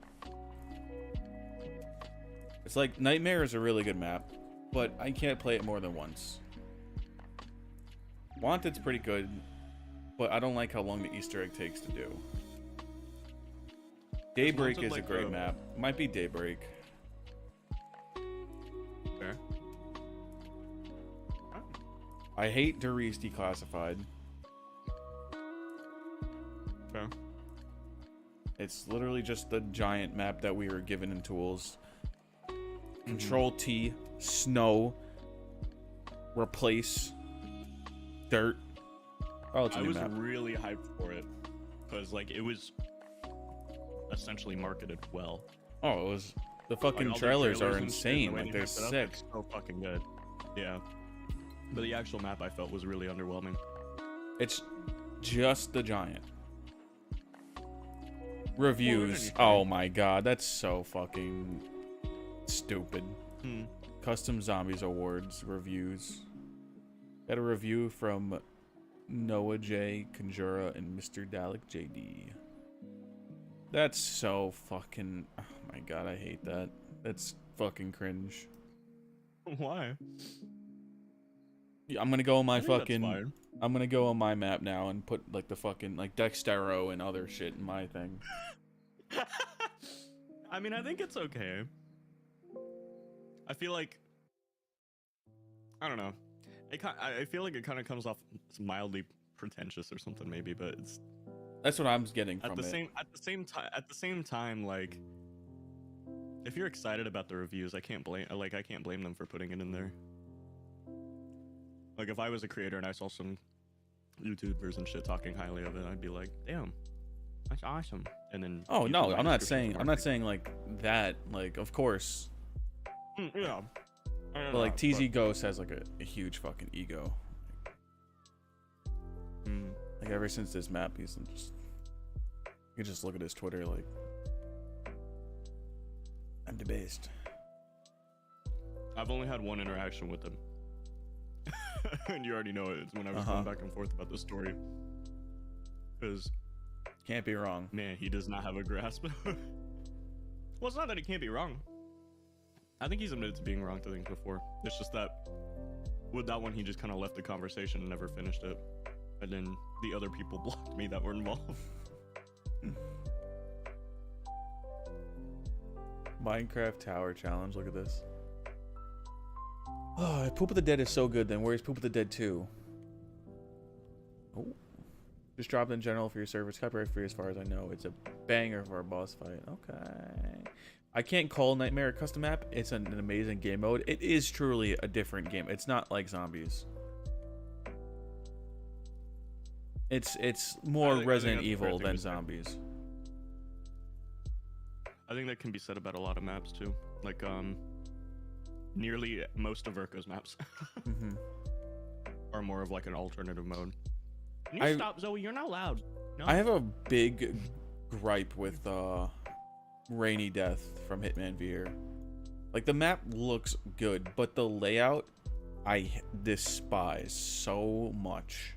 it's like Nightmare is a really good map, but I can't play it more than once. Wanted's pretty good, but I don't like how long the Easter egg takes to do. Daybreak is a great map. Might be Daybreak. Fair. I hate Doris Declassified. Fair. It's literally just the giant map that we were given in tools. Control T, snow, replace, dirt. Oh, it's a I new was map. really hyped for it because like it was essentially marketed well. Oh, it was. The fucking Like, all the trailers are and shit, insane. the way Like they they're hyped it up, sick. it's so fucking good. Yeah. But the actual map I felt was really underwhelming. It's just the giant. Reviews. anything. Oh my god, that's so fucking stupid. Custom Zombies Awards reviews. Got a review from Noah J, Conjura, and Mr. Dalek JD. That's so fucking. Oh my god, I hate that. That's fucking cringe. Why? Yeah, I'm gonna go on my I think that's fucking. fine. I'm gonna go on my map now and put like the fucking like Dextero and other shit in my thing. I mean, I think it's okay. I feel like I don't know. I feel like it kind of comes off as mildly pretentious or something, maybe, but it's That's what I'm getting from at the same time, like if you're excited about the reviews, I can't blame them for putting it in there. Like if I was a creator and I saw some YouTubers and shit talking highly of it, I'd be like, damn, that's awesome. And then Oh you no, put my I'm not description saying market. like that. Like of course, Yeah. but like TZ Ghost has like a huge fucking ego. Like ever since this map, he's just you can just look at his Twitter like I'm debased. I've only had one interaction with him. And you already know it. It's when I was going back and forth about the story. Because Can't be wrong. man, he does not have a grasp. Well, it's not that he can't be wrong. I think he's admitted to being wrong to things before. It's just that with that one, he just kind of left the conversation and never finished it. And then the other people blocked me that were involved. Minecraft Tower Challenge. Look at this. Oh, if Poop of the Dead is so good, then where's Poop of the Dead 2? Oh. Just drop it in general for your server. It's copyright free as far as I know. It's a banger for our boss fight. Okay. I can't call Nightmare a custom map. It's an amazing game mode. It is truly a different game. It's not like zombies. It's more I think Resident that's a fair Evil thing than to say. zombies. I think that can be said about a lot of maps too. Like nearly most of Urko's maps are more of like an alternative mode. Can you stop, Zoe? You're not loud. No? I have a big gripe with Rainy Death from Hitman VR. Like, the map looks good, but the layout I despise so much.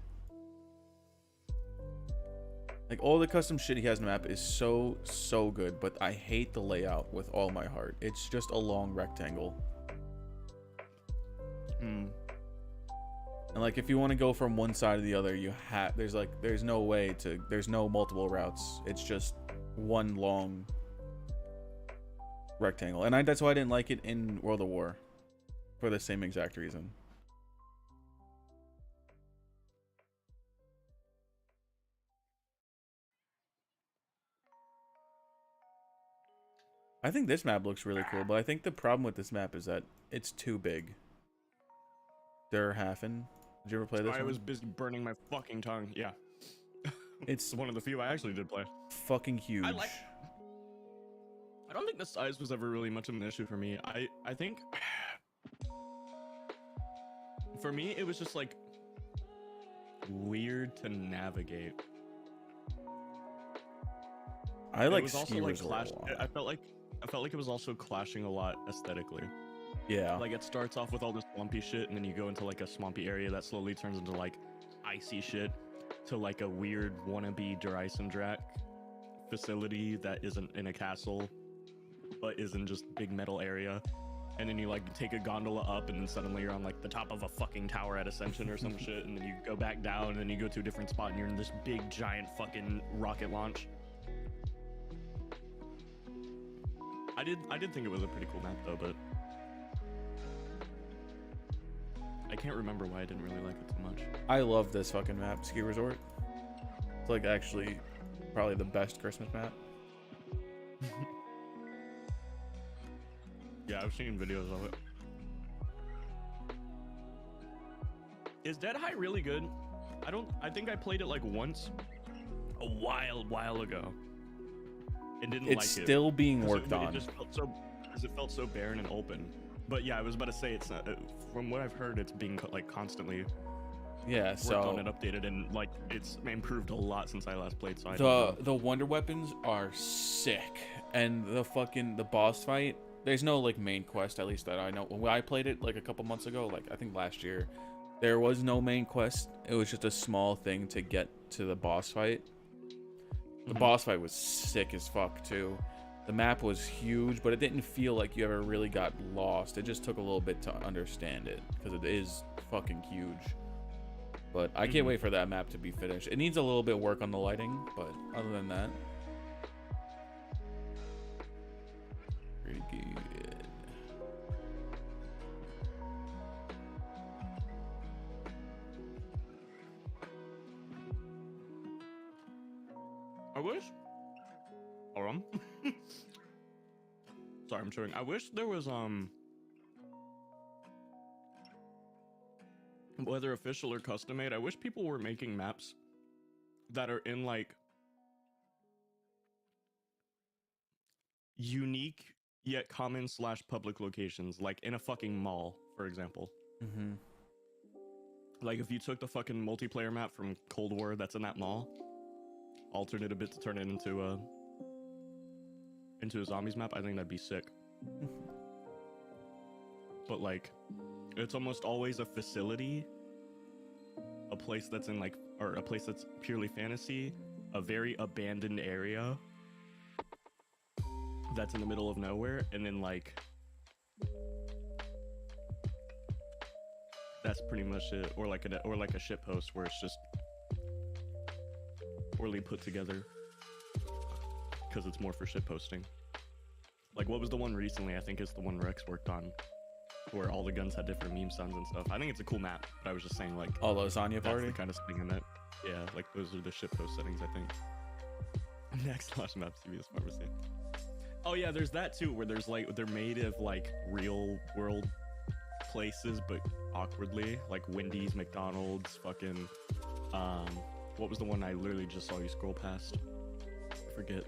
Like, all the custom shit he has in the map is so good, but I hate the layout with all my heart. It's just a long rectangle. And like, if you want to go from one side to the other, there's no way to, there's no multiple routes. It's just one long rectangle. And that's why I didn't like it in World of War, for the same exact reason. I think this map looks really cool, but I think the problem with this map is that it's too big. Der Hafen. Did you ever play this one? I was busy burning my fucking tongue. Yeah. It's one of the few I actually did play. Fucking huge. I don't think the size was ever really much of an issue for me. I think for me it was just like weird to navigate. I like skewers a lot. I felt like it was also clashing a lot aesthetically. Yeah. Like, it starts off with all this swampy shit, and then you go into like a swampy area that slowly turns into like icy shit, to like a weird wannabe Der Eisendrache facility that isn't in a castle, but is in just big metal area. And then you like take a gondola up, and then suddenly you're on like the top of a fucking tower at Ascension or some shit, and then you go back down, and then you go to a different spot, and you're in this big giant fucking rocket launch. I did think it was a pretty cool map though, but I can't remember why I didn't really like it too much. I love this fucking map, Ski Resort. It's like actually probably the best Christmas map. Yeah, I've seen videos of it. Is Dead High really good? I think I played it like once a while ago. And didn't It's like it. still being worked It on. just felt so, because it felt so barren and open. But yeah, I was about to say, it's not, from what I've heard, it's being like constantly Yeah, so worked on and updated, and like it's improved a lot since I last played. So I don't know. the wonder weapons are sick, and the boss fight. There's no like main quest, at least that I know. When I played it like a couple months ago, like I think last year, there was no main quest. It was just a small thing to get to the boss fight. The boss fight was sick as fuck too. The map was huge, but it didn't feel like you ever really got lost. It just took a little bit to understand it, because it is fucking huge. But I can't wait for that map to be finished. It needs a little bit of work on the lighting, but other than that, pretty good. I wish. Hold on. Sorry, I'm chewing. I wish there was whether official or custom made, I wish people were making maps that are in like unique yet common / public locations, like in a fucking mall, for example. Like if you took the fucking multiplayer map from Cold War that's in that mall, altered it a bit to turn it into a zombies map, I think that'd be sick. But like, it's almost always a facility, a place that's in like, or a place that's purely fantasy, a very abandoned area that's in the middle of nowhere, and then like, that's pretty much it. Or like a shit post where it's just poorly put together because it's more for shit posting. Like, what was the one recently? I think it's the one Rex worked on, where all the guns had different meme sons and stuff. I think it's a cool map, but I was just saying, like, Oh, Lasagna that's Party? the kind of thing in it. Yeah, like those are the shit post settings, I think. Next / maps CVS Pharmacy. Oh yeah, there's that too, where there's like, they're made of like real world places, but awkwardly, like Wendy's, McDonald's, fucking what was the one I literally just saw you scroll past? I forget.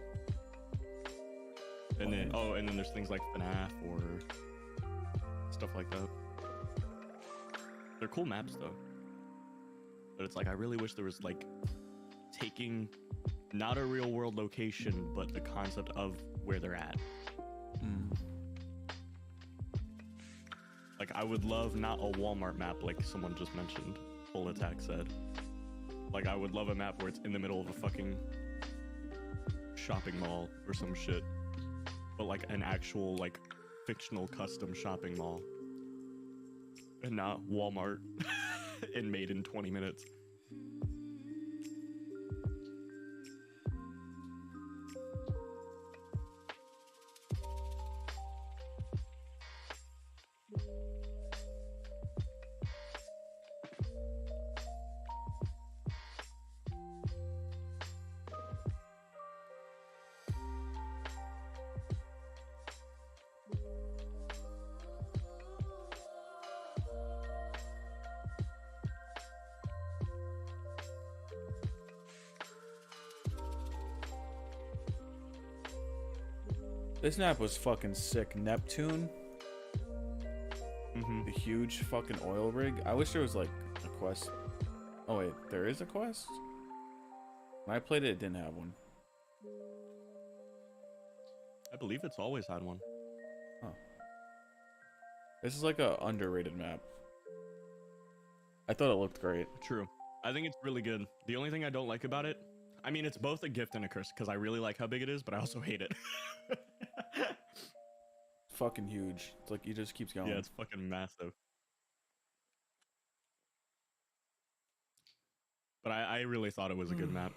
And then and then there's things like FNAF or stuff like that. They're cool maps though. But it's like I really wish there was like taking not a real world location, but the concept of where they're at. Like I would love not a Walmart map like someone just mentioned, Full Attack said. Like I would love a map where it's in the middle of a fucking shopping mall or some shit. But like an actual like fictional custom shopping mall. And not Walmart and made in 20 minutes. This map was fucking sick. Neptune. Mm-hmm. The huge fucking oil rig. I wish there was like a quest. Oh wait, there is a quest? When I played it, it didn't have one. I believe it's always had one. Oh. This is like a underrated map. I thought it looked great. True. I think it's really good. The only thing I don't like about it, I mean, it's both a gift and a curse because I really like how big it is, but I also hate it. Fucking huge. It's like it just keeps going. Yeah, it's fucking massive. But I really thought it was a good map.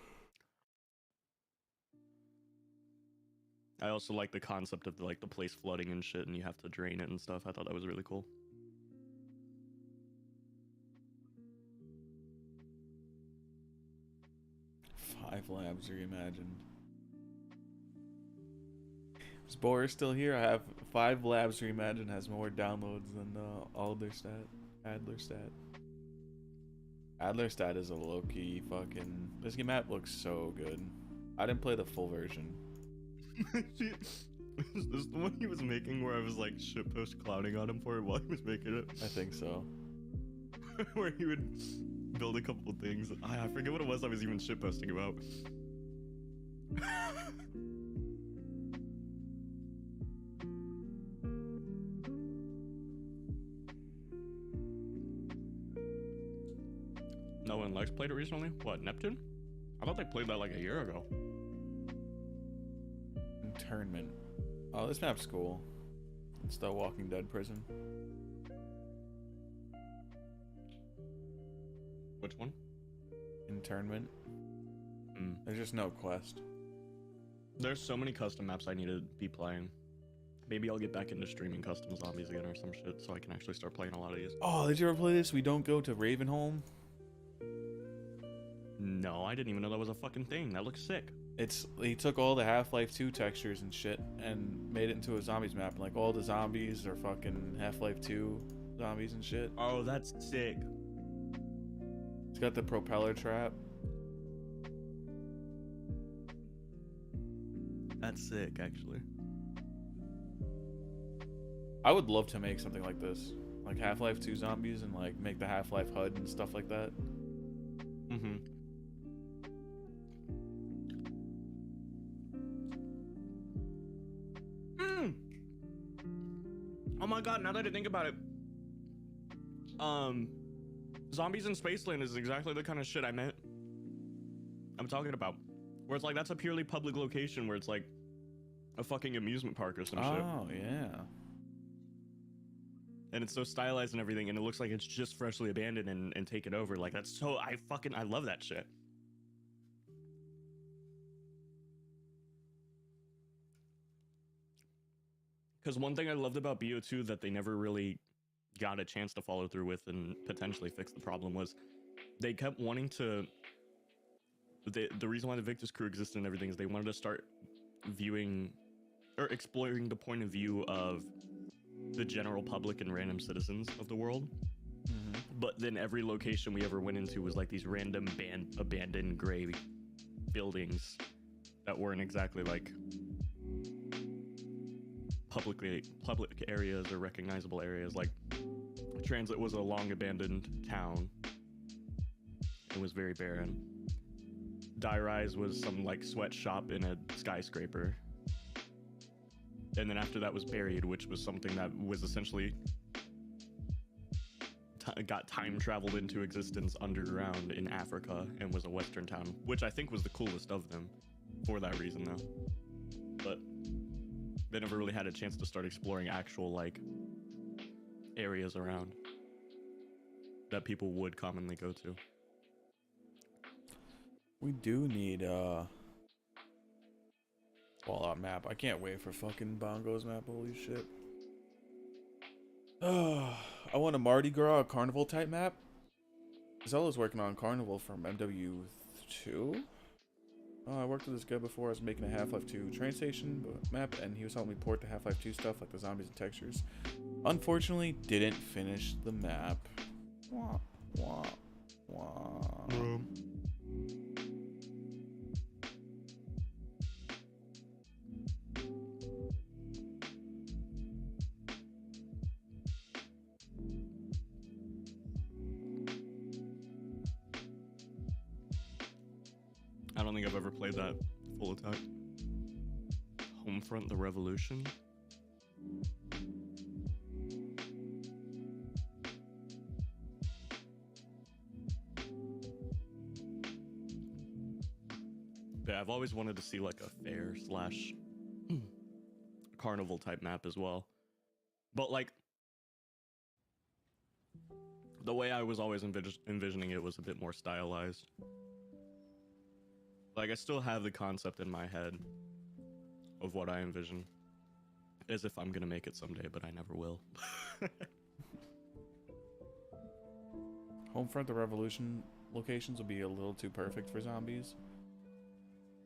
I also like the concept of like the place flooding and shit, and you have to drain it and stuff. I thought that was really cool. Five labs reimagined. Is Boris still here? I have 5 labs reimagined, has more downloads than Adlerstat. Adlerstat is a low-key fucking... This game map looks so good. I didn't play the full version. Is this the one he was making where I was like shitpost clouding on him for it while he was making it? I think so. Where he would build a couple of things. I forget what it was I was even shitposting about. No one Lex played it recently? What, Neptune? I thought they played that like a year ago. Internment. Oh, this map's cool. It's the Walking Dead prison. Which one? Internment. There's just no quest. There's so many custom maps I need to be playing. Maybe I'll get back into streaming custom zombies again or some shit so I can actually start playing a lot of these. Oh, did you ever play this? We don't go to Ravenholm? No, I didn't even know that was a fucking thing. That looks sick. He took all the Half-Life 2 textures and shit and made it into a zombies map. Like all the zombies are fucking Half-Life 2 zombies and shit. Oh, that's sick. It's got the propeller trap. That's sick, actually. I would love to make something like this. Like Half-Life 2 zombies and like make the Half-Life HUD and stuff like that. Mm-hmm. Oh my god, now that I think about it. Zombies in Spaceland is exactly the kind of shit I'm talking about. Where it's like, that's a purely public location where it's like a fucking amusement park or some shit. Oh, yeah. And it's so stylized and everything, and it looks like it's just freshly abandoned and taken over. Like, that's so, I love that shit. Because one thing I loved about BO2 that they never really got a chance to follow through with and potentially fix the problem was they kept wanting to... The reason why the Victus crew existed and everything is they wanted to start viewing or exploring the point of view of the general public and random citizens of the world. Mm-hmm. But then every location we ever went into was like these random abandoned gray buildings that weren't exactly like public areas or recognizable areas. Like Transit was a long abandoned town. It was very barren. Die Rise was some like sweatshop in a skyscraper. And then after that was Buried, which was something that was essentially got time traveled into existence underground in Africa and was a western town, which I think was the coolest of them for that reason though. But they never really had a chance to start exploring actual like areas around that people would commonly go to. We do need Fallout map. I can't wait for fucking Bongo's map. Holy shit. I want a Mardi Gras Carnival type map. Zella's working on Carnival from MW2. I worked with this guy before. I was making a Half-Life 2 train station map, and he was helping me port the Half-Life 2 stuff like the zombies and textures. Unfortunately, didn't finish the map. Wah, wah, wah. I don't think I've ever played that full attack. Homefront: The Revolution. But I've always wanted to see like a fair slash carnival type map as well. But like the way I was always envisioning it was a bit more stylized. Like, I still have the concept in my head of what I envision, as if I'm gonna make it someday, but I never will. Homefront: The Revolution locations will be a little too perfect for zombies.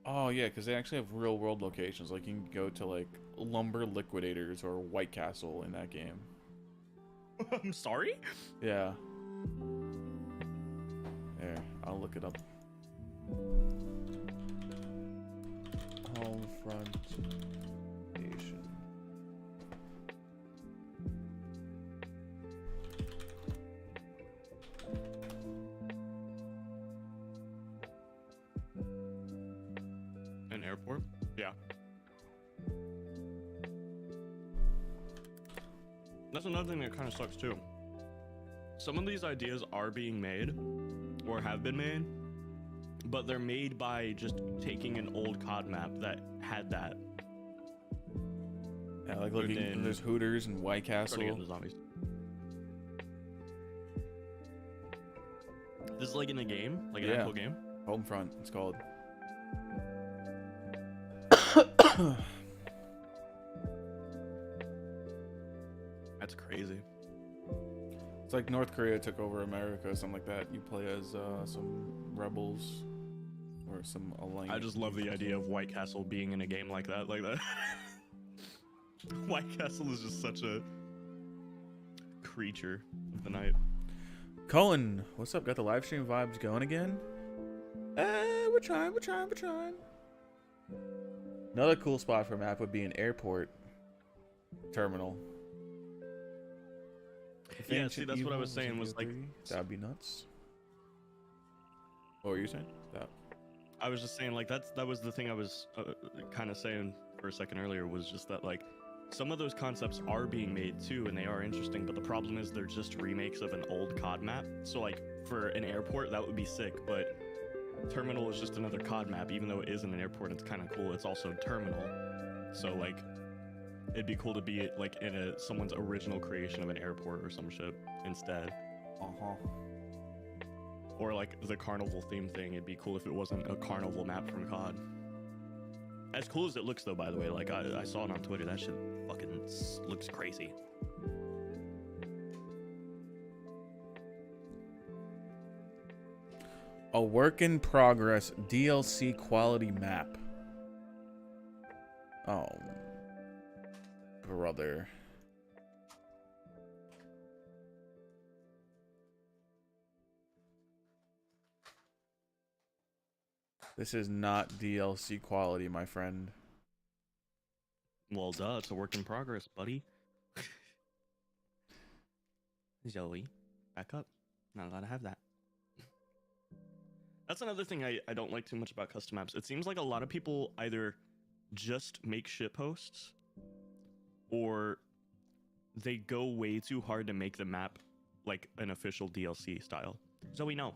Oh yeah, because they actually have real world locations. Like, you can go to like Lumber Liquidators or White Castle in that game. I'm sorry? Yeah. There, I'll look it up. Homefront Nation. An airport? Yeah. That's another thing that kind of sucks too. Some of these ideas are being made, or have been made, but they're made by just taking an old COD map that had that. Yeah, like looking, there's Hooters and White Castle. Zombies. This is like in a game? Like an actual game? Homefront, it's called. That's crazy. It's like North Korea took over America or something like that. You play as some rebels or some alliance. I just love the idea of White Castle being in a game like that. White Castle is just such a creature of the night. Cohen, what's up? Got the live stream vibes going again? We're trying. Another cool spot for a map would be an airport terminal. Yeah, see, that's what I was saying, was like... That'd be nuts. What were you saying? I was just saying, like, that was the thing I was kind of saying for a second earlier, was just that, like, some of those concepts are being made too, and they are interesting, but the problem is they're just remakes of an old COD map. So, like, for an airport, that would be sick, but terminal is just another COD map. Even though it isn't an airport, it's kind of cool. It's also terminal. So, like, it'd be cool to be, like, in someone's original creation of an airport or some shit instead. Or, like, the carnival theme thing. It'd be cool if it wasn't a carnival map from COD. As cool as it looks, though, by the way. Like, I saw it on Twitter. That shit fucking looks crazy. A work in progress DLC quality map. Oh, brother. This is not DLC quality, my friend. Well, duh, it's a work in progress, buddy. Zoe, back up. Not allowed to have that. That's another thing I don't like too much about custom maps. It seems like a lot of people either just make shitposts or they go way too hard to make the map like an official DLC style. Zoe, no.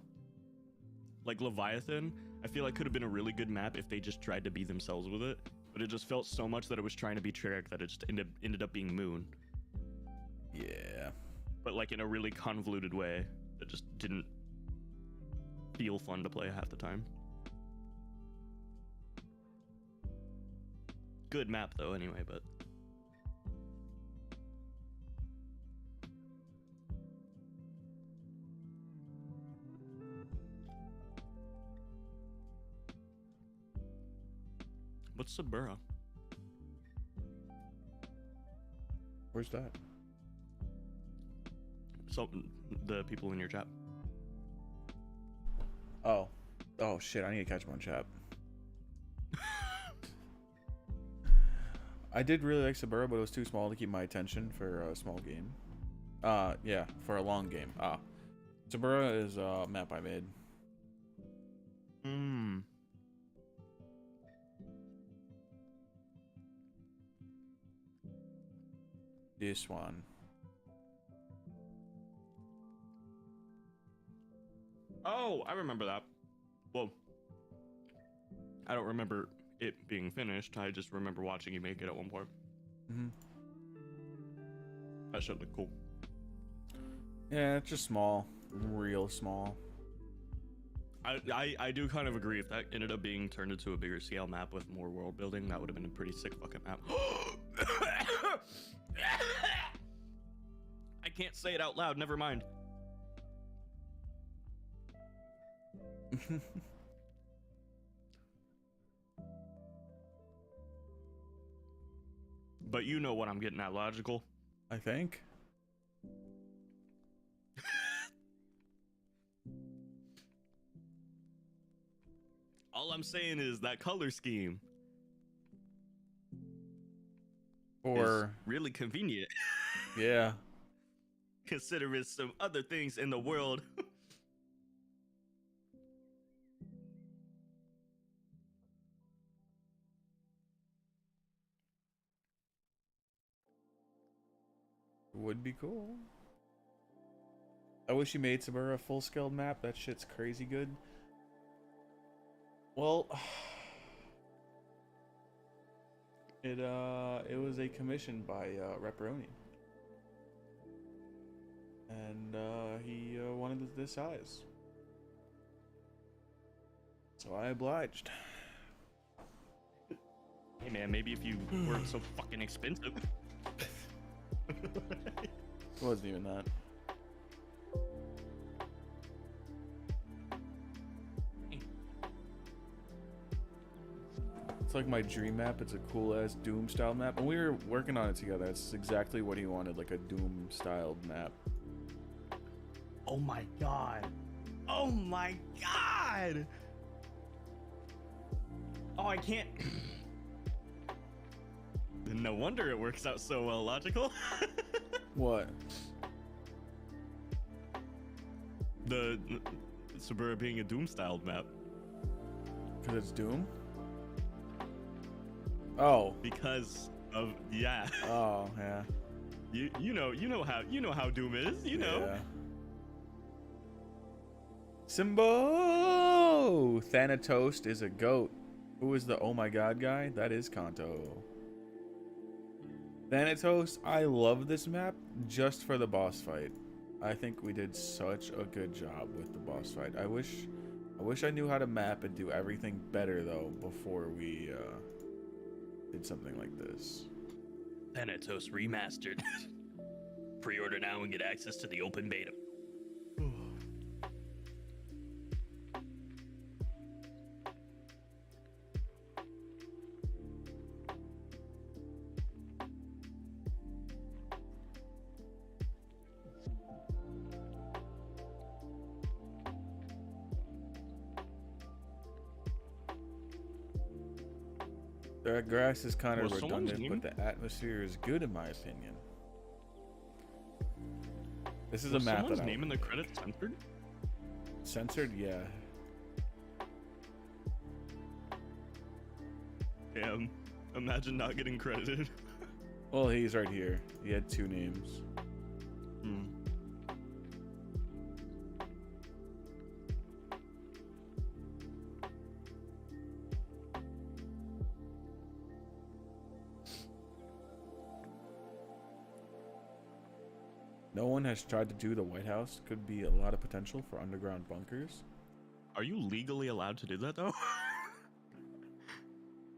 Like Leviathan, I feel like could have been a really good map if they just tried to be themselves with it, but it just felt so much that it was trying to be Treyarch that it just ended up being Moon. Yeah. But like in a really convoluted way that just didn't feel fun to play half the time. Good map though anyway, but what's Sabura? Where's that? So the people in your chat. Oh. Oh shit, I need to catch him on chat. I did really like Sabura, but it was too small to keep my attention for a small game. Yeah, for a long game. Sabura is a map I made. This one. Oh, I remember that. Well, I don't remember it being finished. I just remember watching you make it at one point. That should look cool. Yeah, it's just small. Real small. I do kind of agree. If that ended up being turned into a bigger scale map with more world building, that would have been a pretty sick fucking map. I can't say it out loud. Never mind. But you know what I'm getting at, Logical. I think. All I'm saying is that color scheme Or is really convenient. yeah. Considering some other things in the world. Would be cool. I wish you made Sabura a full-scale map. That shit's crazy good. Well, it was a commission by Reparoni, and he wanted it this size, so I obliged. Hey man, maybe if you weren't so fucking expensive. It wasn't even that. It's like my dream map. It's a cool ass Doom style map, and we were working on it together. It's exactly what he wanted, like a Doom styled map. Oh my god. Oh my god. Oh, I can't. No wonder it works out so well, Logical. What? The Sabura being a Doom styled map. Because it's Doom? Oh. Because of yeah. Oh yeah. You know how Doom is, you know. Yeah. Simbo! Thanatos is a goat. Who is the oh my god guy? That is Kanto. Thanatos, I love this map just for the boss fight. I think we did such a good job with the boss fight. I wish I knew how to map and do everything better though before we did something like this. Thanatos remastered. Pre-order now and get access to the open beta. The grass is kind of Was someone's redundant, but the atmosphere is good in my opinion. This is a map someone's that name in the credits censored? Censored, yeah. Damn. Imagine not getting credited. Well, he's right here. He had 2 names. Hmm. No one has tried to do the White House. Could be a lot of potential for underground bunkers. Are you legally allowed to do that though?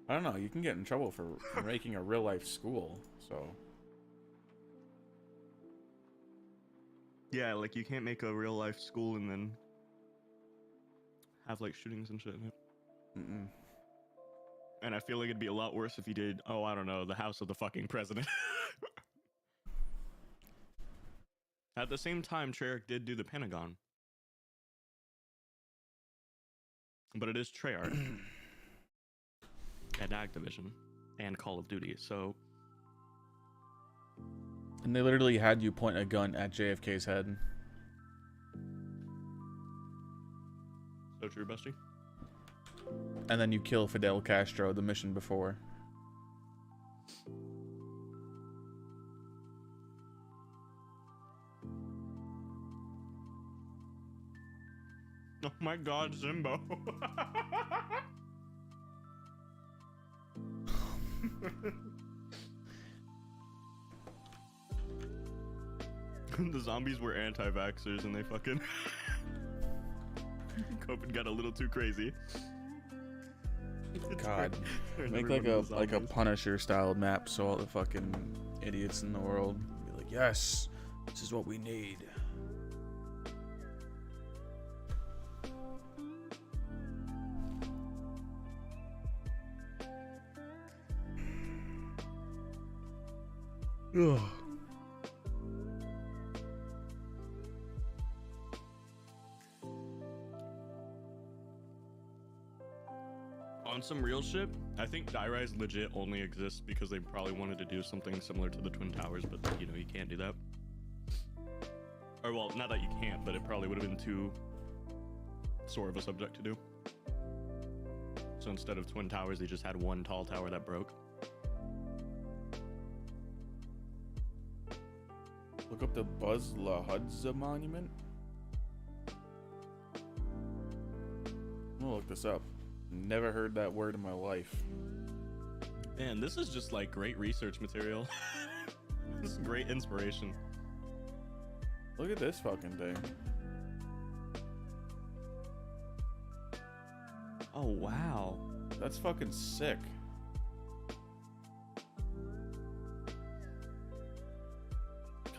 I don't know. You can get in trouble for making a real life school. So Yeah, like you can't make a real life school and then have like shootings and shit in it. mm-mm. And I feel like it'd be a lot worse if you did, oh, I don't know, the house of the fucking president. At the same time, Treyarch did do the Pentagon. But it is Treyarch. And Activision. And Call of Duty, so... And they literally had you point a gun at JFK's head. So true, Busty. And then you kill Fidel Castro the mission before. Oh my god, Zimbo. The zombies were anti-vaxxers and they fucking... COVID got a little too crazy. God, Turn make everyone into like a zombies. Punisher style map so all the fucking idiots in the world be like, yes, this is what we need. Ugh. On some real shit, I think Die Rise legit only exists because they probably wanted to do something similar to the Twin Towers, but you know, you can't do that. Or well, not that you can't, but it probably would have been too sore of a subject to do. So instead of Twin Towers, they just had one tall tower that broke. Look up the Buzz Lahudza monument. I'm gonna look this up. Never heard that word in my life. Man, this is just like great research material. This is great inspiration. Look at this fucking thing. Oh, wow. That's fucking sick.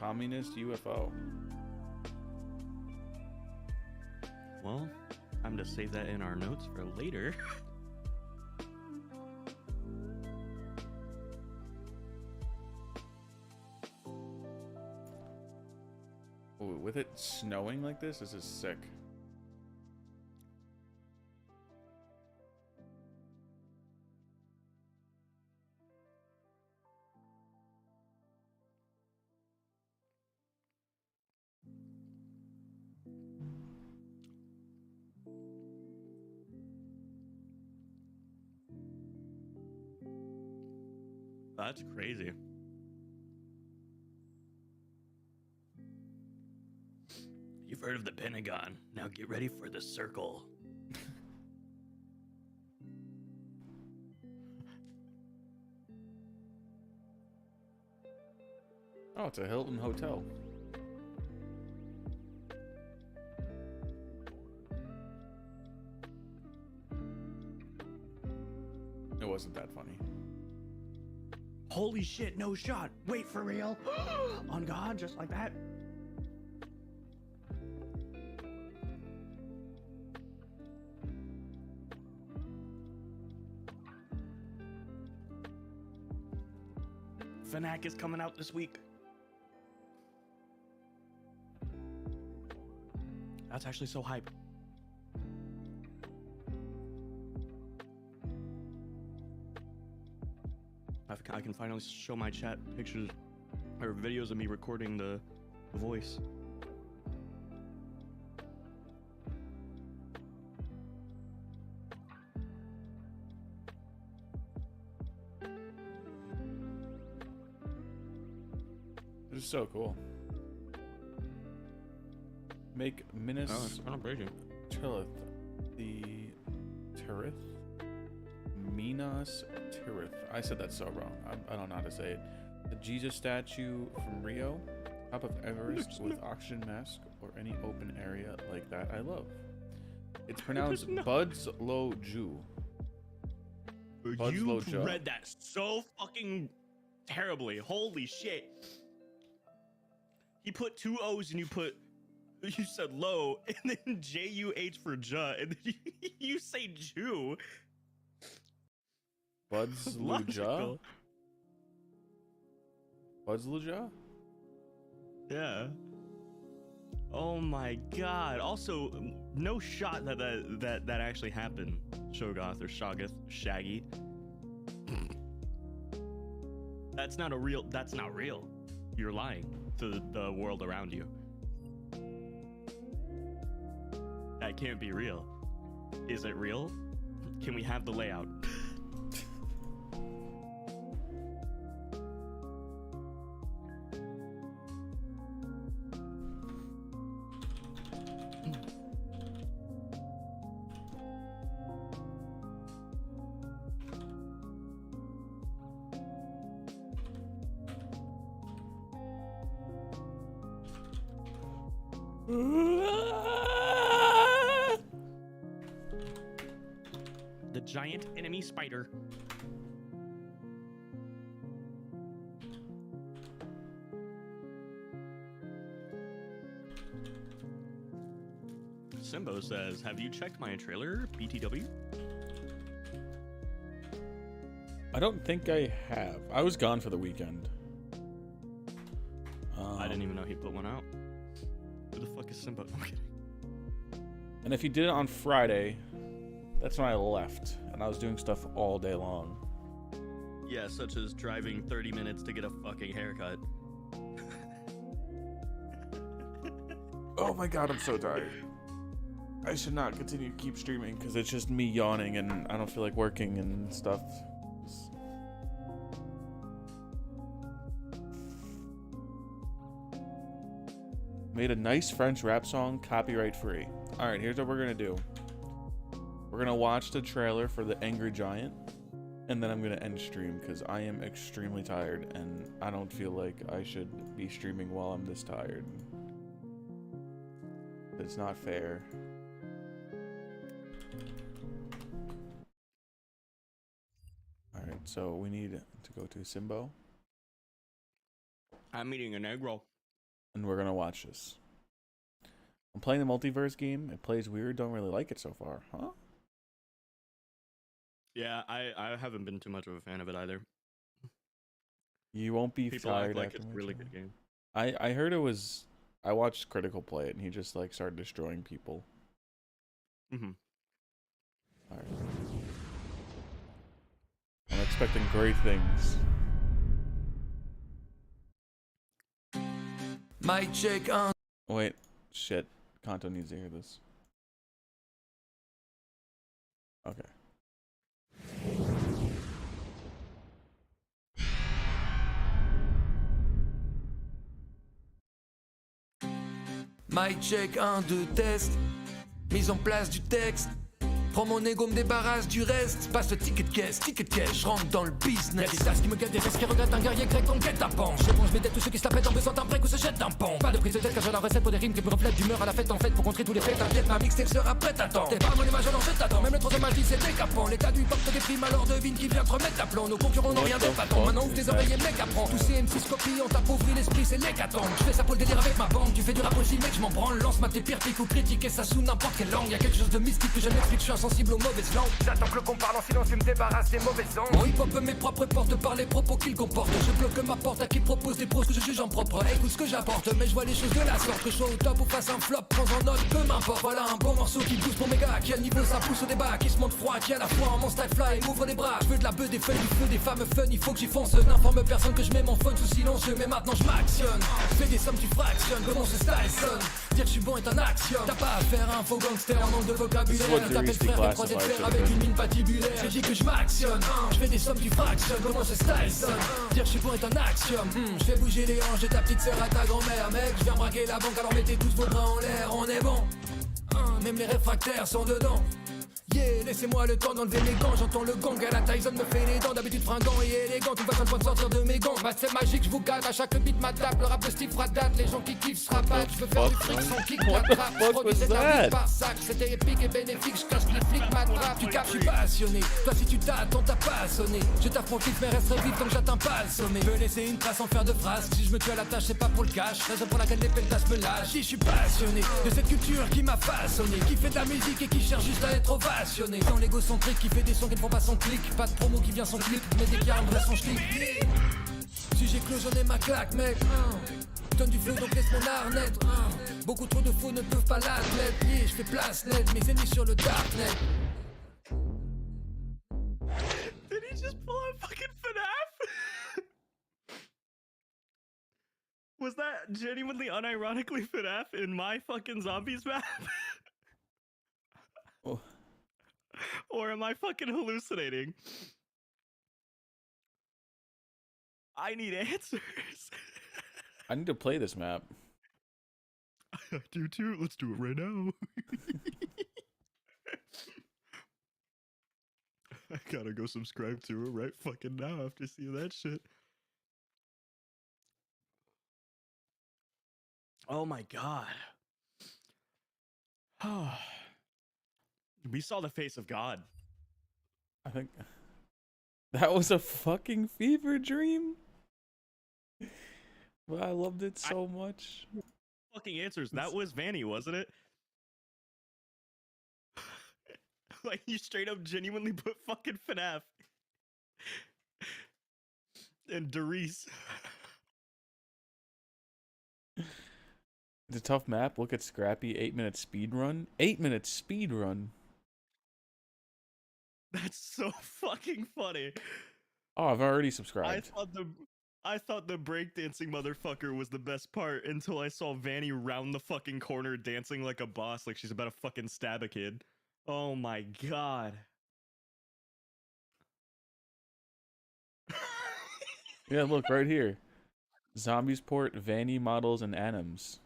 Communist UFO. Well, time to save that in our notes for later. Ooh, with it snowing like this is sick. That's crazy. You've heard of the Pentagon. Now get ready for the circle. Oh, it's a Hilton hotel. It wasn't that funny. Holy shit, no shot. Wait, for real? On God, just like that? FNAC is coming out this week. That's actually so hype. I can finally show my chat pictures or videos of me recording the voice. This is so cool. Make Minas it's kind of crazy. Tirith. The Tirith? Minas Tirith. I said that so wrong. I don't know how to say it. The Jesus statue from Rio. Top of Everest with oxygen mask or any open area like that. I love. It's pronounced Buds Lo Ju. You read that so fucking terribly. Holy shit. He put 2 O's and you said low, and then J-U-H for ja, and then you say Jew. Buds Luja? Buds Luja? Yeah. Oh my god. Also, no shot that actually happened. Shogoth or Shoggoth, Shaggy. That's not real. You're lying to the world around you. That can't be real. Is it real? Can we have the layout? The giant enemy spider. Simbo says, have you checked my trailer, BTW? I don't think I have. I was gone for the weekend. I didn't even know he put one out. Who the fuck is Simbo? I'm kidding. And if he did it on Friday, that's when I left, and I was doing stuff all day long. Yeah, such as driving 30 minutes to get a fucking haircut. Oh my god, I'm so tired. I should not continue to keep streaming because it's just me yawning and I don't feel like working and stuff. Made a nice French rap song, copyright free. Alright, here's what we're gonna do. We're gonna watch the trailer for The Angry Giant, and then I'm gonna end stream because I am extremely tired and I don't feel like I should be streaming while I'm this tired. It's not fair. Alright, so we need to go to Simbo. I'm eating an egg roll. And we're gonna watch this. I'm playing the multiverse game. It plays weird. Don't really like it so far, huh? Yeah, I haven't been too much of a fan of it either. You won't be People tired act like after it's a my really trailer. good game. I heard it was. I watched Critical play it, and he just like started destroying people. Mm-hmm. All right. I'm expecting great things. Mic check on. Wait, shit. Kanto needs to hear this. Okay. Mic check 1, 2, test. Mise en place du texte. Prends mon ego, me débarrasse du reste. Passe le ticket de caisse, je rentre dans le business. Y'a des tasses qui me guettent, des restes qui regrettent un guerrier grec en guette à pan. Je réponds, je m'aide tous ceux qui se la pètent en besoin d'un break ou se jettent d'un pont. Pas de prise de tête car j'ai la recette pour des rimes qui me reflètent d'humeur à la fête en fait. Pour contrer tous les faits, t'inquiète, ma mixtape sera prête à temps. T'es pas mon image alors je t'attends. Même le troisième âge c'est décapant. L'état du porte des primes alors devine qui vient te remettre à plan. Nos concurrents n'ont rien d'épatant. Maintenant ouvre tes oreilles et mec apprends. Tous ces M6 copient, on t'appauvrit l'esprit, c'est l'hécatombe. Je fais ça pour le délire avec ma bande. Tu fais du rap aussi mec, je m'en branle. Lance ma tes pires pics ou critiquer ça sous n'importe quelle langue. Y'a quelque chose de mystique que je m'explique, je suis un sensible aux mauvaises langues. J'attends que le con parle en silence et me débarrasse des mauvaises ondes. Mon hip-hop mes propres portes par les propos qu'il comporte. Je bloque ma porte à qui propose des pros que je juge en propre. Écoute ce que j'apporte, mais je vois les choses de la sorte. Que je sois au top ou face un flop, prends en note, peu m'importe. Voilà un bon morceau qui pousse pour mes gars. Qui a le niveau, ça pousse au débat. Qui se montre froid, qui a la foi en mon style fly. M'ouvre les bras, je veux de la beuh, des feuilles, du feu, des femmes fun. Il faut que j'y fonce. N'informe personne que je mets mon phone sous silencieux. Mais maintenant je m'actionne. Fais des sommes, tu fractionnes. Comment ce style sonne? Dire que je suis bon est un action. T'as pas à faire un faux gangster en manque de vocabulaire. T'appelles frère et 3 frère avec une mine patibulaire. J'ai dit que je m'actionne. Je fais des sommes, tu fractionnes. Comment ce style sonne? Dire que je suis bon est un axiome. Je fais bouger les hanches de ta petite sœur à ta grand-mère. Mec, je viens braquer la banque, alors mettez tous vos bras en l'air. On est bon. Même les réfractaires sont dedans. Yeah, laissez-moi le temps d'enlever mes gants. J'entends le gong, à la Tyson me fait les dents. D'habitude fringant et élégant, tout va sur le point de sortir de mes gants. Bah c'est magique, je vous gagne à chaque beat ma table. Le rap de Steve Fradat, les gens qui kiffent se rabattent. Je veux faire du fric sans kick, m'attrape. Je produis cette arbitre par sac, c'était épique et bénéfique. Je cache les flics, m'attrape. Tu capes, je suis passionné. Toi si tu t'attends, t'as pas sonné. Je t'affronte vite mais reste vite tant que j'atteins pas le sommet. Je veux laisser une trace sans faire de phrase. Si je me tue à la tâche, c'est pas pour le cash. Raison pour laquelle les pelletas me lâchent. Si je suis passionné de cette culture qui m'a façonné. Qui fait de la musique et qui cherche juste à être ovationné. Dans l'égocentrique qui fait des sons qui ne font pas son clic. Pas de promo qui vient son clip, mais dès qu'il y a un vrai son clip. Si j'ai clos, j'en ai ma claque, mec. Donne du flow, donc laisse mon art net. Beaucoup trop de faux ne peuvent pas l'athlète. Yeah, je fais place nette, mes ennemis sur le darknet. Did he just pull out fucking FNAF? Was that genuinely unironically FNAF in my fucking zombies map? Oh. Or am I fucking hallucinating? I need answers. I need to play this map. I do too. Let's do it right now. I gotta go subscribe to it right fucking now after seeing that shit. Oh my god. We saw the face of God. I think that was a fucking fever dream. But I loved it so much. Fucking answers. That was Vanny, wasn't it? Like, you straight up genuinely put fucking FNAF. And Derice. It's a tough map. Look at Scrappy. 8-minute speed run. 8-minute speed run. That's so fucking funny. Oh, I've already subscribed. I thought the breakdancing motherfucker was the best part until I saw Vanny round the fucking corner dancing like a boss, like she's about to fucking stab a kid. Oh my god. Yeah, look right here. Zombies port, Vanny models, and anims.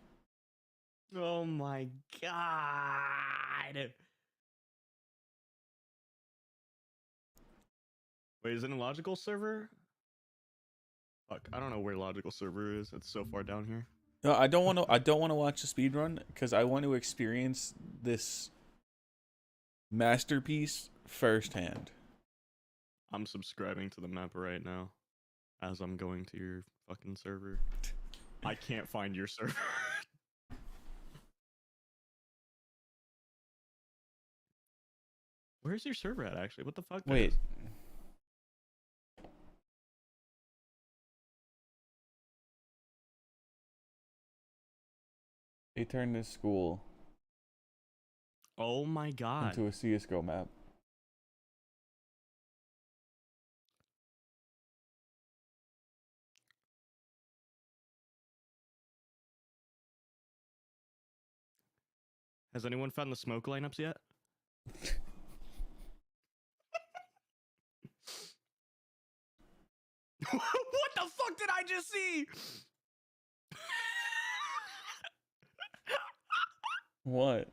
Oh my god. Wait, is it a logical server? Fuck, I don't know where logical server is. It's so far down here. No, I don't want to. I don't want to watch the speed run because I want to experience this masterpiece firsthand. I'm subscribing to the map right now as I'm going to your fucking server. I can't find your server. Where's your server at, actually? What the fuck? Wait. They turned this school Oh my god. into a CSGO map. Has anyone found the smoke lineups yet? What the fuck did I just see? What?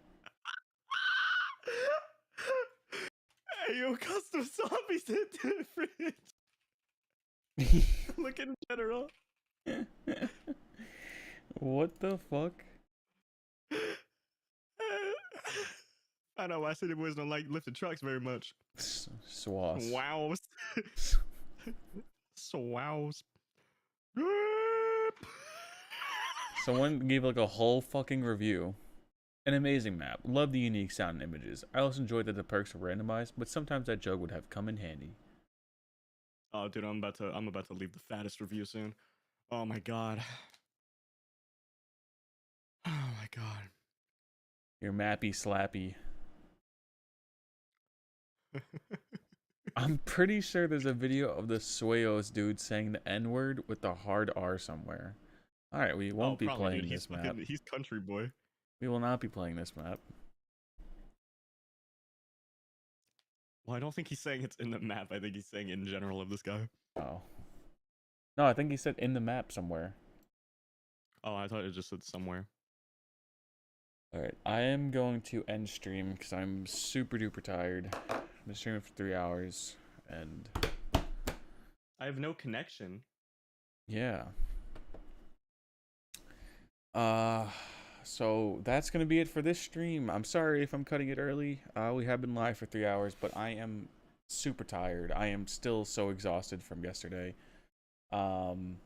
Hey, yo, custom zombies hit different. Look in general. What the fuck? I know why City Boys don't like lifted trucks very much. Swass. Wow. Swows. Someone gave like a whole fucking review An amazing map. Love the unique sound and images. I also enjoyed that the perks were randomized, but sometimes that joke would have come in handy. Oh, dude, I'm about to leave the fattest review soon. Oh my god. Oh my god. Your mappy slappy. I'm pretty sure there's a video of the Sueos dude saying the N-word with the hard R somewhere. Alright, we won't be probably, playing dude. this map. He's country boy. We will not be playing this map. Well, I don't think he's saying it's in the map. I think he's saying in general of this guy. Oh. No, I think he said in the map somewhere. Oh, I thought it just said somewhere. Alright, I am going to end stream because I'm super duper tired. I've been streaming for 3 hours, and I have no connection. yeah. So that's gonna be it for this stream. I'm sorry if I'm cutting it early. We have been live for 3 hours, but I am super tired. I am still so exhausted from yesterday. And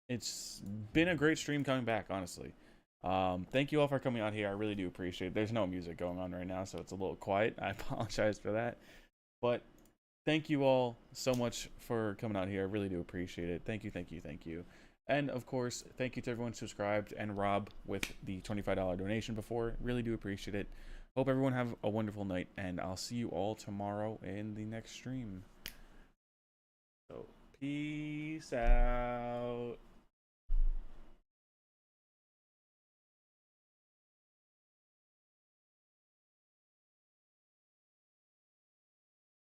it's been a great stream coming back, honestly. Thank you all for coming out here. I really do appreciate it. There's no music going on right now, so it's a little quiet. I apologize for that. But thank you all so much for coming out here. I really do appreciate it. Thank you, thank you, thank you. And of course, thank you to everyone subscribed and Rob with the $25 donation before. Really do appreciate it. Hope everyone have a wonderful night, and I'll see you all tomorrow in the next stream. So, peace out.